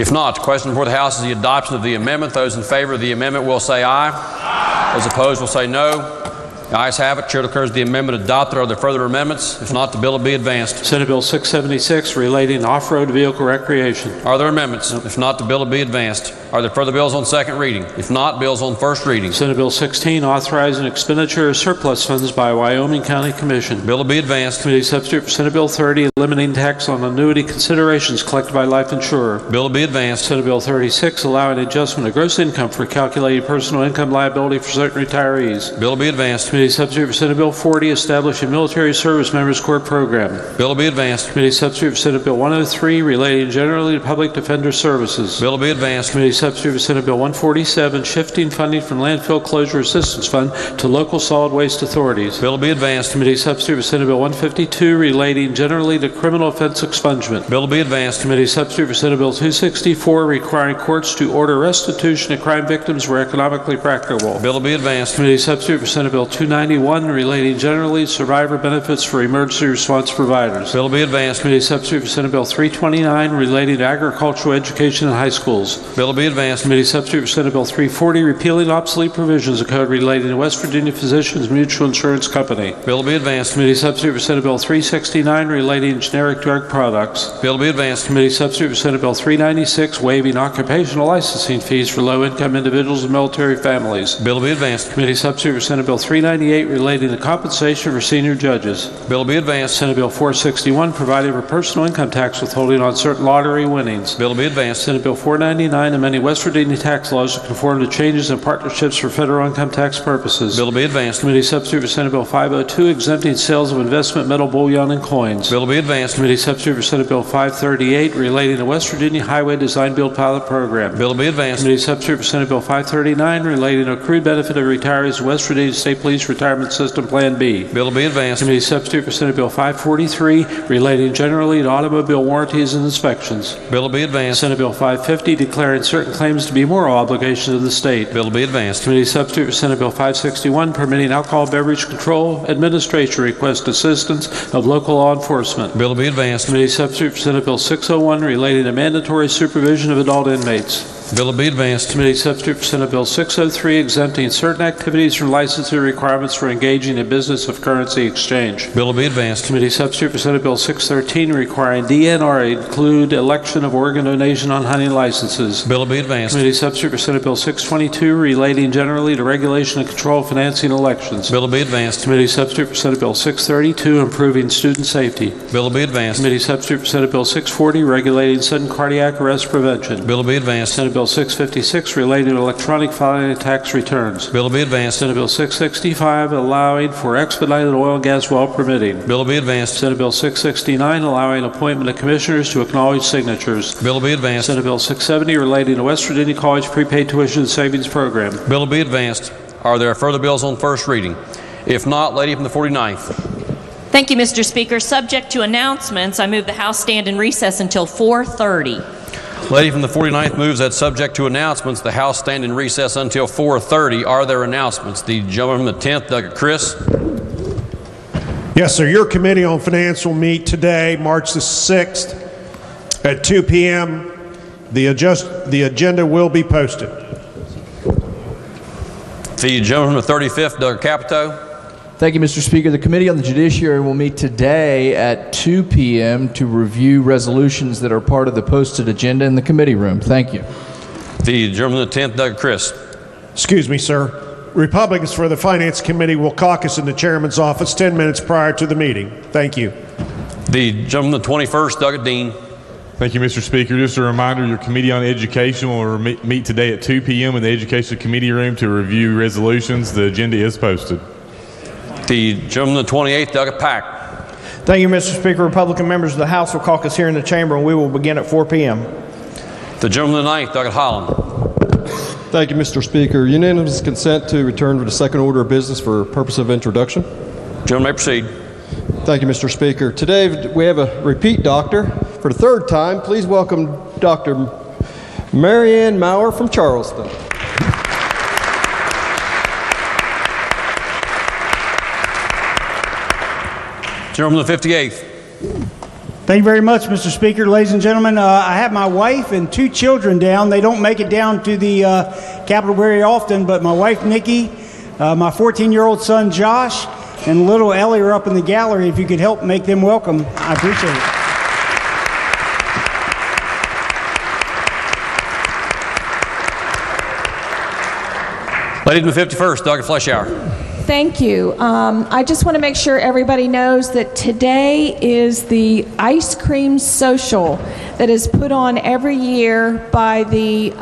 If not, the question before the House is the adoption of the amendment. Those in favor of the amendment will say aye. Aye. Those opposed will say no. The ayes have it. Chair declares the amendment adopted. Are there further amendments? If not, the bill will be advanced. Senate Bill 676 relating to off-road vehicle recreation. Are there amendments? If not, the bill will be advanced. Are there further bills on second reading? If not, bills on first reading. Senate Bill 16 authorizing expenditure of surplus funds by Wyoming County Commission. Bill will be advanced. Committee substitute for Senate Bill 30 eliminating tax on annuity considerations collected by life insurer. Bill will be advanced. Senate Bill 36 allowing adjustment of gross income for calculated personal income liability for certain retirees. Bill will be advanced. Committee substitute for Senate Bill 40 establishing military service members corps program. Bill will be advanced. Committee substitute for Senate Bill 103 relating generally to public defender services. Bill will be advanced. Committee substitute for Senate Bill 147 shifting funding from landfill closure assistance fund to local solid waste authorities. Bill will be advanced. Committee substitute for Senate Bill 152 relating generally to criminal offense expungement. Bill will be advanced. Committee substitute for Senate Bill 264 requiring courts to order restitution to crime victims where economically practicable. Bill will be advanced. Committee substitute for Senate Bill 291 relating generally survivor benefits for emergency response providers. Bill will be advanced. Committee substitute for Senate Bill 329 relating to agricultural education in high schools. Bill will be advanced. Committee substitute for Senate Bill 340 repealing obsolete provisions of code relating to West Virginia Physicians Mutual Insurance Company. Bill will be advanced. Committee substitute for Senate Bill 369 relating to generic drug products. Bill will be advanced. Committee substitute for Senate Bill 396 waiving occupational licensing fees for low-income individuals and military families. Bill will be advanced. Committee substitute for Senate Bill 390 398 relating to compensation for senior judges. Bill will be advanced. Senate Bill 461 providing for personal income tax withholding on certain lottery winnings. Bill will be advanced. Senate Bill 499 amending West Virginia tax laws to conform to changes in partnerships for federal income tax purposes. Bill will be advanced. Committee substitute for Senate Bill 502 exempting sales of investment metal bullion and coins. Bill will be advanced. Committee substitute for Senate Bill 538 relating to West Virginia Highway Design Build Pilot Program. Bill will be advanced. Committee substitute for Senate Bill 539 relating to accrued benefit of retirees of West Virginia State Police Retirement System Plan B. Bill will be advanced. Committee substitute for Senate Bill 543 relating generally to automobile warranties and inspections. Bill will be advanced. Senate Bill 550 declaring certain claims to be moral obligations of the state. Bill will be advanced. Committee substitute for Senate Bill 561 permitting alcohol beverage control administration request assistance of local law enforcement. Bill will be advanced. Committee substitute for Senate Bill 601 relating to mandatory supervision of adult inmates. Bill will be advanced. Committee substitute for Senate Bill 603 exempting certain activities from licensing requirements for engaging in business of currency exchange. Bill will be advanced. Committee substitute for Senate Bill 613 requiring DNR include election of organ donation on hunting licenses. Bill will be advanced. Committee substitute for Senate Bill 622 relating generally to regulation and control of financing elections. Bill will be advanced. Committee substitute for Senate Bill 632 improving student safety. Bill will be advanced. Committee substitute for Senate Bill 640 regulating sudden cardiac arrest prevention. Bill will be advanced. Senate Bill 656 relating to electronic filing of tax returns. Bill will be advanced. Senate Bill 665 allowing for expedited oil and gas well permitting. Bill will be advanced. Senate Bill 669 allowing appointment of commissioners to acknowledge signatures. Bill will be advanced. Senate Bill 670 relating to West Virginia College prepaid tuition savings program. Bill will be advanced. Are there further bills on first reading? If not, lady from the 49th. Thank you, Mr. Speaker. Subject to announcements, I move the House stand in recess until 4:30. Lady from the 49th moves that subject to announcements, the House stand in recess until 4:30. Are there announcements? The gentleman from the 10th, Chris. Yes, sir. Your Committee on Finance will meet today, March the 6th at 2 p.m. The agenda will be posted. The gentleman from the 35th, Doug Capito. Thank you, Mr. Speaker. The Committee on the Judiciary will meet today at 2 p.m. to review resolutions that are part of the posted agenda in the committee room. Thank you. The gentleman from the 10th, Doug Chris. Excuse me, sir. Republicans for the Finance Committee will caucus in the chairman's office 10 minutes prior to the meeting. Thank you. The gentleman from the 21st, Doug Dean. Thank you, Mr. Speaker. Just a reminder, your Committee on Education will meet today at 2 p.m. in the Education Committee room to review resolutions. The agenda is posted. The gentleman from the 28th, Doug Pack. Thank you, Mr. Speaker. Republican members of the House will caucus here in the chamber, and we will begin at 4 p.m. The gentleman from the 9th, Doug Holland. Thank you, Mr. Speaker. Unanimous consent to return to the second order of business for purpose of introduction. Gentleman may proceed. Thank you, Mr. Speaker. Today we have a repeat doctor. For the third time, please welcome Dr. Marianne Maurer from Charleston. Gentleman from the 58th. Thank you very much, Mr. Speaker. Ladies and gentlemen, I have my wife and 2 children down. They don't make it down to the Capitol very often, but my wife, Nikki, my 14-year-old son, Josh, and little Ellie are up in the gallery. If you could help make them welcome, I appreciate it. Lady from the 51st, Dr. Fleischauer. Thank you. I just want to make sure everybody knows that today is the ice cream social that is put on every year by the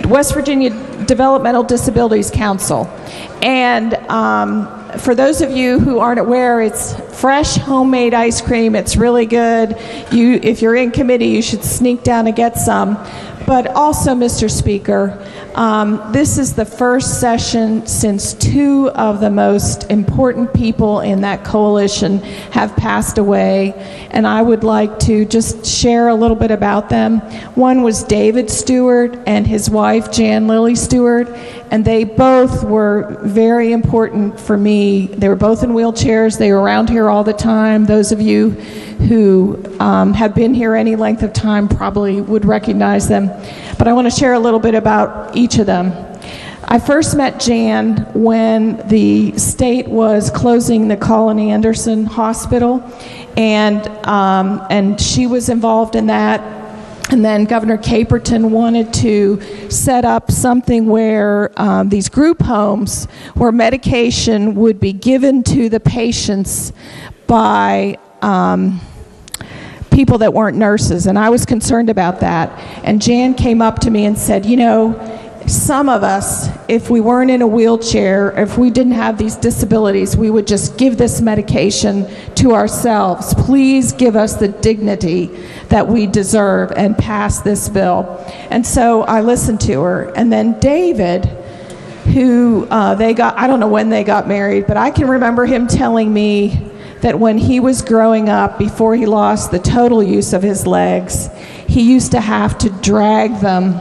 West Virginia Developmental Disabilities Council. And for those of you who aren't aware, it's fresh homemade ice cream. It's really good. If you're in committee, you should sneak down and get some. But also, Mr. Speaker, this is the first session since 2 of the most important people in that coalition have passed away, and I would like to just share a little bit about them. One was David Stewart and his wife, Jan Lily Stewart, and they both were very important for me. They were both in wheelchairs. They were around here all the time. Those of you who have been here any length of time probably would recognize them. But I want to share a little bit about each of them. I first met Jan when the state was closing the Colin Anderson Hospital, and she was involved in that. And then Governor Caperton wanted to set up something where these group homes where medication would be given to the patients by people that weren't nurses. And I was concerned about that. And Jan came up to me and said, you know, some of us, if we weren't in a wheelchair, if we didn't have these disabilities, we would just give this medication to ourselves. Please give us the dignity that we deserve and pass this bill. And so I listened to her. And then David, who I don't know when they got married, but I can remember him telling me that when he was growing up, before he lost the total use of his legs, he used to have to drag them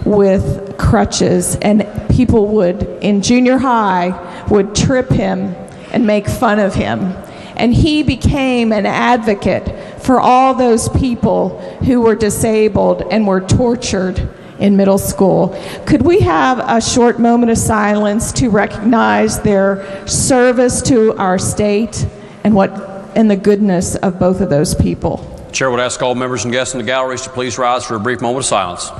with crutches, and people would, in junior high, would trip him and make fun of him. And he became an advocate for all those people who were disabled and were tortured in middle school. Could we have a short moment of silence to recognize their service to our state and the goodness of both of those people? Chair would ask all members and guests in the galleries to please rise for a brief moment of silence.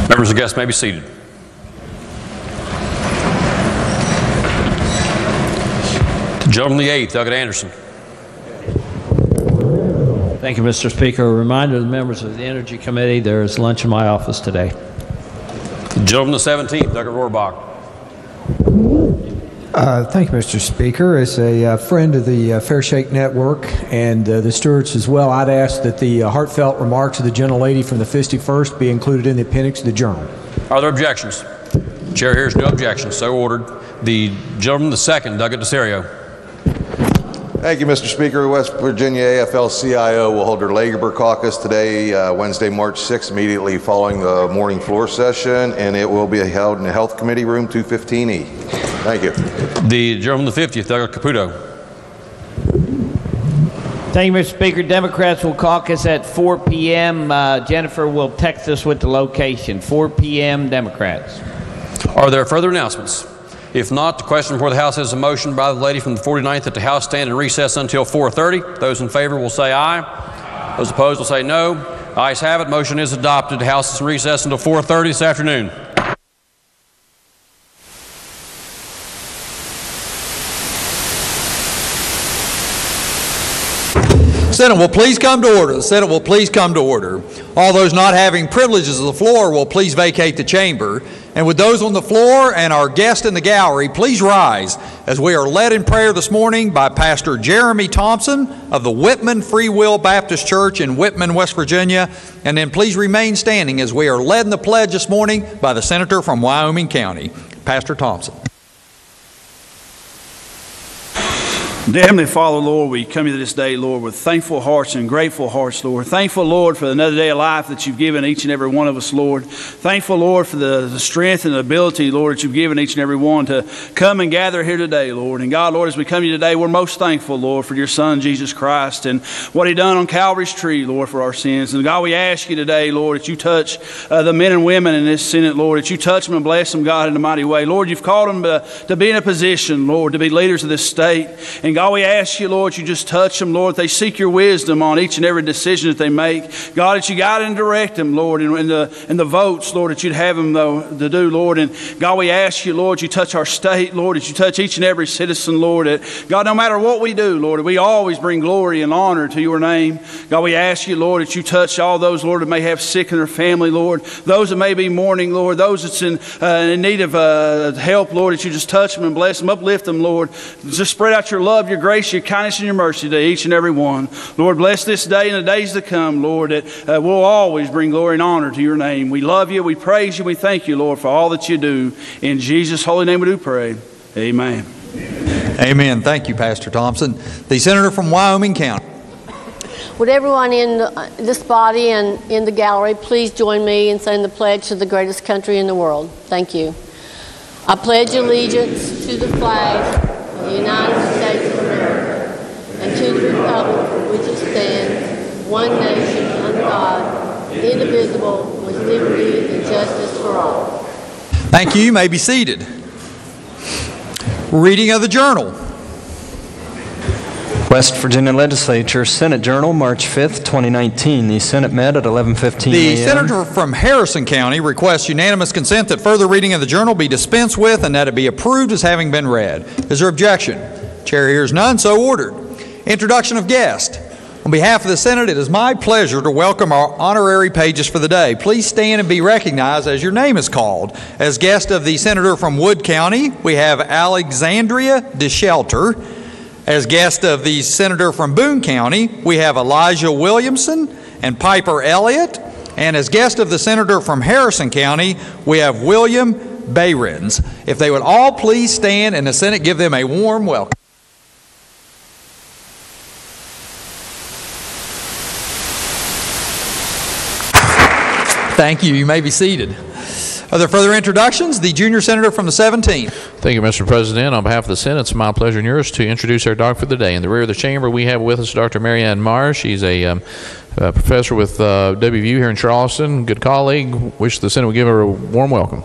Members and guests may be seated. Gentleman the 8th, Douglas Anderson. Thank you, Mr. Speaker. A reminder to the members of the Energy Committee, there is lunch in my office today. Gentleman the 17th, Douglas Rohrbach. Thank you, Mr. Speaker. As a friend of the Fair Shake Network and the stewards as well, I'd ask that the heartfelt remarks of the gentlelady from the 51st be included in the appendix of the journal. Are there objections? Chair hears no objections. So ordered. The gentleman the 2nd, Douglas DeSerio. Thank you, Mr. Speaker. The West Virginia AFL-CIO will hold their Labor Caucus today, Wednesday, March 6th, immediately following the morning floor session, and it will be held in the Health Committee Room 215E. Thank you. The gentleman the 50th, Douglas Caputo. Thank you, Mr. Speaker. Democrats will caucus at 4 p.m. Jennifer will text us with the location. 4 p.m. Democrats. Are there further announcements? If not, the question before the House is a motion by the lady from the 49th that the House stand in recess until 4:30. Those in favor will say aye. Those opposed will say no. Ayes have it. Motion is adopted. The House is in recess until 4:30 this afternoon. Senate will please come to order. The Senate will please come to order. All those not having privileges of the floor will please vacate the chamber. And with those on the floor and our guests in the gallery, please rise as we are led in prayer this morning by Pastor Jeremy Thompson of the Whitman Free Will Baptist Church in Whitman, West Virginia. And then please remain standing as we are led in the pledge this morning by the Senator from Wyoming County, Pastor Thompson. Dear Heavenly Father, Lord, we come to you this day, Lord, with thankful hearts and grateful hearts, Lord. Thankful, Lord, for another day of life that you've given each and every one of us, Lord. Thankful, Lord, for the strength and the ability, Lord, that you've given each and every one to come and gather here today, Lord. And God, Lord, as we come to you today, we're most thankful, Lord, for your Son, Jesus Christ, and what he done on Calvary's tree, Lord, for our sins. And God, we ask you today, Lord, that you touch the men and women in this Senate, Lord, that you touch them and bless them, God, in a mighty way. Lord, you've called them to be in a position, Lord, to be leaders of this state. And God, we ask you, Lord, you just touch them, Lord. They seek your wisdom on each and every decision that they make. God, that you guide and direct them, Lord, in the votes, Lord, that you'd have them to do, Lord. And God, we ask you, Lord, you touch our state, Lord, that you touch each and every citizen, Lord. That, God, no matter what we do, Lord, we always bring glory and honor to your name. God, we ask you, Lord, that you touch all those, Lord, that may have sick in their family, Lord. Those that may be mourning, Lord. Those that's in need of help, Lord, that you just touch them and bless them, uplift them, Lord. Just spread out your love, your grace, your kindness, and your mercy to each and every one. Lord, bless this day and the days to come, Lord, that we'll always bring glory and honor to your name. We love you, we praise you, we thank you, Lord, for all that you do. In Jesus' holy name we do pray. Amen. Amen. Thank you, Pastor Thompson. The Senator from Wyoming County. Would everyone in this body and in the gallery please join me in saying the pledge to the greatest country in the world. Thank you. I pledge allegiance to the flag of the United States of America and to the republic for which it stands, one nation under God, indivisible, with liberty and justice for all. Thank you. You may be seated. Reading of the Journal. West Virginia Legislature, Senate Journal, March 5th, 2019. The Senate met at 11:15 The a.m. senator from Harrison County requests unanimous consent that further reading of the Journal be dispensed with and that it be approved as having been read. Is there objection? Chair hears none, so ordered. Introduction of guest. On behalf of the Senate, it is my pleasure to welcome our honorary pages for the day. Please stand and be recognized as your name is called. As guest of the senator from Wood County, we have Alexandria DeShelter. As guest of the senator from Boone County, we have Elijah Williamson and Piper Elliott. And as guest of the senator from Harrison County, we have William Behrens. If they would all please stand and the Senate give them a warm welcome. Thank you. You may be seated. Are there further introductions? The junior senator from the 17th. Thank you, Mr. President. On behalf of the Senate, it's my pleasure and yours to introduce our doctor for the day. In the rear of the chamber, we have with us Dr. Mary Ann Meyer. She's a professor with WVU here in Charleston, good colleague. Wish the Senate would give her a warm welcome.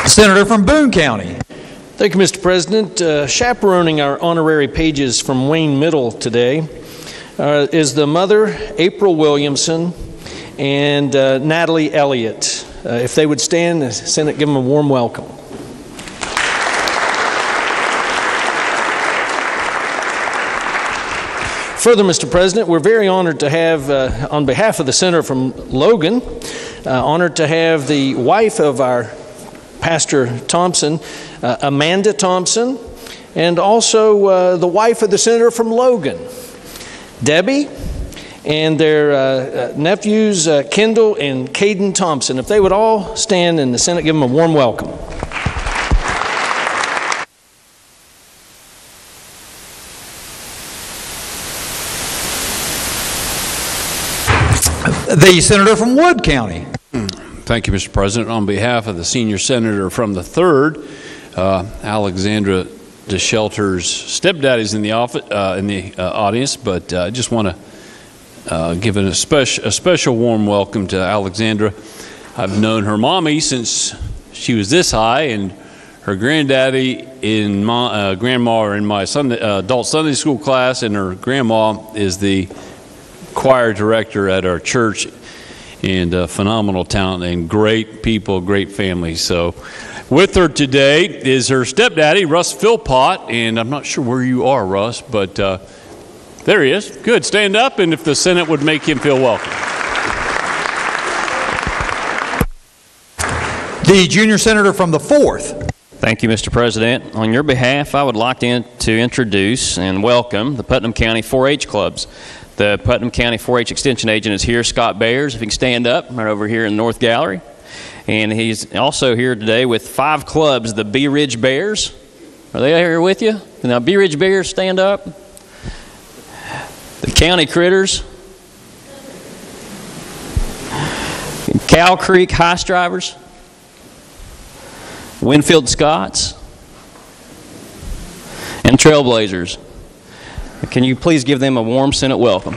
Senator from Boone County. Thank you, Mr. President. Chaperoning our honorary pages from Wayne Middle today is the mother, April Williamson, and Natalie Elliott. If they would stand, the Senate give them a warm welcome. Further, Mr. President, we're very honored to have, on behalf of the senator from Logan, honored to have the wife of our Pastor Thompson, Amanda Thompson, and also the wife of the senator from Logan, Debbie, and their nephews, Kendall and Caden Thompson. If they would all stand and the Senate give them a warm welcome. The senator from Wood County. Thank you, Mr. President. On behalf of the senior senator from the 3rd, Alexandra DeShelter's stepdaddy's in the audience, but I just want to give a special warm welcome to Alexandra. I've known her mommy since she was this high, and her granddaddy and grandma are in my adult Sunday school class, and her grandma is the choir director at our church, and phenomenal talent and great people, great family. So with her today is her stepdaddy, Russ Philpott, and I'm not sure where you are, Russ, but there he is. Good. Stand up, and if the Senate would make him feel welcome. The junior senator from the 4th. Thank you, Mr. President. On your behalf, I would like to introduce and welcome the Putnam County 4-H clubs. The Putnam County 4-H Extension agent is here, Scott Bayers, if you can stand up, right over here in the North Gallery. And he's also here today with 5 clubs, the Bee Ridge Bears. Are they here with you? Now, Bee Ridge Bears, stand up. The County Critters. Cow Creek High Strivers. Winfield Scots. And Trailblazers. Can you please give them a warm Senate welcome?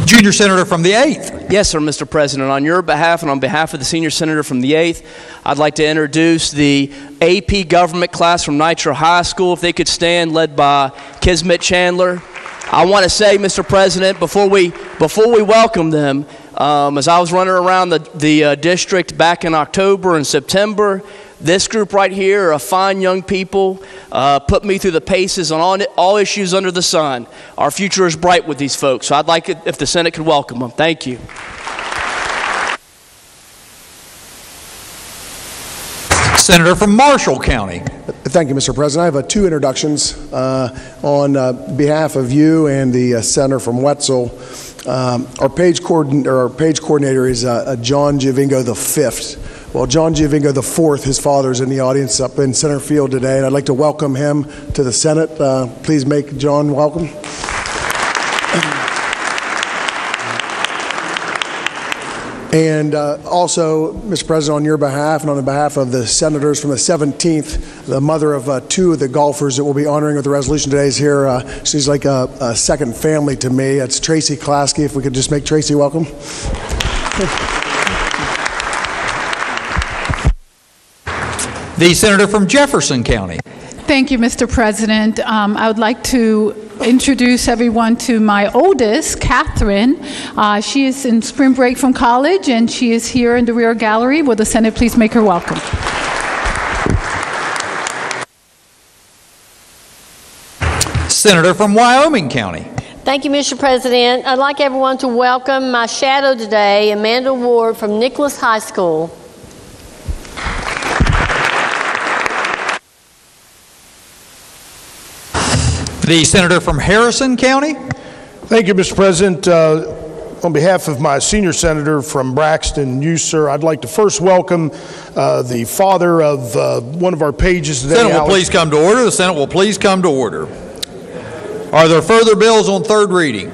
Junior senator from the 8th. Yes, sir, Mr. President. On your behalf and on behalf of the senior senator from the 8th, I'd like to introduce the AP government class from Nitro High School. If they could stand, led by Kismet Chandler. I want to say, Mr. President, before we welcome them, as I was running around the district back in October and September, this group right here are fine young people, put me through the paces on all issues under the sun. Our future is bright with these folks, so I'd like it if the Senate could welcome them. Thank you. Senator from Marshall County. Thank you, Mr. President. I have 2 introductions on behalf of you and the senator from Wetzel. Our page coordinator is John Giovingo V. Well, John Giovingo IV, his father, is in the audience up in center field today, and I'd like to welcome him to the Senate. Please make John welcome. And also, Mr. President, on your behalf and on the behalf of the senators from the 17th, the mother of two of the golfers that we'll be honoring with the resolution today is here. She's like a second family to me. It's Tracy Klasky. If we could just make Tracy welcome. The senator from Jefferson County. Thank you, Mr. President. I would like to introduce everyone to my oldest, Catherine. She is in spring break from college, and she is here in the rear gallery. Will the Senate please make her welcome? Senator from Wyoming County. Thank you, Mr. President. I'd like everyone to welcome my shadow today, Amanda Ward from Nicholas High School. The senator from Harrison County. Thank you, Mr. President. On behalf of my senior senator from Braxton, you, sir, I'd like to first welcome the father of one of our pages today. The Senate will please come to order. The Senate will please come to order. Are there further bills on third reading?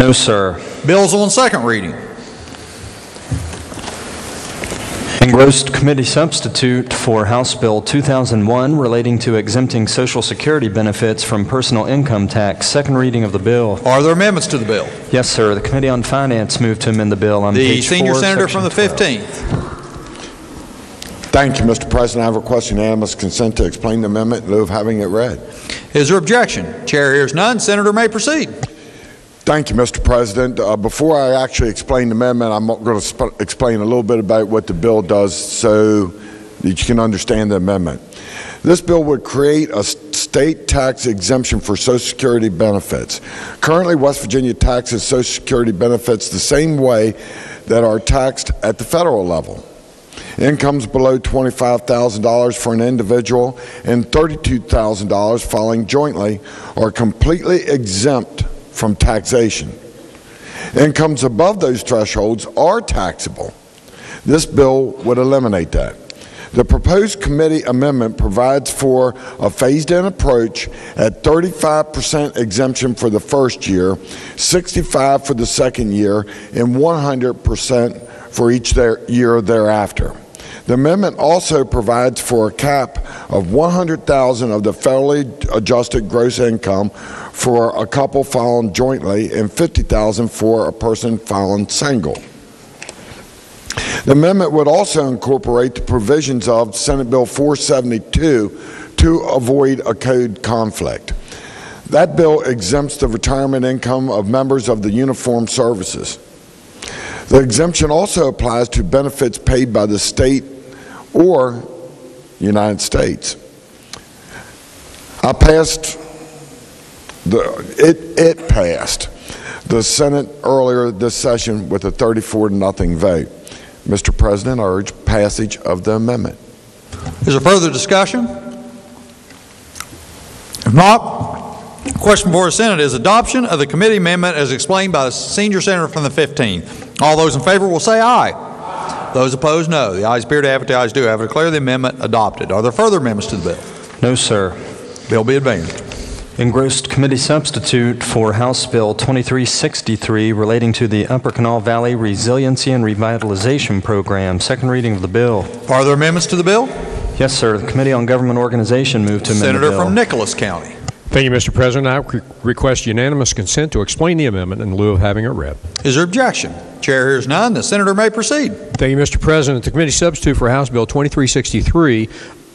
No, sir. Bills on second reading? Engrossed committee substitute for House Bill 2001 relating to exempting Social Security benefits from personal income tax. Second reading of the bill. Are there amendments to the bill? Yes, sir. The Committee on Finance moved to amend the bill on the page 4, senior senator section from the 15th. 12. Thank you, Mr. President. I have requested unanimous consent to explain the amendment in lieu of having it read. Is there objection? Chair hears none. Senator may proceed. Thank you, Mr. President. Before I actually explain the amendment, I'm going to explain a little bit about what the bill does so that you can understand the amendment. This bill would create a state tax exemption for Social Security benefits. Currently, West Virginia taxes Social Security benefits the same way that are taxed at the federal level. Incomes below $25,000 for an individual and $32,000 filing jointly are completely exempt from taxation. Incomes above those thresholds are taxable. This bill would eliminate that. The proposed committee amendment provides for a phased-in approach at 35% exemption for the first year, 65% for the second year, and 100% for each year thereafter. The amendment also provides for a cap of $100,000 of the federally adjusted gross income for a couple filing jointly and $50,000 for a person filing single. The amendment would also incorporate the provisions of Senate Bill 472 to avoid a code conflict. That bill exempts the retirement income of members of the uniformed services. The exemption also applies to benefits paid by the state or United States. It passed the Senate earlier this session with a 34-0 vote. Mr. President, I urge passage of the amendment. Is there further discussion? If not, the question before the Senate is adoption of the committee amendment as explained by the senior senator from the 15th. All those in favor will say aye. Those opposed, no. The ayes appear to have it, the ayes do have it. Declare the amendment adopted. Are there further amendments to the bill? No, sir. Bill be advanced. Engrossed committee substitute for House Bill 2363 relating to the Upper Canal Valley Resiliency and Revitalization Program. Second reading of the bill. Are there amendments to the bill? Yes, sir. The Committee on Government Organization moved to amend the bill. Senator from Nicholas County. Thank you, Mr. President. I request unanimous consent to explain the amendment in lieu of having it read. Is there objection? Chair hears none. The senator may proceed. Thank you, Mr. President. The committee substitute for House Bill 2363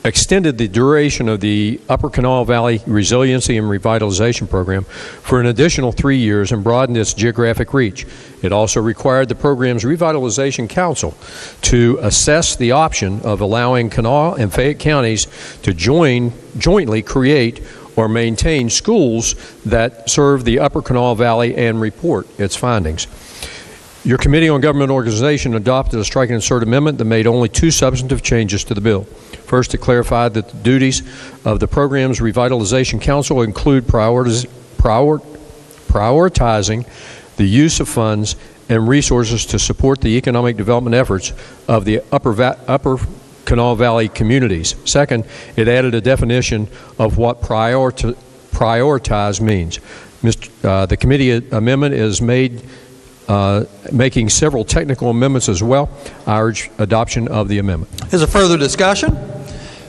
extended the duration of the Upper Canal Valley Resiliency and Revitalization Program for an additional 3 years and broadened its geographic reach. It also required the program's Revitalization Council to assess the option of allowing Kanawha and Fayette counties to jointly create or maintain schools that serve the Upper Kanawha Valley and report its findings. Your Committee on Government Organization adopted a strike and insert amendment that made only 2 substantive changes to the bill. First, it clarified that the duties of the program's Revitalization Council include prioritizing the use of funds and resources to support the economic development efforts of the Upper Kanawha Valley communities. Second, it added a definition of what prioritize means. The committee amendment is made making several technical amendments as well. I urge adoption of the amendment. Is there further discussion?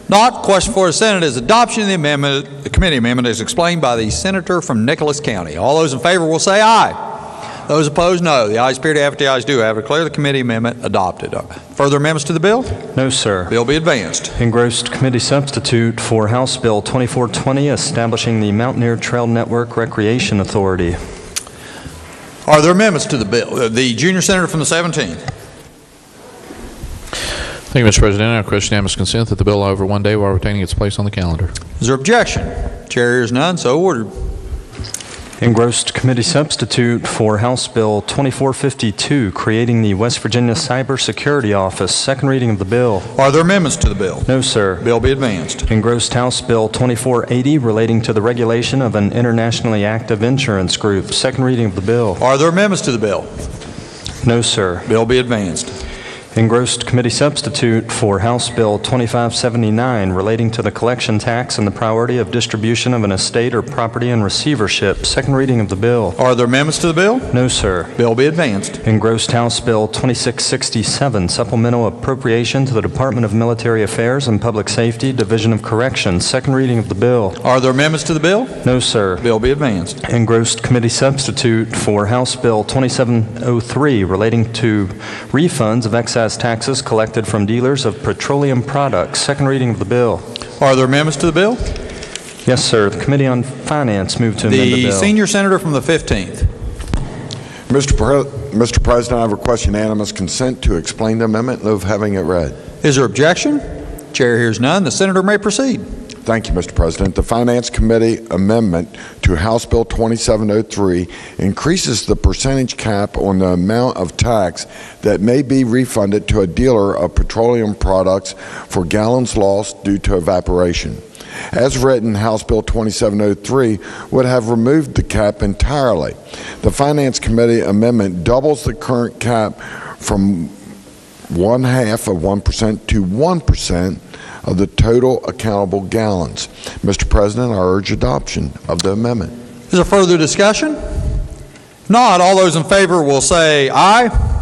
Not. Question for the Senate is adoption of the amendment. The committee amendment is explained by the senator from Nicholas County. All those in favor will say aye. Those opposed, no. The ayes appear to have it. The ayes do have it. Declare the committee amendment adopted. Further amendments to the bill? No, sir. Bill be advanced. Engrossed committee substitute for House Bill 2420, establishing the Mountaineer Trail Network Recreation Authority. Are there amendments to the bill? The junior senator from the 17th. Thank you, Mr. President. I request unanimous consent that the bill over one day while retaining its place on the calendar. Is there objection? Chair hears none, so ordered. Engrossed committee substitute for House Bill 2452, creating the West Virginia Cyber Security Office. Second reading of the bill. Are there amendments to the bill? No, sir. Bill be advanced. Engrossed House Bill 2480, relating to the regulation of an internationally active insurance group. Second reading of the bill. Are there amendments to the bill? No, sir. Bill be advanced. Engrossed committee substitute for House Bill 2579, relating to the collection tax and the priority of distribution of an estate or property in receivership. Second reading of the bill. Are there amendments to the bill? No, sir. Bill be advanced. Engrossed House Bill 2667, supplemental appropriation to the Department of Military Affairs and Public Safety, Division of Corrections. Second reading of the bill. Are there amendments to the bill? No, sir. Bill be advanced. Engrossed committee substitute for House Bill 2703, relating to refunds of excise taxes collected from dealers of petroleum products. Second reading of the bill. Are there amendments to the bill? Yes, sir. The Committee on Finance moved to amend the bill. The senior senator from the 15th. Mr. President, I request unanimous consent to explain the amendment in lieu of having it read. Is there objection? Chair hears none. The senator may proceed. Thank you, Mr. President. The Finance Committee amendment to House Bill 2703 increases the percentage cap on the amount of tax that may be refunded to a dealer of petroleum products for gallons lost due to evaporation. As written, House Bill 2703 would have removed the cap entirely. The Finance Committee amendment doubles the current cap from 0.5% to 1% of the total accountable gallons. Mr. President, I urge adoption of the amendment. Is there further discussion? Not. All those in favor will say aye.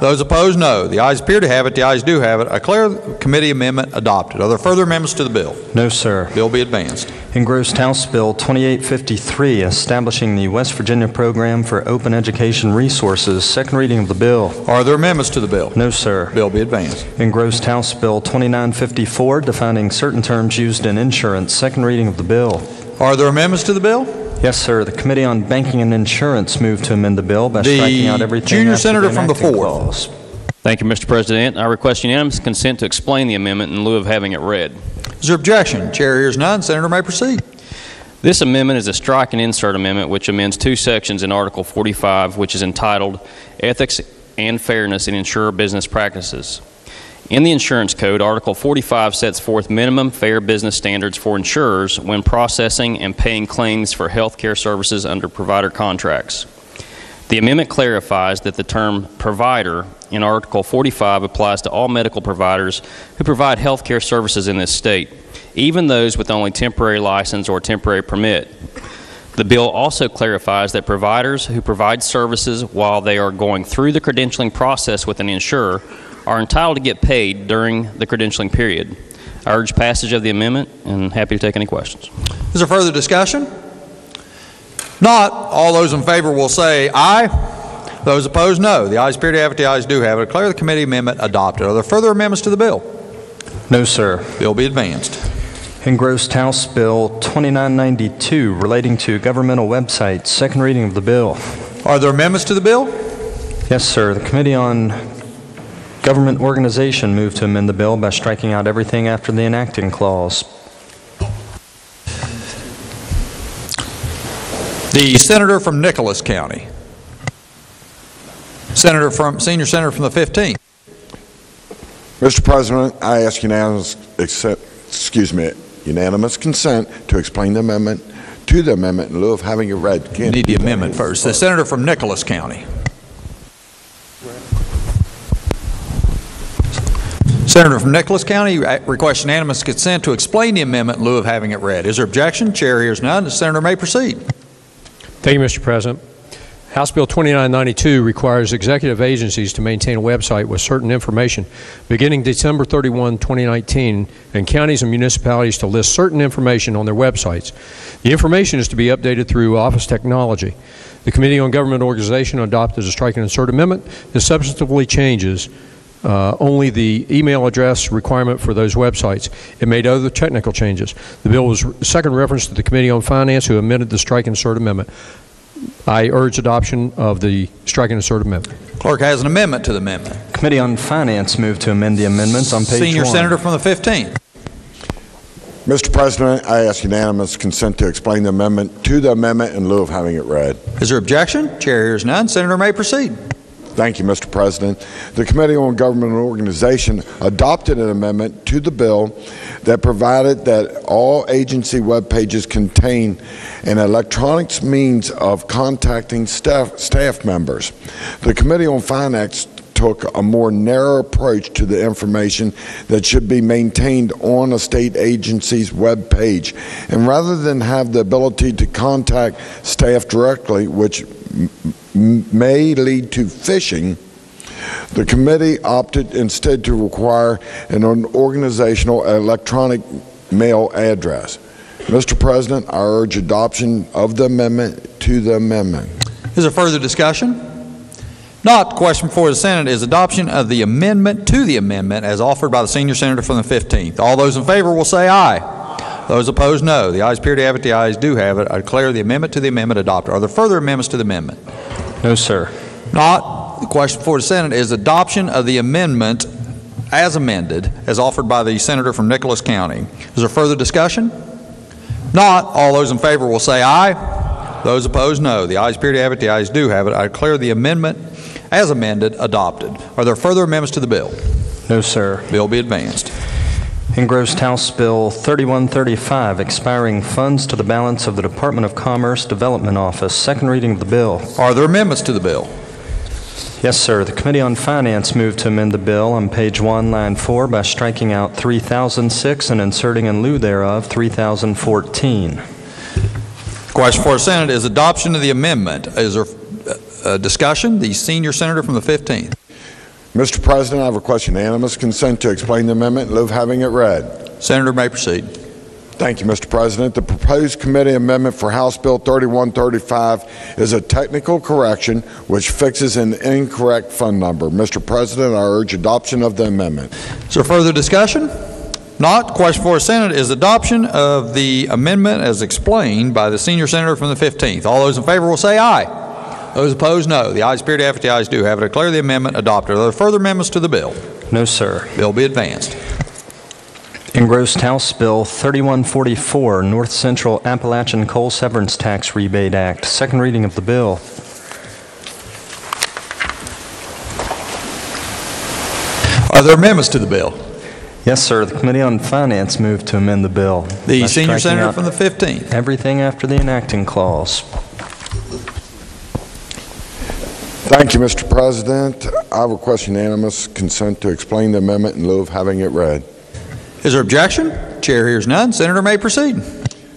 Those opposed, no. The ayes appear to have it. The ayes do have it. I declare the committee amendment adopted. Are there further amendments to the bill? No, sir. Bill be advanced. Engrossed House Bill 2853, establishing the West Virginia Program for Open Education Resources. Second reading of the bill. Are there amendments to the bill? No, sir. Bill be advanced. Engrossed House Bill 2954, defining certain terms used in insurance. Second reading of the bill. Are there amendments to the bill? Yes, sir. The Committee on Banking and Insurance moved to amend the bill by striking out everything. Junior senator from the 4th. Clause. Thank you, Mr. President. I request unanimous consent to explain the amendment in lieu of having it read. Is there objection? Chair hears none. Senator may proceed. This amendment is a strike and insert amendment which amends two sections in Article 45, which is entitled Ethics and Fairness in Insurer Business Practices. In the Insurance Code, Article 45 sets forth minimum fair business standards for insurers when processing and paying claims for health care services under provider contracts. The amendment clarifies that the term provider in Article 45 applies to all medical providers who provide health care services in this state, even those with only temporary license or temporary permit. The bill also clarifies that providers who provide services while they are going through the credentialing process with an insurer are entitled to get paid during the credentialing period. I urge passage of the amendment and happy to take any questions. Is there further discussion? Not. All those in favor will say aye. Those opposed, no. The ayes appear to have it. The ayes do have it. I declare the committee amendment adopted. Are there further amendments to the bill? No, sir. Bill be advanced. Engrossed House Bill 2992, relating to governmental websites. Second reading of the bill. Are there amendments to the bill? Yes, sir. The Committee on Government Organization moved to amend the bill by striking out everything after the enacting clause. The senator from Nicholas County. Senior senator from the 15th. Mr. President, I ask unanimous consent to explain the amendment to the amendment in lieu of having it read. You need the amendment first. The senator from Nicholas County. Senator from Nicholas County requests unanimous consent to explain the amendment in lieu of having it read. Is there objection? Chair hears none. The senator may proceed. Thank you, Mr. President. House Bill 2992 requires executive agencies to maintain a website with certain information beginning December 31, 2019, and counties and municipalities to list certain information on their websites. The information is to be updated through Office technology. The Committee on Government Organization adopted a strike and insert amendment that substantively changes only the email address requirement for those websites. It made other technical changes. The bill was second reference to the Committee on Finance, who amended the strike and insert amendment. I urge adoption of the strike and insert amendment. Clerk has an amendment to the amendment. Committee on Finance moved to amend the amendments on page 1. Senior Senator from the 15th. Mr. President, I ask unanimous consent to explain the amendment to the amendment in lieu of having it read. Is there objection? Chair hears none. Senator may proceed. Thank you, Mr. President. The Committee on Government and Organization adopted an amendment to the bill that provided that all agency web pages contain an electronic means of contacting staff members. The Committee on Finance took a more narrow approach to the information that should be maintained on a state agency's web page. And rather than have the ability to contact staff directly, which may lead to phishing, the committee opted instead to require an organizational electronic mail address. Mr. President, I urge adoption of the amendment to the amendment. Is there further discussion? Not. The question before the Senate is adoption of the amendment to the amendment as offered by the senior senator from the 15th. All those in favor will say aye. Those opposed, no. The ayes appear to have it. The ayes do have it. I declare the amendment to the amendment adopted. Are there further amendments to the amendment? No, sir. Not. The question before the Senate is adoption of the amendment as amended, as offered by the senator from Nicholas County. Is there further discussion? Not. All those in favor will say aye. Those opposed, no. The ayes appear to have it. The ayes do have it. I declare the amendment as amended adopted. Are there further amendments to the bill? No, sir. Bill be advanced. Engrossed House Bill 3135, expiring funds to the balance of the Department of Commerce Development Office. Second reading of the bill. Are there amendments to the bill? Yes, sir. The Committee on Finance moved to amend the bill on page 1, line 4 by striking out 3006 and inserting in lieu thereof 3014. Question for the Senate is adoption of the amendment. Is there discussion? The senior senator from the 15th. Mr. President, I request unanimous consent to explain the amendment in lieu of having it read. Senator may proceed. Thank you, Mr. President. The proposed committee amendment for House Bill 3135 is a technical correction which fixes an incorrect fund number. Mr. President, I urge adoption of the amendment. Is there further discussion? Not. The question for the Senate is adoption of the amendment as explained by the senior senator from the 15th. All those in favor will say aye. Those opposed, no. The ayes appear to have it. The ayes do have it. I declare the amendment adopted. Are there further amendments to the bill? No, sir. Bill be advanced. Engrossed House Bill 3144, North Central Appalachian Coal Severance Tax Rebate Act. Second reading of the bill. Are there amendments to the bill? Yes, sir. The Committee on Finance moved to amend the bill. The senior senator from the 15th. Everything after the enacting clause. Thank you, Mr. President. I request unanimous consent to explain the amendment in lieu of having it read. Is there objection? Chair hears none. Senator may proceed.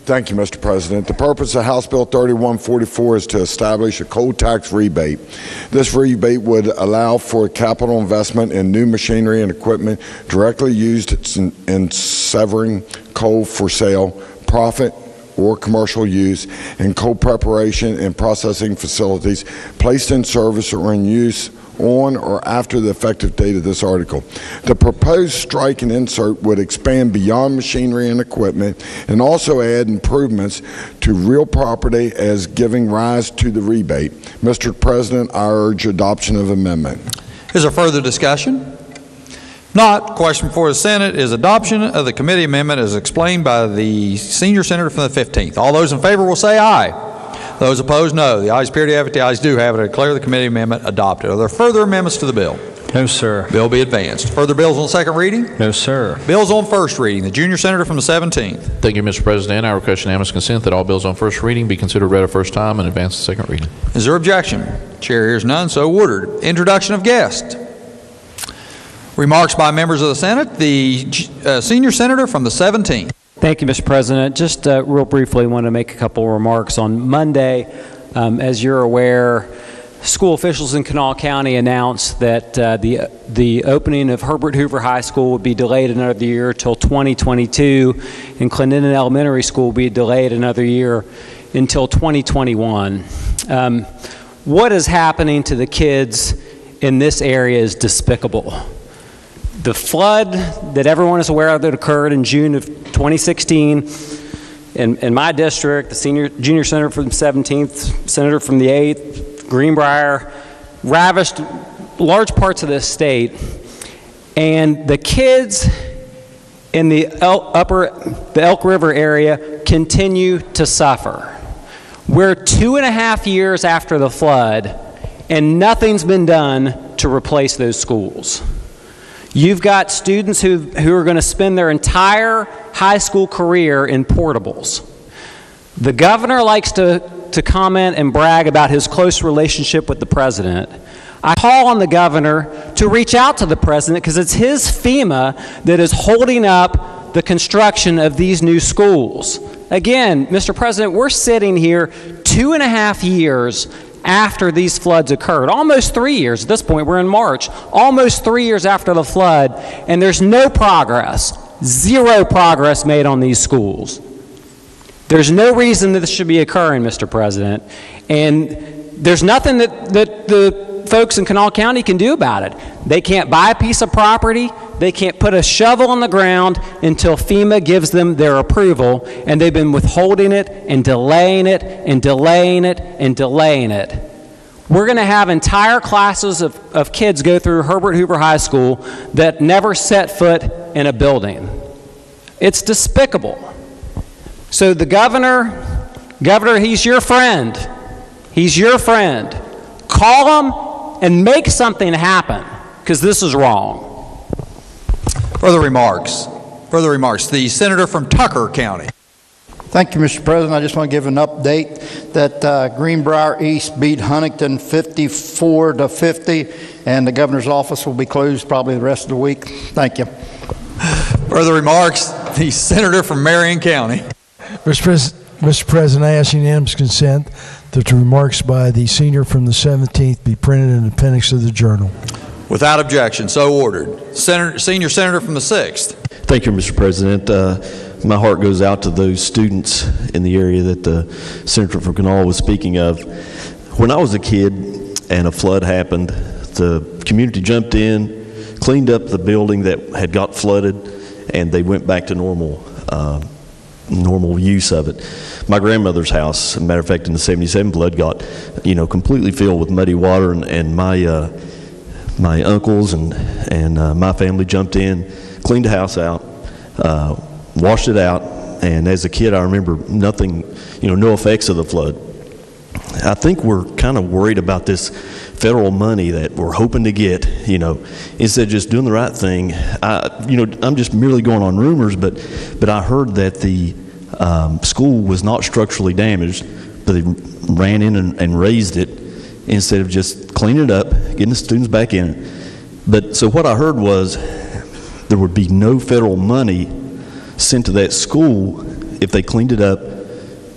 Thank you, Mr. President. The purpose of House Bill 3144 is to establish a coal tax rebate. This rebate would allow for capital investment in new machinery and equipment directly used in severing coal for sale, profit, or commercial use, and coal preparation and processing facilities placed in service or in use on or after the effective date of this article. The proposed strike and insert would expand beyond machinery and equipment and also add improvements to real property as giving rise to the rebate. Mr. President, I urge adoption of amendment. Is there further discussion? Not. Question for the Senate is adoption of the committee amendment as explained by the senior senator from the 15th. All those in favor will say aye. Those opposed, no. The ayes appear to have it. The ayes do have it. I declare the committee amendment adopted. Are there further amendments to the bill? No, sir. Bill be advanced. Further bills on second reading? No, sir. Bills on first reading. The junior senator from the 17th. Thank you, Mr. President. I request unanimous consent that all bills on first reading be considered read at first time and advance to second reading. Is there objection? Chair hears none, so ordered. Introduction of guests. Remarks by members of the Senate. The senior senator from the 17th. Thank you, Mr. President. Just real briefly, want to make a couple remarks. On Monday, As you're aware, school officials in Kanawha County announced that the opening of Herbert Hoover High School would be delayed another year till 2022, and Clendenin Elementary School will be delayed another year until 2021. What is happening to the kids in this area is despicable. The flood that everyone is aware of that occurred in June of 2016 in my district, the junior senator from the 17th, senator from the 8th, Greenbrier, ravaged large parts of this state. And the kids in the Elk River area continue to suffer. We're 2.5 years after the flood, and nothing's been done to replace those schools. You've got students who are going to spend their entire high school career in portables. The governor likes to comment and brag about his close relationship with the president. I call on the governor to reach out to the president because it's his FEMA that is holding up the construction of these new schools. Again, Mr. President, we're sitting here 2.5 years after these floods occurred. Almost 3 years. At this point, we're in March. Almost 3 years after the flood, and there's no progress. Zero progress made on these schools. There's no reason that this should be occurring, Mr. President. And there's nothing that the folks in Kanawha County can do about it. They can't buy a piece of property. They can't put a shovel on the ground until FEMA gives them their approval, and they've been withholding it and delaying it and delaying it and delaying it. We're going to have entire classes of kids go through Herbert Hoover High School that never set foot in a building. It's despicable. So the governor, he's your friend. He's your friend. Call him and make something happen, because this is wrong. Further remarks. Further remarks. The senator from Tucker County. Thank you, Mr. President. I just want to give an update that Greenbrier East beat Huntington 54-50, and the governor's office will be closed probably the rest of the week. Thank you. Further remarks. The senator from Marion County. Mr. President, I ask unanimous consent that the remarks by the senior from the 17th be printed in the appendix of the journal. Without objection, so ordered. Senior senator from the 6th. Thank you, Mr. President. My heart goes out to those students in the area that the senator from Kanawha was speaking of. When I was a kid and a flood happened, the community jumped in, cleaned up the building that had got flooded, and they went back to normal use of it. My grandmother's house, as a matter of fact, in the 77 flood got, completely filled with muddy water, and my uncles and my family jumped in, cleaned the house out, washed it out, and as a kid I remember nothing, no effects of the flood. I think we're kind of worried about this federal money that we're hoping to get, instead of just doing the right thing. I'm just merely going on rumors, but I heard that the school was not structurally damaged, but they ran in and raised it instead of just cleaning it up, getting the students back in it. But so what I heard was there would be no federal money sent to that school if they cleaned it up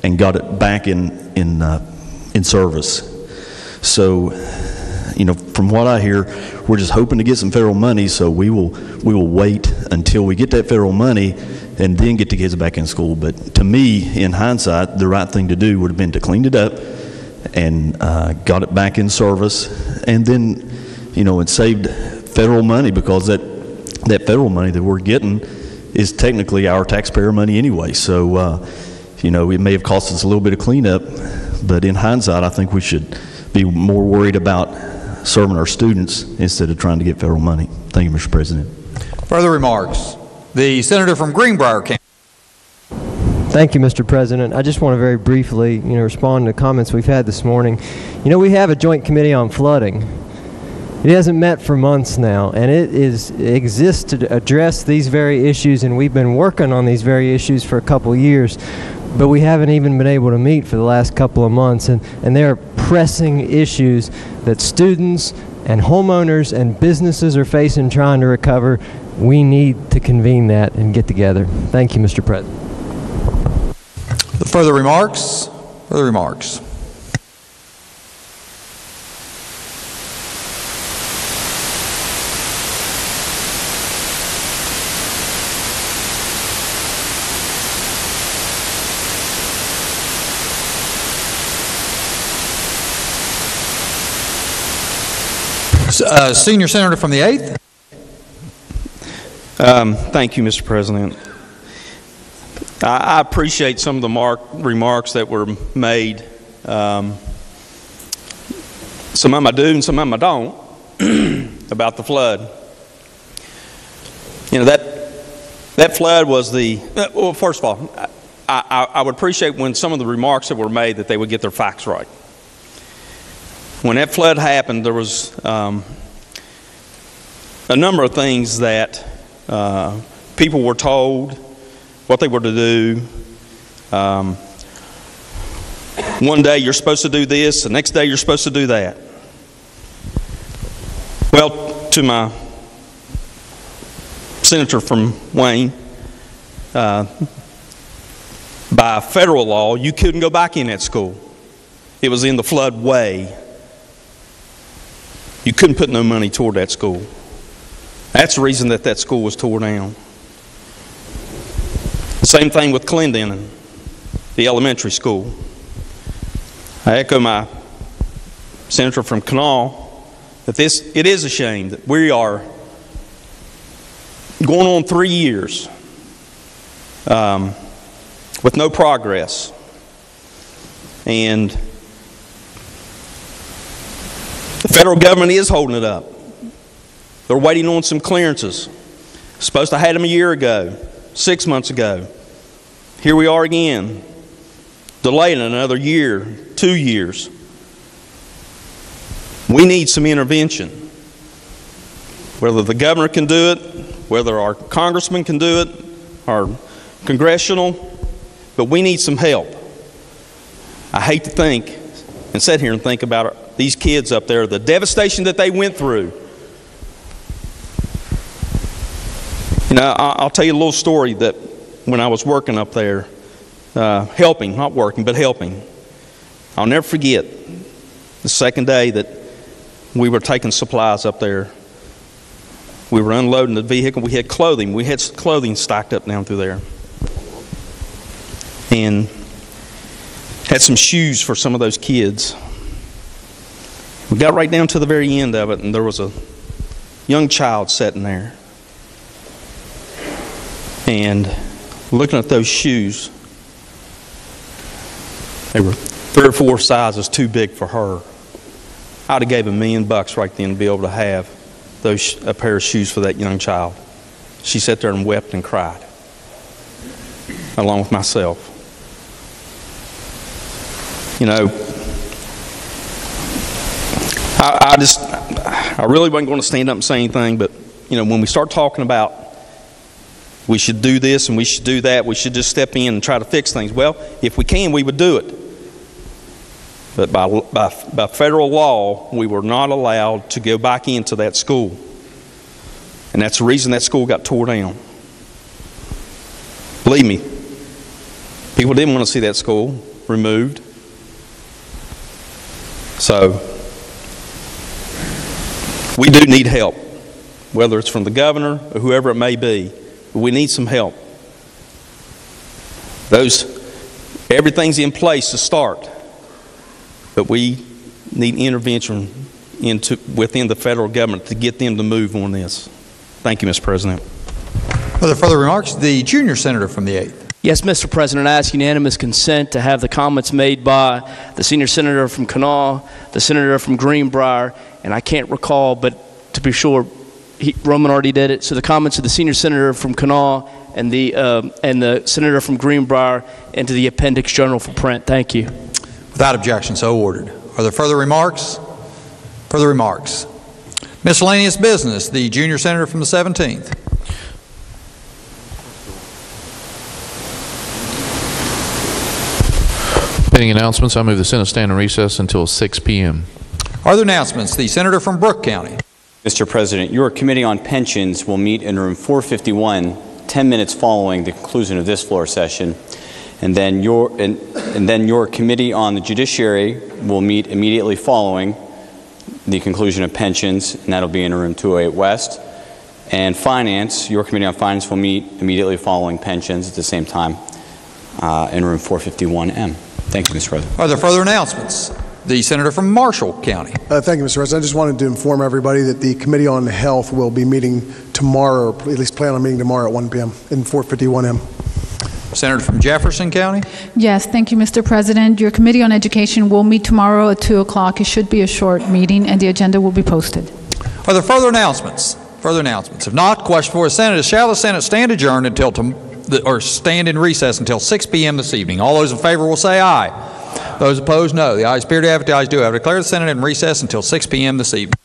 and got it back in service. So, from what I hear, we're just hoping to get some federal money. So we will wait until we get that federal money and then get the kids back in school. But to me, in hindsight, the right thing to do would have been to clean it up and got it back in service, and then, it saved federal money, because that federal money that we're getting is technically our taxpayer money anyway. So, it may have cost us a little bit of cleanup, but in hindsight, I think we should be more worried about serving our students instead of trying to get federal money. Thank you, Mr. President. Further remarks. The senator from Greenbrier County. Thank you, Mr. President. I just want to very briefly, respond to comments we've had this morning. We have a joint committee on flooding. It hasn't met for months now, and it exists to address these very issues, and we've been working on these very issues for a couple years, but we haven't even been able to meet for the last couple of months, and there are pressing issues that students and homeowners and businesses are facing trying to recover. We need to convene that and get together. Thank you, Mr. President. Further remarks? Further remarks. Senior Senator from the 8th. Thank you, Mr. President. I appreciate some of the remarks that were made. Some of them I do and some of them I don't about the flood. You know, that flood was well, first of all, I would appreciate when some of the remarks that were made that they would get their facts right. When that flood happened, there was a number of things that people were told what they were to do. One day you're supposed to do this, the next day you're supposed to do that. Well, to my senator from Wayne, by federal law, you couldn't go back in that school. It was in the floodway. You couldn't put no money toward that school. That's the reason that school was tore down. The same thing with Clendenin, the elementary school. I echo my senator from Kanawha that it is a shame that we are going on 3 years with no progress. And the federal government is holding it up. They're waiting on some clearances. Supposed to have had them a year ago, 6 months ago. Here we are again, delayed another year, 2 years. We need some intervention. Whether the governor can do it, whether our congressman can do it, our congressional, but we need some help. I hate to think and sit here and think about these kids up there, the devastation that they went through. You know, I'll tell you a little story that when I was working up there, helping, not working, but helping. I'll never forget the second day that we were taking supplies up there. We were unloading the vehicle. We had clothing. We had clothing stacked up down through there. And had some shoes for some of those kids. We got right down to the very end of it, and there was a young child sitting there. And looking at those shoes, they were 3 or 4 sizes too big for her. I'd have gave $1 million right then to be able to have a pair of shoes for that young child. She sat there and wept and cried, along with myself. You know, I really wasn't going to stand up and say anything, but you know, when we start talking about we should do this and we should do that, we should just step in and try to fix things. Well, if we can, we would do it. But by federal law, we were not allowed to go back into that school. And that's the reason that school got tore down. Believe me, people didn't want to see that school removed. So, we do need help, whether it's from the governor or whoever it may be. But we need some help. Everything's in place to start. But we need intervention within the federal government to get them to move on this. Thank you, Mr. President. Other further remarks? The junior senator from the 8th. Yes, Mr. President, I ask unanimous consent to have the comments made by the senior senator from Kanawha, the senator from Greenbrier, and I can't recall, but to be sure, Roman already did it. So the comments of the senior senator from Kanawha and the senator from Greenbrier into the appendix general for print. Thank you. Without objection, so ordered. Are there further remarks? Further remarks. Miscellaneous business. The junior senator from the 17th. Pending announcements, I move the Senate stand in recess until 6 p.m. Are there announcements? The senator from Brooke County. Mr. President, your Committee on Pensions will meet in room 451 10 minutes following the conclusion of this floor session. And then your Committee on the Judiciary will meet immediately following the conclusion of pensions, and that'll be in room 208 West. And Finance, your Committee on Finance will meet immediately following pensions at the same time in room 451M. Thank you, Mr. President. Are there further announcements? The senator from Marshall County. Thank you, Mr. President. I just wanted to inform everybody that the Committee on Health will be meeting tomorrow, or at least plan on meeting tomorrow at 1 p.m. in 451M. Senator from Jefferson County. Yes, thank you, Mr. President. Your Committee on Education will meet tomorrow at 2 o'clock. It should be a short meeting, and the agenda will be posted. Are there further announcements? Further announcements. If not, question for the Senate is, shall the Senate stand adjourned until or stand in recess until 6 p.m. this evening? All those in favor will say aye. Those opposed, no. The ayes appear to have it. The ayes do have it. Declare the Senate in recess until 6 p.m. this evening.